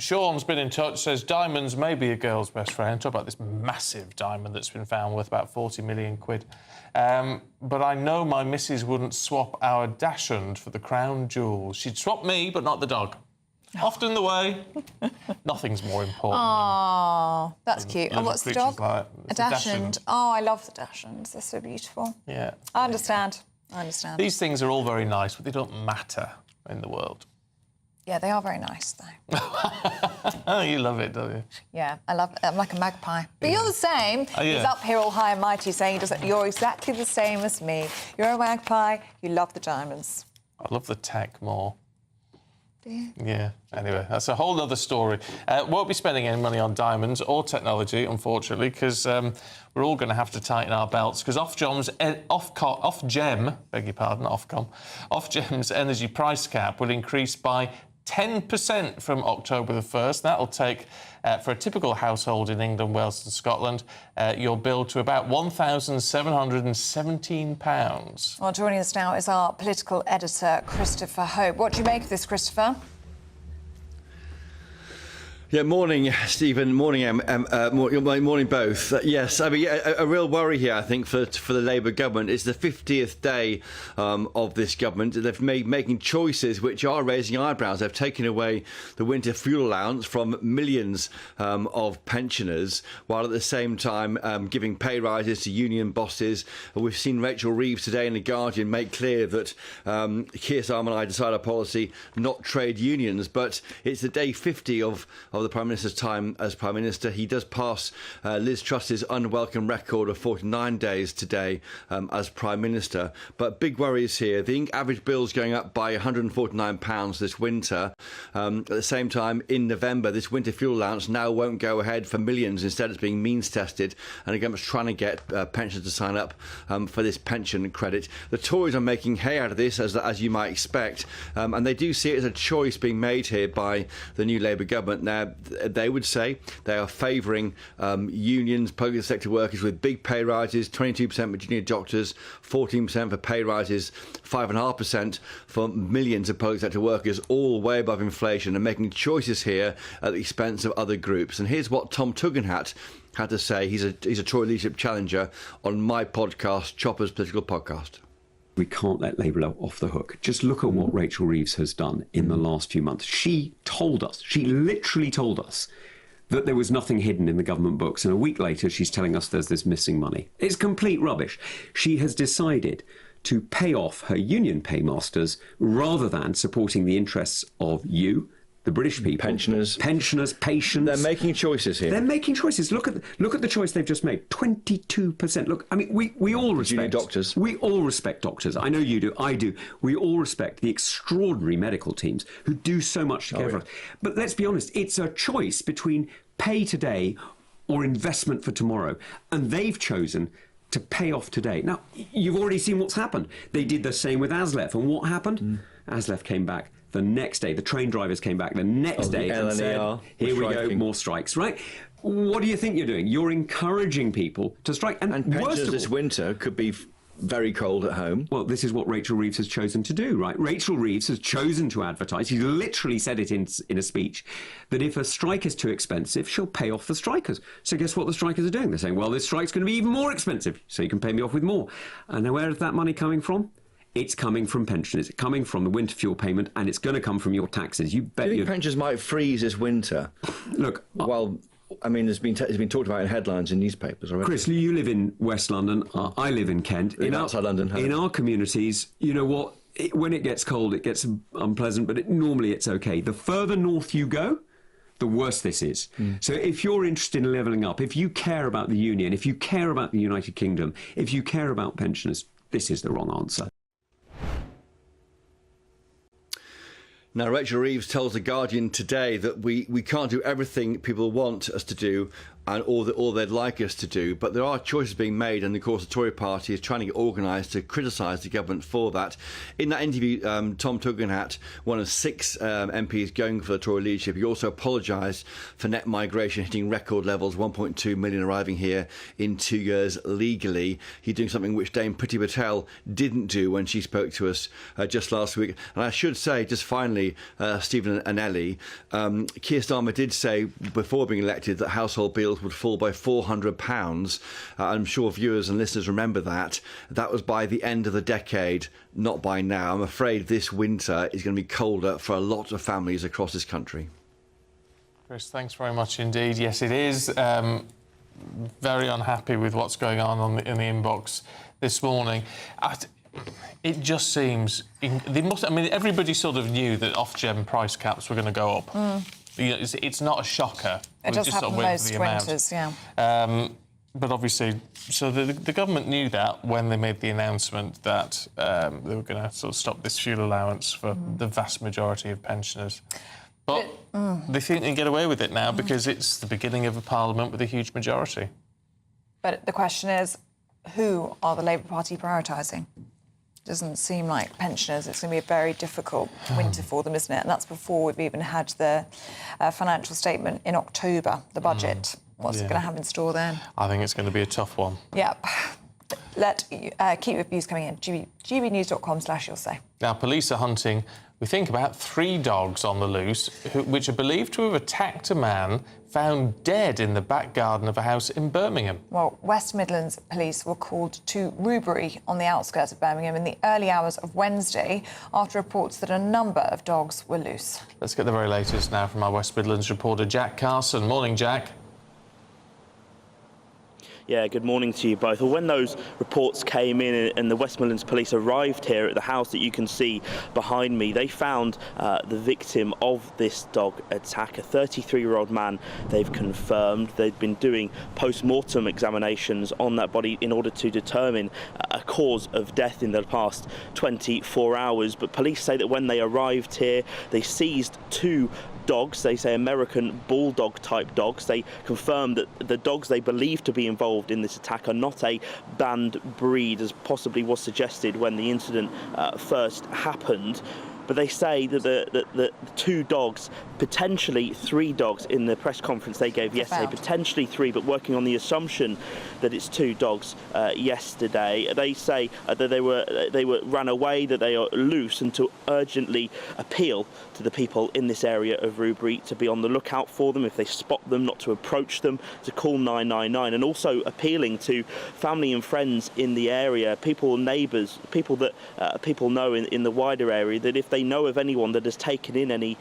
Sean's been in touch, says diamonds may be a girl's best friend. Talk about this massive diamond that's been found worth about 40 million quid. But I know my missus wouldn't swap our dachshund for the crown jewels. She'd swap me, but not the dog. Often the way. Nothing's more important. Oh, that's cute. And what's the dog? Like a dachshund. Oh, I love the dachshunds. They're so beautiful. Yeah. I understand. These things are all very nice, but they don't matter in the world. Yeah, they are very nice, though. Oh, you love it, don't you? Yeah, I love it. I'm like a magpie. But you're the same. Oh, yeah. He's up here all high and mighty saying you're exactly the same as me. You're a magpie. You love the diamonds. I love the tech more. Do you? Yeah. Anyway, that's a whole other story. Won't be spending any money on diamonds or technology, unfortunately, because we're all going to have to tighten our belts. Because Ofgem's energy price cap will increase by 10% from October the 1st. That'll take, for a typical household in England, Wales and Scotland, your bill to about £1,717. Well, joining us now is our political editor, Christopher Hope. What do you make of this, Christopher? Yeah, morning, Stephen. Morning, morning both. Yes, I mean, a real worry here, I think, for the Labour government. It's the 50th day of this government. They've making choices which are raising eyebrows. They've taken away the winter fuel allowance from millions of pensioners, while at the same time giving pay rises to union bosses. We've seen Rachel Reeves today in The Guardian make clear that Keir Starmer and I decide our policy, not trade unions. But it's the day 50 of the Prime Minister's time as Prime Minister. He does pass Liz Truss's unwelcome record of 49 days today as Prime Minister. But big worries here. The average bill's going up by £149 this winter. At the same time, in November, this winter fuel allowance now won't go ahead for millions. Instead, it's being means tested. And the government's trying to get pensioners to sign up for this pension credit. The Tories are making hay out of this, as you might expect. And they do see it as a choice being made here by the new Labour government. Now, they would say they are favouring unions, public sector workers with big pay rises, 22% for junior doctors, 14% for pay rises, 5.5% for millions of public sector workers, all way above inflation, and making choices here at the expense of other groups. And here's what Tom Tugendhat had to say. He's a Tory leadership challenger on my podcast, Chopper's Political Podcast. We can't let Labour off the hook. Just look at what Rachel Reeves has done in the last few months. She literally told us that there was nothing hidden in the government books, and a week later she's telling us there's this missing money. It's complete rubbish. She has decided to pay off her union paymasters rather than supporting the interests of you, the British people, pensioners, patients. They're making choices here. They're making choices. Look at the choice they've just made. 22%. Look, I mean, we all respect doctors. We all respect doctors. I know you do. I do. We all respect the extraordinary medical teams who do so much to care for us. But let's be honest. It's a choice between pay today or investment for tomorrow, and they've chosen to pay off today. Now, you've already seen what's happened. They did the same with ASLEF, and what happened? ASLEF came back. The next day, the train drivers came back the next day and said, here we go, more strikes, right? What do you think you're doing? You're encouraging people to strike. And pensioners this winter could be very cold at home. Well, this is what Rachel Reeves has chosen to do, right? Rachel Reeves has chosen to advertise. She literally said it in a speech that if a strike is too expensive, she'll pay off the strikers. So guess what the strikers are doing? They're saying, well, this strike's going to be even more expensive, so you can pay me off with more. And now where is that money coming from? It's coming from pensioners. It's coming from the winter fuel payment, and it's going to come from your taxes. You bet. Do you think pensioners might freeze this winter? Look, well, I mean, it's been talked about in headlines in newspapers already. Chris, you live in West London. I live in Kent. Outside London. In our communities, you know what? When it gets cold, it gets unpleasant, but normally it's okay. The further north you go, the worse this is. So if you're interested in levelling up, if you care about the union, if you care about the United Kingdom, if you care about pensioners, this is the wrong answer. Now, Rachel Reeves tells The Guardian today that we can't do everything people want us to do and all they'd like us to do, but there are choices being made, and of course the Tory party is trying to get organised to criticise the government for that. In that interview, Tom Tugendhat, one of 6 MPs going for the Tory leadership, he also apologised for net migration hitting record levels, 1.2 million arriving here in 2 years legally. He's doing something which Dame Priti Patel didn't do when she spoke to us just last week. And I should say, just finally, Stephen and Ellie, Keir Starmer did say before being elected that household bills would fall by £400. I'm sure viewers and listeners remember that. That was by the end of the decade, not by now. I'm afraid this winter is going to be colder for a lot of families across this country. Chris, thanks very much indeed. Yes, it is. Very unhappy with what's going on in the inbox this morning. It just seems everybody sort of knew that Ofgem price caps were going to go up. It's not a shocker. It does happen to most winters, yeah. But obviously, so the government knew that when they made the announcement that they were going to sort of stop this fuel allowance for the vast majority of pensioners. But they think they can get away with it now because it's the beginning of a parliament with a huge majority. But the question is, who are the Labour Party prioritising? Doesn't seem like pensioners. It's going to be a very difficult winter for them, isn't it? And that's before we've even had the financial statement in October, the budget. What's it going to have in store then? I think it's going to be a tough one. Yep. Keep your views coming in. gbnews.com/you'll say. Now, police are hunting We think about 3 dogs on the loose, which are believed to have attacked a man found dead in the back garden of a house in Birmingham. Well, West Midlands police were called to Rubery on the outskirts of Birmingham in the early hours of Wednesday after reports that a number of dogs were loose. Let's get the very latest now from our West Midlands reporter, Jack Carson. Morning, Jack. Yeah, good morning to you both. Well, when those reports came in and the West Midlands police arrived here at the house that you can see behind me, they found the victim of this dog attack, a 33-year-old man. They've confirmed they'd been doing post-mortem examinations on that body in order to determine a cause of death in the past 24 hours. But police say that when they arrived here, they seized 2 dogs. They say American bulldog type dogs. They confirmed that the dogs they believe to be involved in this attack are not a banned breed, as possibly was suggested when the incident first happened. But they say that the 2 dogs, potentially 3 dogs, in the press conference they gave yesterday, potentially 3, but working on the assumption that it's 2 dogs yesterday. They say that they were ran away, that they are loose, and to urgently appeal to the people in this area of Rubery to be on the lookout for them if they spot them, not to approach them, to call 999, and also appealing to family and friends in the area, people, neighbours, people that people know in the wider area, that if they know of anyone that has taken in any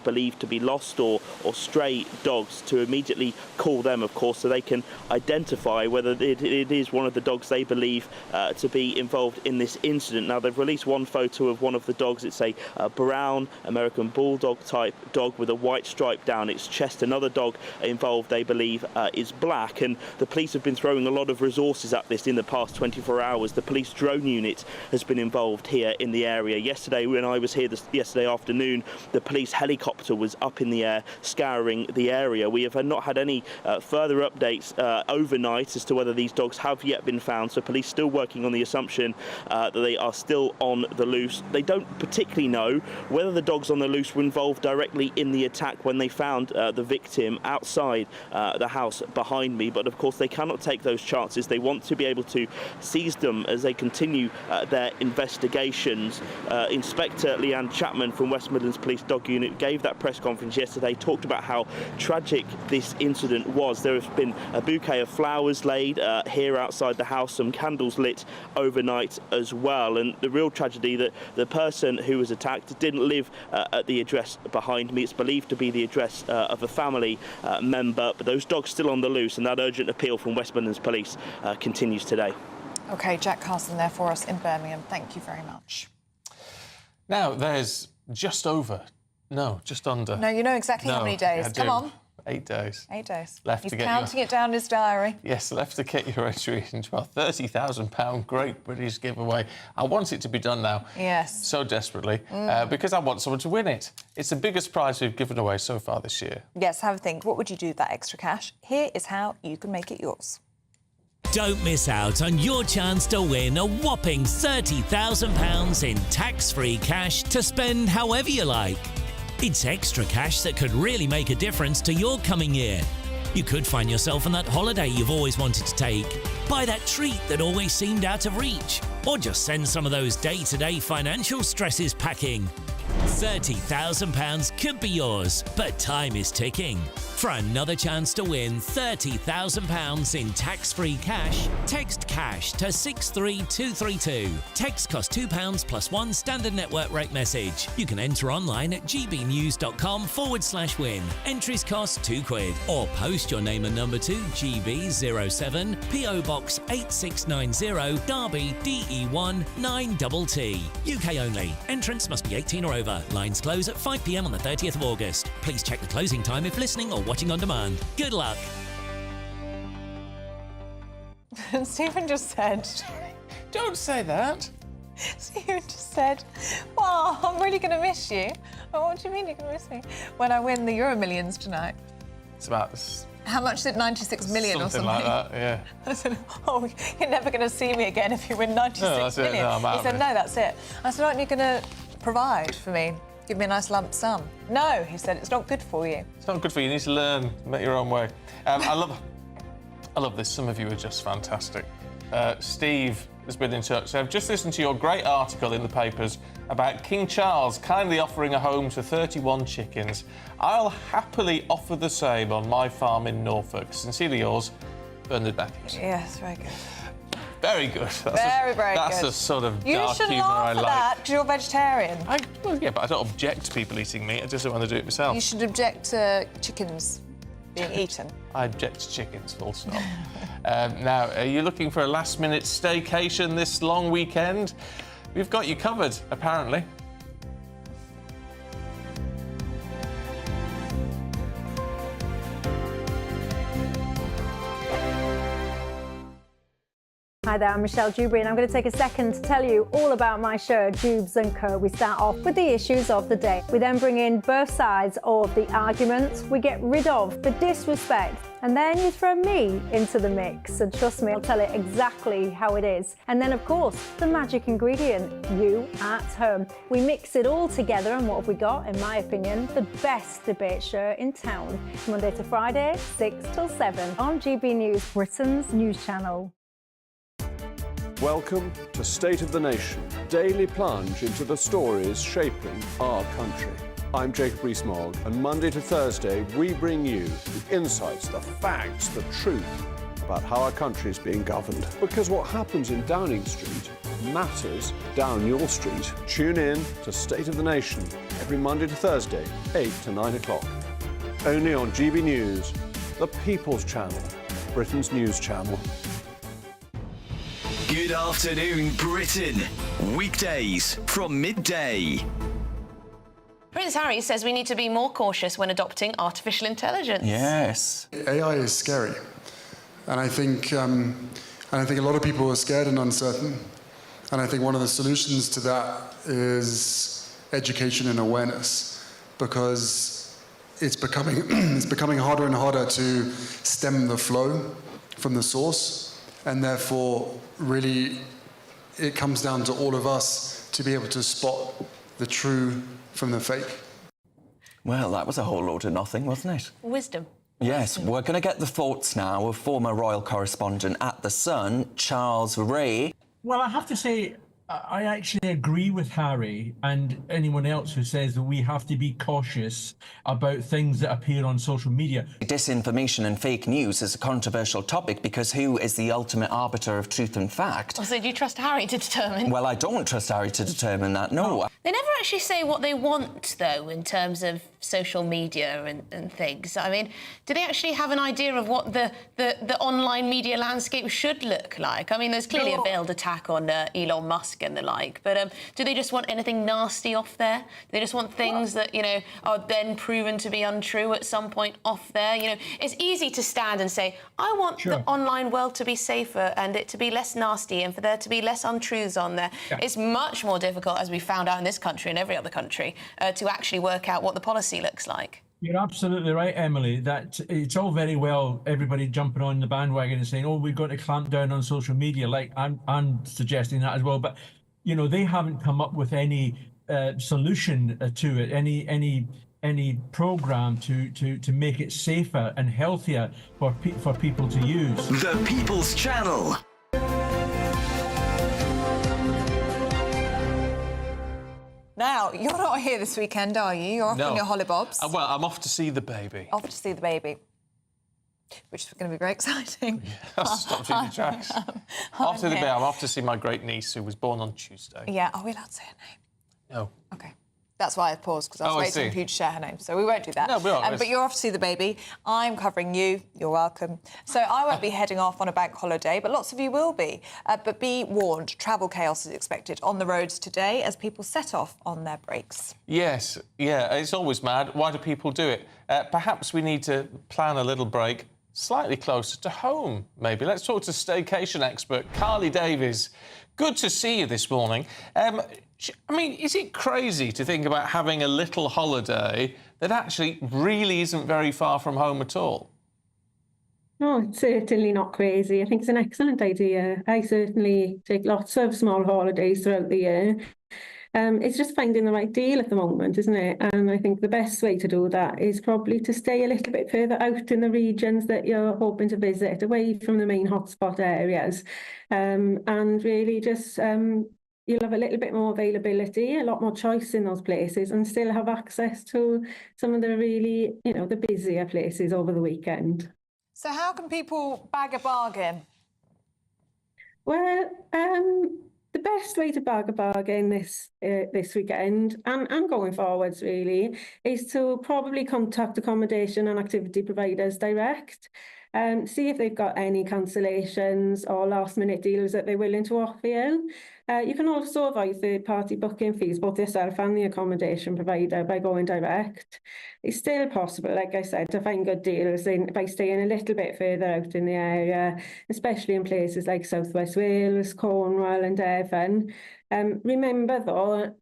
believed to be lost or stray dogs, to immediately call them, of course, so they can identify whether it is one of the dogs they believe to be involved in this incident. Now, they've released one photo of one of the dogs. It's a brown American bulldog type dog with a white stripe down its chest. Another dog involved, they believe, is black, and the police have been throwing a lot of resources at this in the past 24 hours. The police drone unit has been involved here in the area. Yesterday, when I was here yesterday afternoon, the police helicopter was up in the air scouring the area. We have not had any further updates overnight as to whether these dogs have yet been found, so police still working on the assumption that they are still on the loose. They don't particularly know whether the dogs on the loose were involved directly in the attack when they found the victim outside the house behind me, but of course they cannot take those chances. They want to be able to seize them as they continue their investigations. Inspector Leanne Chapman from West Midlands Police Dog Unit gave that press conference yesterday, talked about how tragic this incident was. There has been a bouquet of flowers laid here outside the house, some candles lit overnight as well, and the real tragedy that the person who was attacked didn't live at the address behind me. It's believed to be the address of a family member, but those dogs still on the loose, and that urgent appeal from West Midlands Police continues today. OK, Jack Carson there for us in Birmingham. Thank you very much. Now, there's just under. No, you know exactly how many days. Come on. 8 days. 8 days. Left He's to get counting it down in his diary. Yes, left to get your entry into our £30,000 Great British giveaway. I want it to be done now. Yes. So desperately, because I want someone to win it. It's the biggest prize we've given away so far this year. Yes, have a think. What would you do with that extra cash? Here is how you can make it yours. Don't miss out on your chance to win a whopping £30,000 in tax-free cash to spend however you like. It's extra cash that could really make a difference to your coming year. You could find yourself on that holiday you've always wanted to take, buy that treat that always seemed out of reach, or just send some of those day-to-day financial stresses packing. £30,000 could be yours, but time is ticking. For another chance to win £30,000 in tax-free cash, text CASH to 63232. Text costs £2 plus one standard network rate message. You can enter online at gbnews.com/win. Entries cost £2. Or post your name and number to GB07 PO Box 8690 Derby DE1 9TT. UK only. Entrance must be 18 or over. Lines close at 5 p.m. on the 30th of August. Please check the closing time if listening or watching on demand. Good luck. Stephen just said... Don't say that. Stephen just said, well, I'm really going to miss you. Oh, what do you mean you're going to miss me? When I win the Euro Millions tonight. It's about... How much is it? 96 million or something? Something like that, yeah. I said, oh, you're never going to see me again if you win 96 million. No, I'm out he said, no, that's it. I said, aren't you going to provide for me? Give me a nice lump sum. No, he said, it's not good for you. It's not good for you. You need to learn, make your own way. I love this. Some of you are just fantastic. Steve has been in touch. So I've just listened to your great article in the papers about King Charles kindly offering a home to 31 chickens. I'll happily offer the same on my farm in Norfolk. Sincerely yours, Bernard Matthews. Yes, very good. Very good. Very good. That's a sort of You dark should humour I laugh at like. that because you're vegetarian. Well, yeah, but I don't object to people eating meat. I just don't want to do it myself. You should object to chickens being eaten. I object to chickens, full stop. Now, are you looking for a last-minute staycation this long weekend? We've got you covered, apparently. Hi there, I'm Michelle Dewberry and I'm going to take a second to tell you all about my show, Dubes & Co. We start off with the issues of the day. We then bring in both sides of the argument. We get rid of the disrespect. And then you throw me into the mix. And trust me, I'll tell it exactly how it is. And then, of course, the magic ingredient, you at home. We mix it all together and what have we got, in my opinion, the best debate show in town. Monday to Friday, 6 till 7 on GB News, Britain's news channel. Welcome to State of the Nation, daily plunge into the stories shaping our country. I'm Jacob Rees-Mogg, and Monday to Thursday we bring you the insights, the facts, the truth about how our country is being governed. Because what happens in Downing Street matters down your street. Tune in to State of the Nation every Monday to Thursday, 8 to 9 o'clock. Only on GB News, the People's Channel, Britain's news channel. Good afternoon, Britain. Weekdays from midday. Prince Harry says we need to be more cautious when adopting artificial intelligence. Yes. AI is scary. And I think a lot of people are scared and uncertain. And I think one of the solutions to that is education and awareness, because it's becoming harder and harder to stem the flow from the source. And therefore, really, it comes down to all of us to be able to spot the true from the fake. Well, that was a whole load of nothing, wasn't it? Wisdom. Yes, we're going to get the thoughts now of former royal correspondent at The Sun, Charles Ray. Well, I have to say, I actually agree with Harry and anyone else who says that we have to be cautious about things that appear on social media. Disinformation and fake news is a controversial topic because who is the ultimate arbiter of truth and fact? So do you trust Harry to determine? Well, I don't trust Harry to determine that, no. They never actually say what they want, though, in terms of social media and things. I mean, do they actually have an idea of what the online media landscape should look like? I mean, there's clearly a veiled attack on Elon Musk and the like, but do they just want anything nasty off there? Do they just want things that, you know, are then proven to be untrue at some point off there? You know, it's easy to stand and say, I want the online world to be safer and it to be less nasty and for there to be less untruths on there. Yeah. It's much more difficult, as we found out in this country and every other country, to actually work out what the policy looks like. You're absolutely right, Emily, that it's all very well everybody jumping on the bandwagon and saying, oh, we've got to clamp down on social media. Like, I'm suggesting that as well. But, you know, they haven't come up with any solution to it, any program to make it safer and healthier for people to use. The People's Channel. Now, you're not here this weekend, are you? You're off on your hollybobs. Well, I'm off to see the baby. Off to see the baby, which is going to be very exciting. Yeah, stop in your tracks. Off to the baby. I'm off to see my great niece, who was born on Tuesday. Yeah, are we allowed to say her name? No. OK. That's why I paused, because I was waiting for you to share her name. So we won't do that. No, we won't. But you're off to see the baby. I'm covering you. You're welcome. So I won't be heading off on a bank holiday, but lots of you will be. But be warned, travel chaos is expected on the roads today as people set off on their breaks. Yes, yeah, it's always mad. Why do people do it? Perhaps we need to plan a little break slightly closer to home, maybe. Let's talk to staycation expert Carly Davies. Good to see you this morning. I mean, is it crazy to think about having a little holiday that actually really isn't very far from home at all? No, it's certainly not crazy. I think it's an excellent idea. I certainly take lots of small holidays throughout the year. It's just finding the right deal at the moment, isn't it? And I think the best way to do that is probably to stay a little bit further out in the regions that you're hoping to visit, away from the main hotspot areas, and really just you'll have a little bit more availability, a lot more choice in those places, and still have access to some of the really, the busier places over the weekend. So how can people bag a bargain? Well, the best way to bag a bargain this weekend and going forwards really is to probably contact accommodation and activity providers direct. See if they've got any cancellations or last-minute deals that they're willing to offer you. You can also avoid third-party booking fees, both yourself and the accommodation provider, by going direct. It's still possible, like I said, to find good deals by staying a little bit further out in the area, especially in places like South West Wales, Cornwall and Devon. Remember though,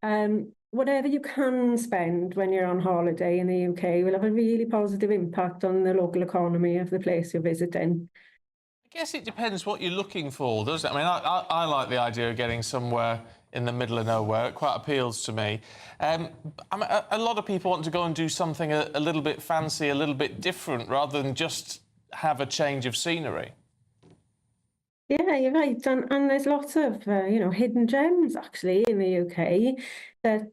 whatever you can spend when you're on holiday in the UK will have a really positive impact on the local economy of the place you're visiting. I guess it depends what you're looking for, doesn't it? I mean, I like the idea of getting somewhere in the middle of nowhere. It quite appeals to me. I mean, a lot of people want to go and do something a little bit fancy, a little bit different, rather than just have a change of scenery. Yeah, you're right. And there's lots of, hidden gems, actually, in the UK that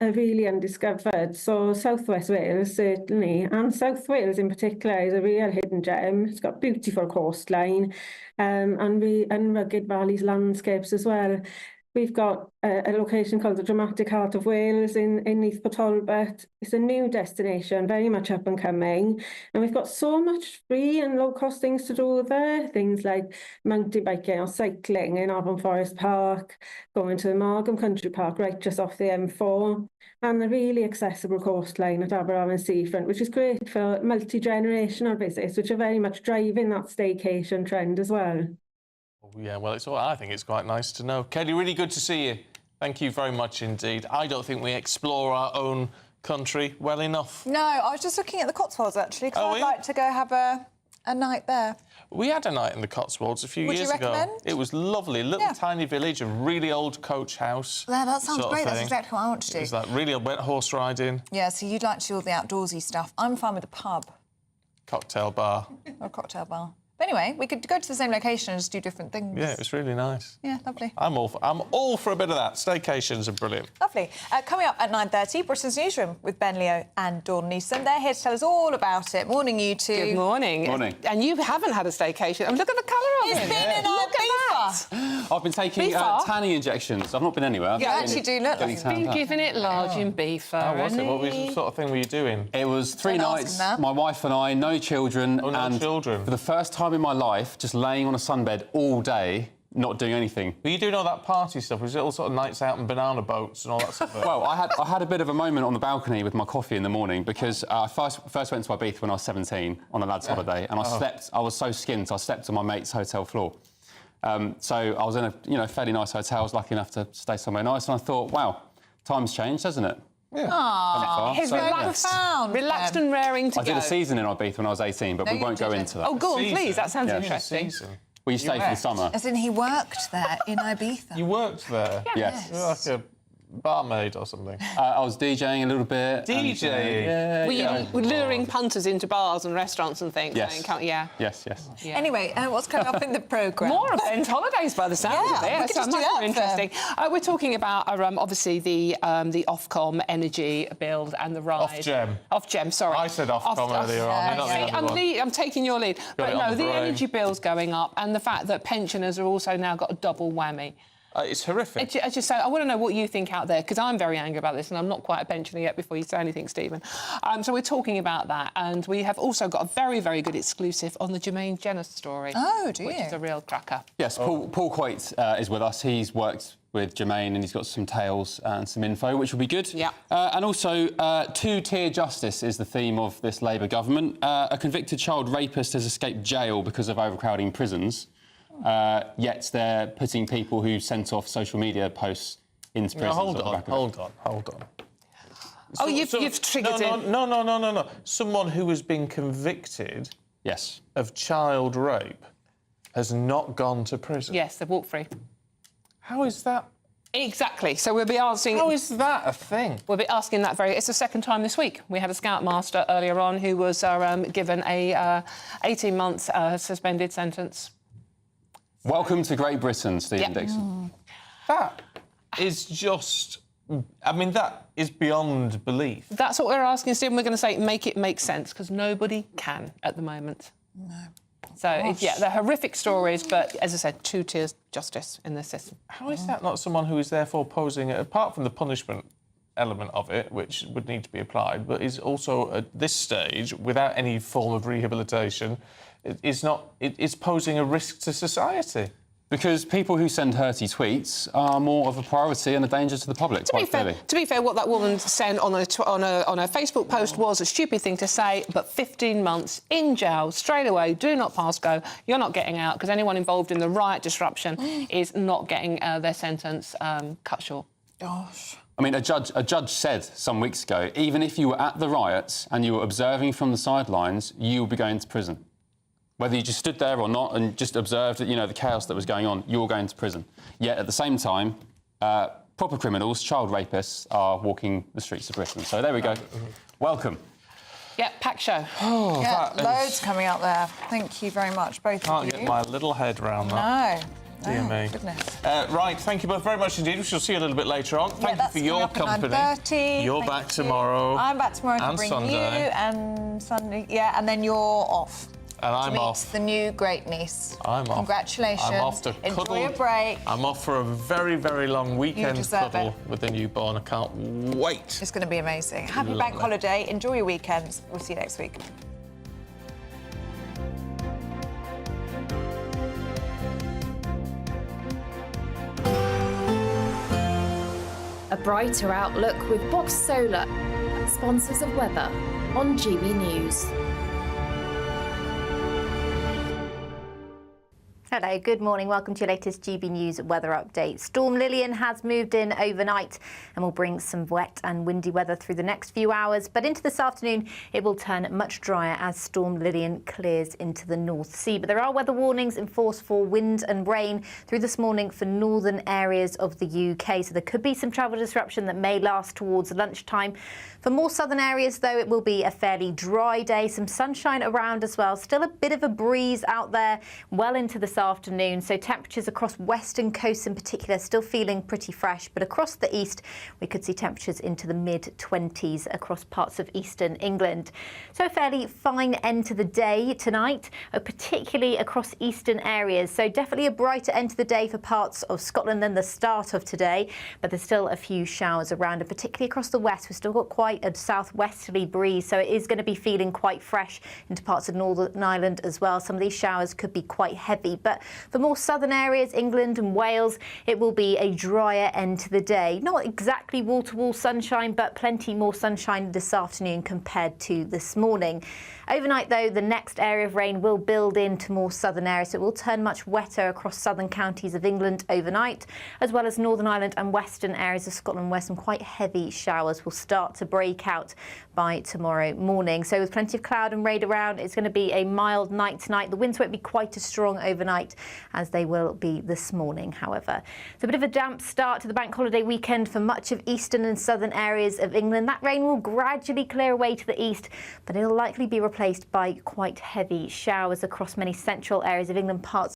are really undiscovered. So South West Wales, certainly, and South Wales in particular is a real hidden gem. It's got beautiful coastline and rugged valleys landscapes as well. We've got a location called the Dramatic Heart of Wales in Neath Talbot. It's a new destination, very much up and coming. And we've got so much free and low-cost things to do there. Things like mountain biking or cycling in Avon Forest Park, going to the Margam Country Park right just off the M4, and the really accessible coastline at Aberarn Seafront, which is great for multi-generational visits, which are very much driving that staycation trend as well. Yeah, well, I think it's quite nice to know. Kelly, really good to see you. Thank you very much indeed. I don't think we explore our own country well enough. No, I was just looking at the Cotswolds, actually, because I'd like to go have a night there. We had a night in the Cotswolds a few years ago. Would you recommend? It was lovely. Little tiny village, a really old coach house. Yeah, that sounds great. That's exactly what I want to do. It was like really went horse riding. Yeah, so you'd like to do all the outdoorsy stuff. I'm fine with a pub. Cocktail bar. Or a cocktail bar. But anyway, we could go to the same location and just do different things. Yeah, it was really nice. Yeah, lovely. I'm all for a bit of that. Staycations are brilliant. Lovely. Coming up at 9:30, Britain's Newsroom with Ben Leo and Dawn Newsom. They're here to tell us all about it. Morning, you two. Good morning. Morning. And you haven't had a staycation. And look at the colour of it. It's been in our beaver. I've been taking tanning injections. I've not been anywhere. You actually do look like you've been giving it large in beaver. Oh, was it? What sort of thing were you doing? It was 3 nights, my wife and I, no children. Oh, no children. For the first time in my life, just laying on a sunbed all day, not doing anything. Were you doing all that party stuff? Was it all sort of nights out and banana boats and all that stuff? Well, I had a bit of a moment on the balcony with my coffee in the morning because I first went to Ibiza when I was 17 on a lad's holiday, and I was so skinned, so I slept on my mate's hotel floor. So I was in a fairly nice hotel. I was lucky enough to stay somewhere nice, and I thought, wow, time's changed, hasn't it? Yeah. Aww, relaxed and raring to go. I did a season in Ibiza when I was 18, but we won't go into that. Oh, go on, please. That sounds interesting. Well, you stay for the summer. As in, he worked there in Ibiza. You worked there? Yes. You were like a barmaid or something. I was DJing a little bit. DJing? Were you luring punters into bars and restaurants and things? Yes. Yes. Anyway, what's coming up in the programme? More of Ben's holidays by the sound of it. We could just do much that more interesting. We're talking about obviously the Ofcom energy build and the ride. Ofgem, sorry. I said Ofcom earlier on. I'm taking your lead. But no, the brain. energy bill's going up, and the fact that pensioners are also now got a double whammy. It's horrific. I just say, I want to know what you think out there, because I'm very angry about this, and I'm not quite a pensioner yet before you say anything, Stephen. So we're talking about that, and we have also got a very, very good exclusive on the Jermaine Jenner story. Oh, do you? Which is a real cracker. Yes, Paul Coit is with us. He's worked with Jermaine, and he's got some tales and some info, which will be good. Yeah. And also, two-tier justice is the theme of this Labour government. A convicted child rapist has escaped jail because of overcrowding prisons. Yet they're putting people who sent off social media posts into prison. Hold on. Oh, you've triggered it. No. Someone who has been convicted of child rape has not gone to prison. Yes, they've walked free. How is that Exactly. So we'll be asking... How is that a thing? We'll be asking that It's the second time this week. We had a Scoutmaster earlier on who was given a 18-month suspended sentence. Welcome to Great Britain, Stephen Dixon. That is just... I mean, that is beyond belief. That's what we're asking, Stephen. We're going to say make it make sense, because nobody can at the moment. No. So, they're horrific stories, but, as I said, two-tier justice in this system. How is that not someone who is therefore posing, apart from the punishment element of it, which would need to be applied, but is also, at this stage, without any form of rehabilitation, is posing a risk to society? Because people who send hurty tweets are more of a priority and a danger to the public, quite clearly. To be fair, what that woman said on a Facebook post was a stupid thing to say, but 15 months in jail straight away, do not pass go, you're not getting out, because anyone involved in the riot disruption is not getting their sentence cut short. Gosh. I mean, a judge said some weeks ago, even if you were at the riots and you were observing from the sidelines, you will be going to prison. Whether you just stood there or not and just observed, the chaos that was going on, you're going to prison. Yet, at the same time, proper criminals, child rapists, are walking the streets of Britain. So there we go. Welcome. Yeah, packed show. Oh, yeah, that loads coming out there. Thank you very much, both of you. Can't get my little head round that. No. Dear me. Goodness. Right, thank you both very much indeed. We shall see you a little bit later on. Thank you for your company. 9:30. You're back tomorrow. I'm back tomorrow to and bring Sunday. you, and Sunday, and then you're off. And I'm to meet off. the new great niece. I'm off. Congratulations. I'm off to Enjoy cuddle. your break. I'm off for a very, very long weekend deserve cuddle it. with the newborn. I can't wait. It's going to be amazing. Happy bank Lovely. holiday. Enjoy your weekends. We'll see you next week. A brighter outlook with Box Solar, sponsors of weather on GB News. Hello, good morning. Welcome to your latest GB News weather update. Storm Lilian has moved in overnight and will bring some wet and windy weather through the next few hours. But into this afternoon, it will turn much drier as Storm Lilian clears into the North Sea. But there are weather warnings in force for wind and rain through this morning for northern areas of the UK. So there could be some travel disruption that may last towards lunchtime. For more southern areas, though, it will be a fairly dry day. Some sunshine around as well. Still a bit of a breeze out there well into this afternoon. So temperatures across western coasts in particular still feeling pretty fresh. But across the east, we could see temperatures into the mid-20s across parts of eastern England. So a fairly fine end to the day tonight, particularly across eastern areas. So definitely a brighter end to the day for parts of Scotland than the start of today. But there's still a few showers around, and particularly across the west, we've still got quite a southwesterly breeze, so it is going to be feeling quite fresh into parts of Northern Ireland as well. Some of these showers could be quite heavy, but for more southern areas, England and Wales, it will be a drier end to the day. Not exactly wall-to-wall sunshine, but plenty more sunshine this afternoon compared to this morning. Overnight, though, the next area of rain will build into more southern areas, so it will turn much wetter across southern counties of England overnight, as well as Northern Ireland and western areas of Scotland, where some quite heavy showers will start to break out by tomorrow morning. So with plenty of cloud and rain around, it's going to be a mild night tonight. The winds won't be quite as strong overnight as they will be this morning, however. It's a bit of a damp start to the bank holiday weekend for much of eastern and southern areas of England. That rain will gradually clear away to the east, but it'll likely be replaced by quite heavy showers across many central areas of England, parts